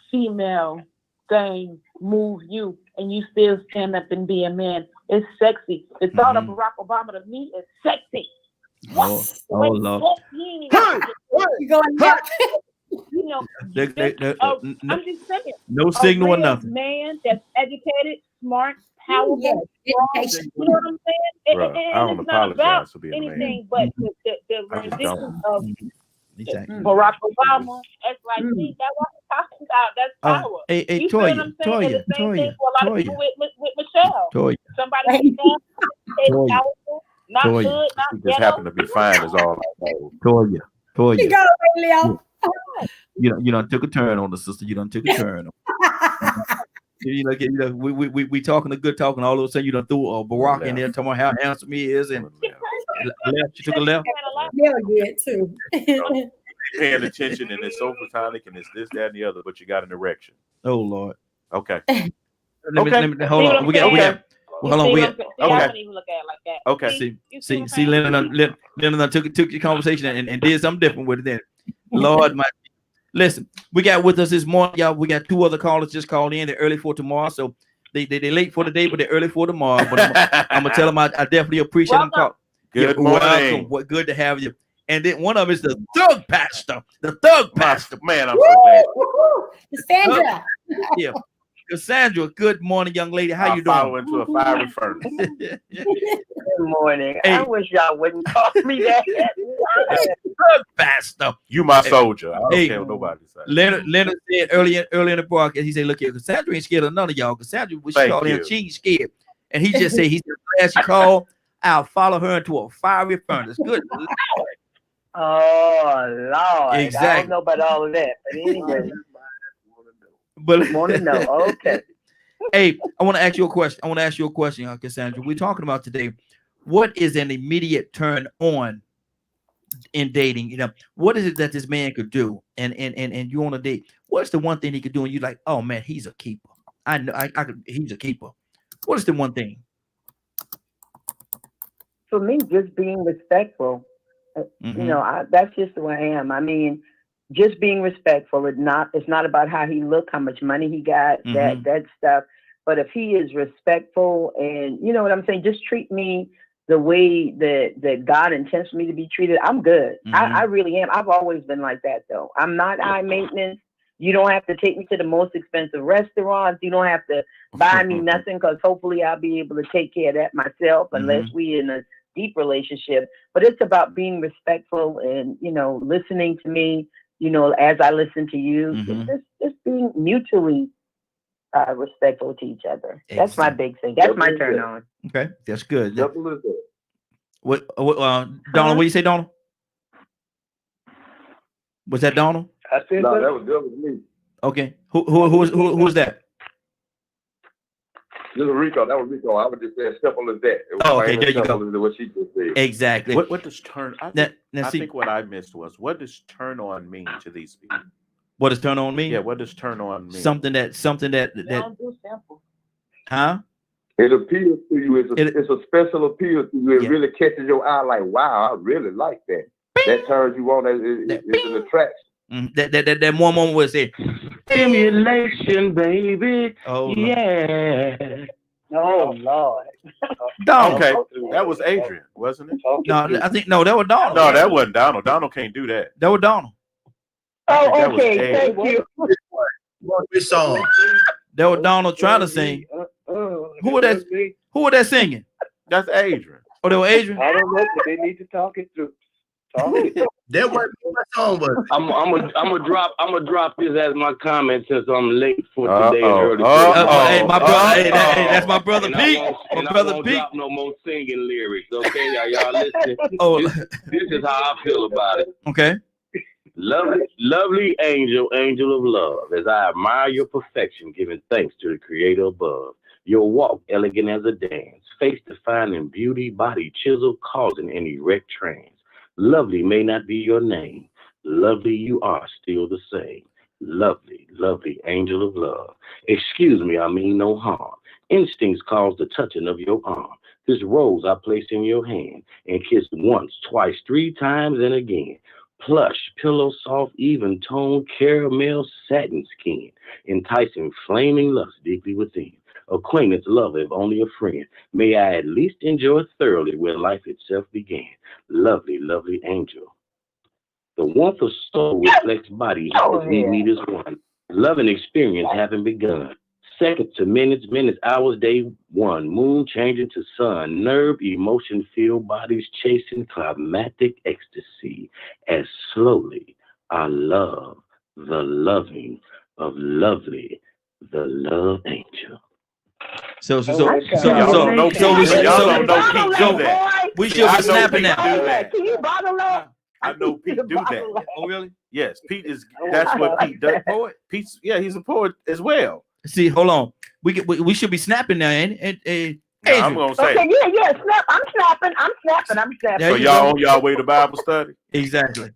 female thing move you and you still stand up and be a man. It's sexy. The thought of Barack Obama to me is sexy. Oh Lord. You going left? You know, I'm just saying. No signal or nothing. Man that's educated, smart, powerful. Yes, You know what I'm saying? Bruh, I don't it's not apologize about for being a man. anything but the rendition of Exactly. Barack Obama. That's like me. That's what I'm talking about. That's power. Hey, You see what I'm saying? And the same thing for a lot of people with Michelle. Somebody who's strong, powerful, not good, not She just happened to be fine is all I know. Toya. You go away, Leo. You done took a turn on the sister. You done took a turn. We talking a good talk, and all of a sudden you done threw Barack in there talking about how handsome he is, and left. You took a left. Yeah, good too. Paying attention, and it's so platonic, and it's this, that, and the other, but you got an erection. Oh Lord. Okay. Hold on. We got. Well, hold on. We got. I wouldn't even look at it like that. Okay. See, Lennon took your conversation and did something different with it. Then, Lord, listen, we got with us this morning, y'all. We got two other callers just called in. They're early for tomorrow, so they late for the day, but they're early for tomorrow. But I'm gonna tell them I definitely appreciate them calling. Good morning. Welcome. What good to have you. And then one of them is the thug pastor. The thug pastor. Man, I'm so glad. Cassandra. Yeah. Cassandra, good morning, young lady. How you doing? Follow into a fiery furnace. Good morning. Hey. I wish y'all wouldn't call me that. Thug pastor. You my soldier. I don't care what nobody says. Leonard said earlier in the broadcast, he said, look here, Cassandra ain't scared of none of y'all. Cassandra was called in, she ain't scared. And he just said, he's glad she called. I'll follow her into a fiery furnace. Good Lord. Oh Lord. Exactly. I don't know about all of that. But anyway. But want to know. Okay. Hey, I want to ask you a question. Cassandra. We're talking about today. What is an immediate turn on in dating? You know, what is it that this man could do? And you on a date. What's the one thing he could do? And you're like, oh man, he's a keeper. I know he's a keeper. What is the one thing? For me, just being respectful. You know, that's just the way I am. I mean, just being respectful. It's not about how he look, how much money he got, that stuff. But if he is respectful, and you know what I'm saying, just treat me the way that God intends for me to be treated, I'm good. I really am. I've always been like that, though. I'm not high maintenance. You don't have to take me to the most expensive restaurants. You don't have to buy me nothing, because hopefully I'll be able to take care of that myself, unless we in a deep relationship. But it's about being respectful and, you know, listening to me, you know, as I listen to you. Just being mutually respectful to each other. That's my big thing. That's my turn on. Okay, that's good. What Donald, what do you say, Donald? Was that Donald? I said no, that was good with me. Okay. Who was that? This was Rico. That was Rico. I would just say as simple as that. It was okay, there you go. What she just said. Exactly. What does turn? I think what I missed was, what does turn on mean to these people? What does turn on mean? Yeah, what does turn on mean? Something that Don't do simple. Huh? It appeals to you. It's a special appeal to you. It really catches your eye. Like, wow, I really like that. That turns you on. It's an attraction. That one moment where it said, Stimulation, baby. Oh, yeah. Oh Lord. Donald. Okay, that was Adrian, wasn't it? No, I think that was Donald. No, that wasn't Donald. Donald can't do that. That was Donald. Oh, okay. Thank you. Which song? That was Donald trying to sing. Who was that? Who was that singing? That's Adrian. Oh, that was Adrian. I don't know, but they need to talk it through. That wasn't my song, but I'm gonna drop this as my comment since I'm late for today and early. Hey, my brother. Hey, that's my brother Pete. My brother Pete. Drop no more singing lyrics, okay? Y'all listen. Oh, this is how I feel about it. Okay. Lovely angel of love, as I admire your perfection, giving thanks to the Creator above. Your walk elegant as a dance, face defining beauty, body chiseled, causing an erect trance. Lovely may not be your name. Lovely you are still the same. Lovely angel of love. Excuse me, I mean no harm. Instincts cause the touching of your arm. This rose I place in your hand and kiss once, twice, 3 times, and again. Plush, pillow, soft, even tone, caramel, satin skin, enticing, flaming lust deeply within. Acquaintance, love, if only a friend. May I at least enjoy thoroughly where life itself began. Lovely angel. The warmth of soul reflects body as we meet as one. Love and experience having begun. Seconds to minutes, hours, day one. Moon changing to sun. Nerve, emotion, feel bodies chasing climatic ecstasy. As slowly I love the loving of lovely, the love angel. So we should be snapping now. Can you bottle up? I know Pete do that. Oh, really? Yes, Pete is. That's what Pete does. Poet. Pete's. Yeah, he's a poet as well. See, hold on. We should be snapping now, and I'm gonna say. Okay, yeah, snap. I'm snapping. So y'all on y'all way to Bible study? Exactly.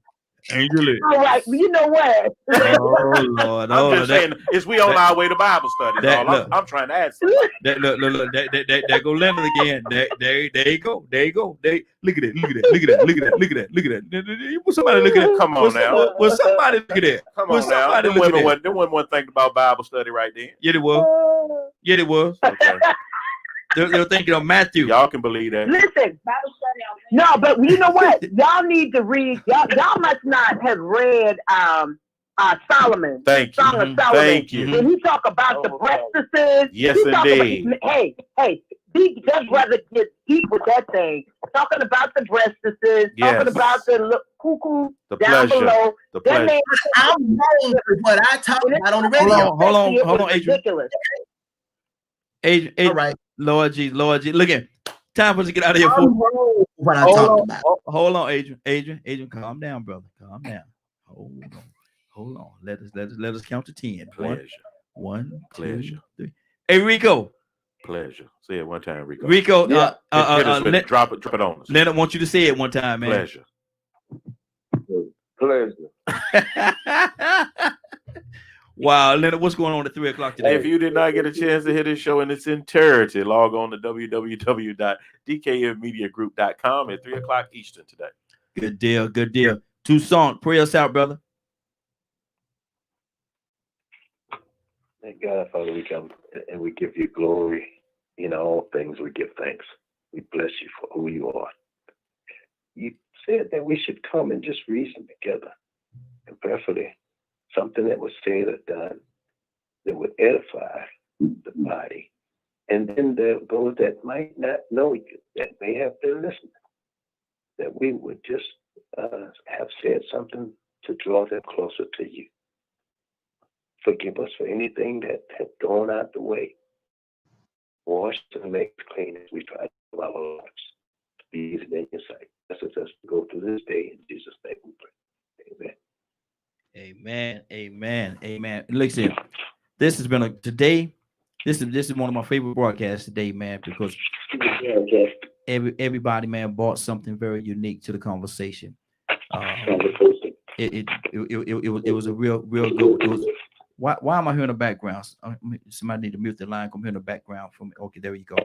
Angel. All right, you know what? Oh Lord! I'm just saying, is we on our way to Bible study? I'm trying to add something. Look, there go Leonard again. There you go. Look at that. Somebody look at that. Come on now. Was somebody look at that? Come on now. There wasn't one thing about Bible study right then. Yeah, it was. Okay. They're thinking of Matthew. Y'all can believe that. Listen, no, but you know what? Y'all need to read. Y'all must not have read Solomon. Thank you. Song of Solomon. Thank you. When he talk about the breastises. Yes, indeed. Hey, that brother gets deep with that thing. Talking about the breastises. Yes. Talking about the cuckoo the down pleasure. below. The pleasure. I'm wrong with what I talk about on the radio. Hold on, Adrian. Ridiculous. Adrian, all right. Lord G. Look at time for us to get out of here. What I talked about. Hold on, Adrian, calm down, brother. Calm down. Hold on. Let us count to 10. Pleasure. One, pleasure. 2, 3. Hey, Rico. Pleasure. Say it one time, Rico. Rico, drop it on us. Leonard wants you to say it one time, man. Pleasure. Wow, Leonard, what's going on at 3:00 today? If you did not get a chance to hear this show in its entirety, log on to www.dkmediagroup.com at 3:00 Eastern today. Good deal. Toussaint, pray us out, brother. Thank God, Father, we come and we give you glory. In all things, we give thanks. We bless you for who you are. You said that we should come and just reason together, and prayerfully, something that was said or done that would edify the body. And then there are those that might not know you, that may have been listening, that we would just have said something to draw them closer to you. Forgive us for anything that had gone out the way. Wash and make us clean as we try to live our lives to be easy in your sight. Bless us as we go through this day. In Jesus' name we pray. Amen. Listen, this has been this is one of my favorite broadcasts today, man, because everybody, man, brought something very unique to the conversation. It was a real good. It was. Why am I hearing the background? Somebody need to mute the line. I'm hearing the background from. Okay, there you go.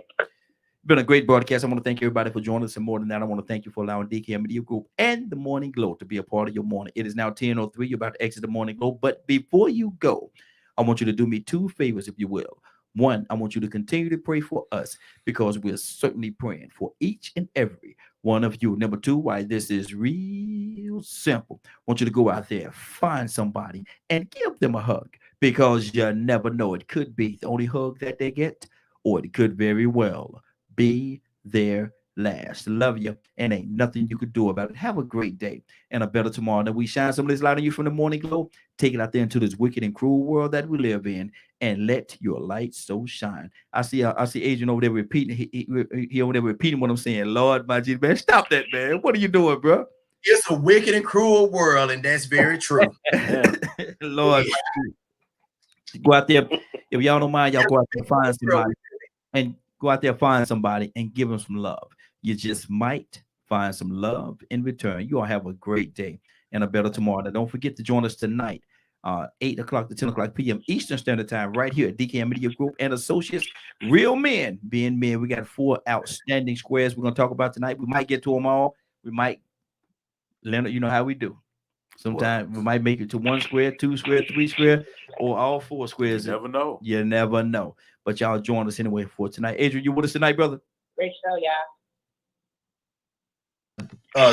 Been a great broadcast. I want to thank everybody for joining us, and more than that, I want to thank you for allowing DK Media Group and the Morning Glow to be a part of your morning. It is now 10:03. You're about to exit the Morning Glow, but before you go, I want you to do me 2 favors, if you will. One, I want you to continue to pray for us because we're certainly praying for each and every one of you. Number 2, why this is real simple. I want you to go out there, find somebody, and give them a hug because you never know. It could be the only hug that they get, or it could very well be their last. Love you, and ain't nothing you could do about it. Have a great day and a better tomorrow. That we shine some of this light on you from the morning glow. Take it out there into this wicked and cruel world that we live in, and let your light so shine. I see Adrian over there repeating. He over there repeating what I'm saying. Lord, my Jesus, man, stop that, man. What are you doing, bro? It's a wicked and cruel world, and that's very true. Lord, go out there. If y'all don't mind, y'all go out there and find somebody, and go out there, find somebody, and give them some love. You just might find some love in return. You all have a great day and a better tomorrow. Now, don't forget to join us tonight, 8 o'clock to 10 o'clock p.m. Eastern Standard Time, right here at DKM Media Group and Associates. Real men being men. We got 4 outstanding squares we're going to talk about tonight. We might get to them all. We might, Leonard, you know how we do. Sometimes we might make it to 1 square, 2 square, 3 square, or all 4 squares. You never know. You never know. But y'all join us anyway for tonight. Adrian, you with us tonight, brother? Great show, y'all.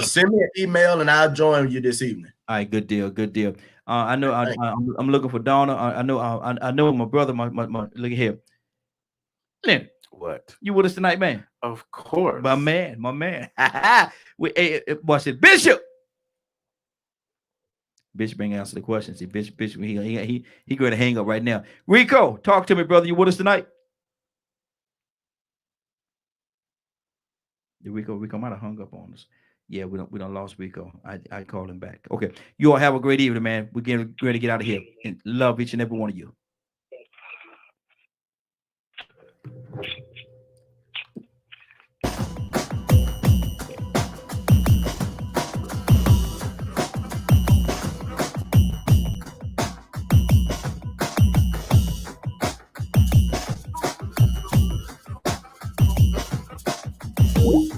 Send me an email and I'll join you this evening. All right, good deal, good deal. I know I'm looking for Donna. I know my brother. My look at here. Lynn, what? You with us tonight, man? Of course, my man. Watch it, Bishop. Bishop ain't answer the question. See, Bishop, he going to hang up right now. Rico, talk to me, brother. You with us tonight? Rico might have hung up on us. Yeah, we don't lost Rico. I called him back. Okay, you all have a great evening, man. We're getting ready to get out of here and love each and every one of you. Woo!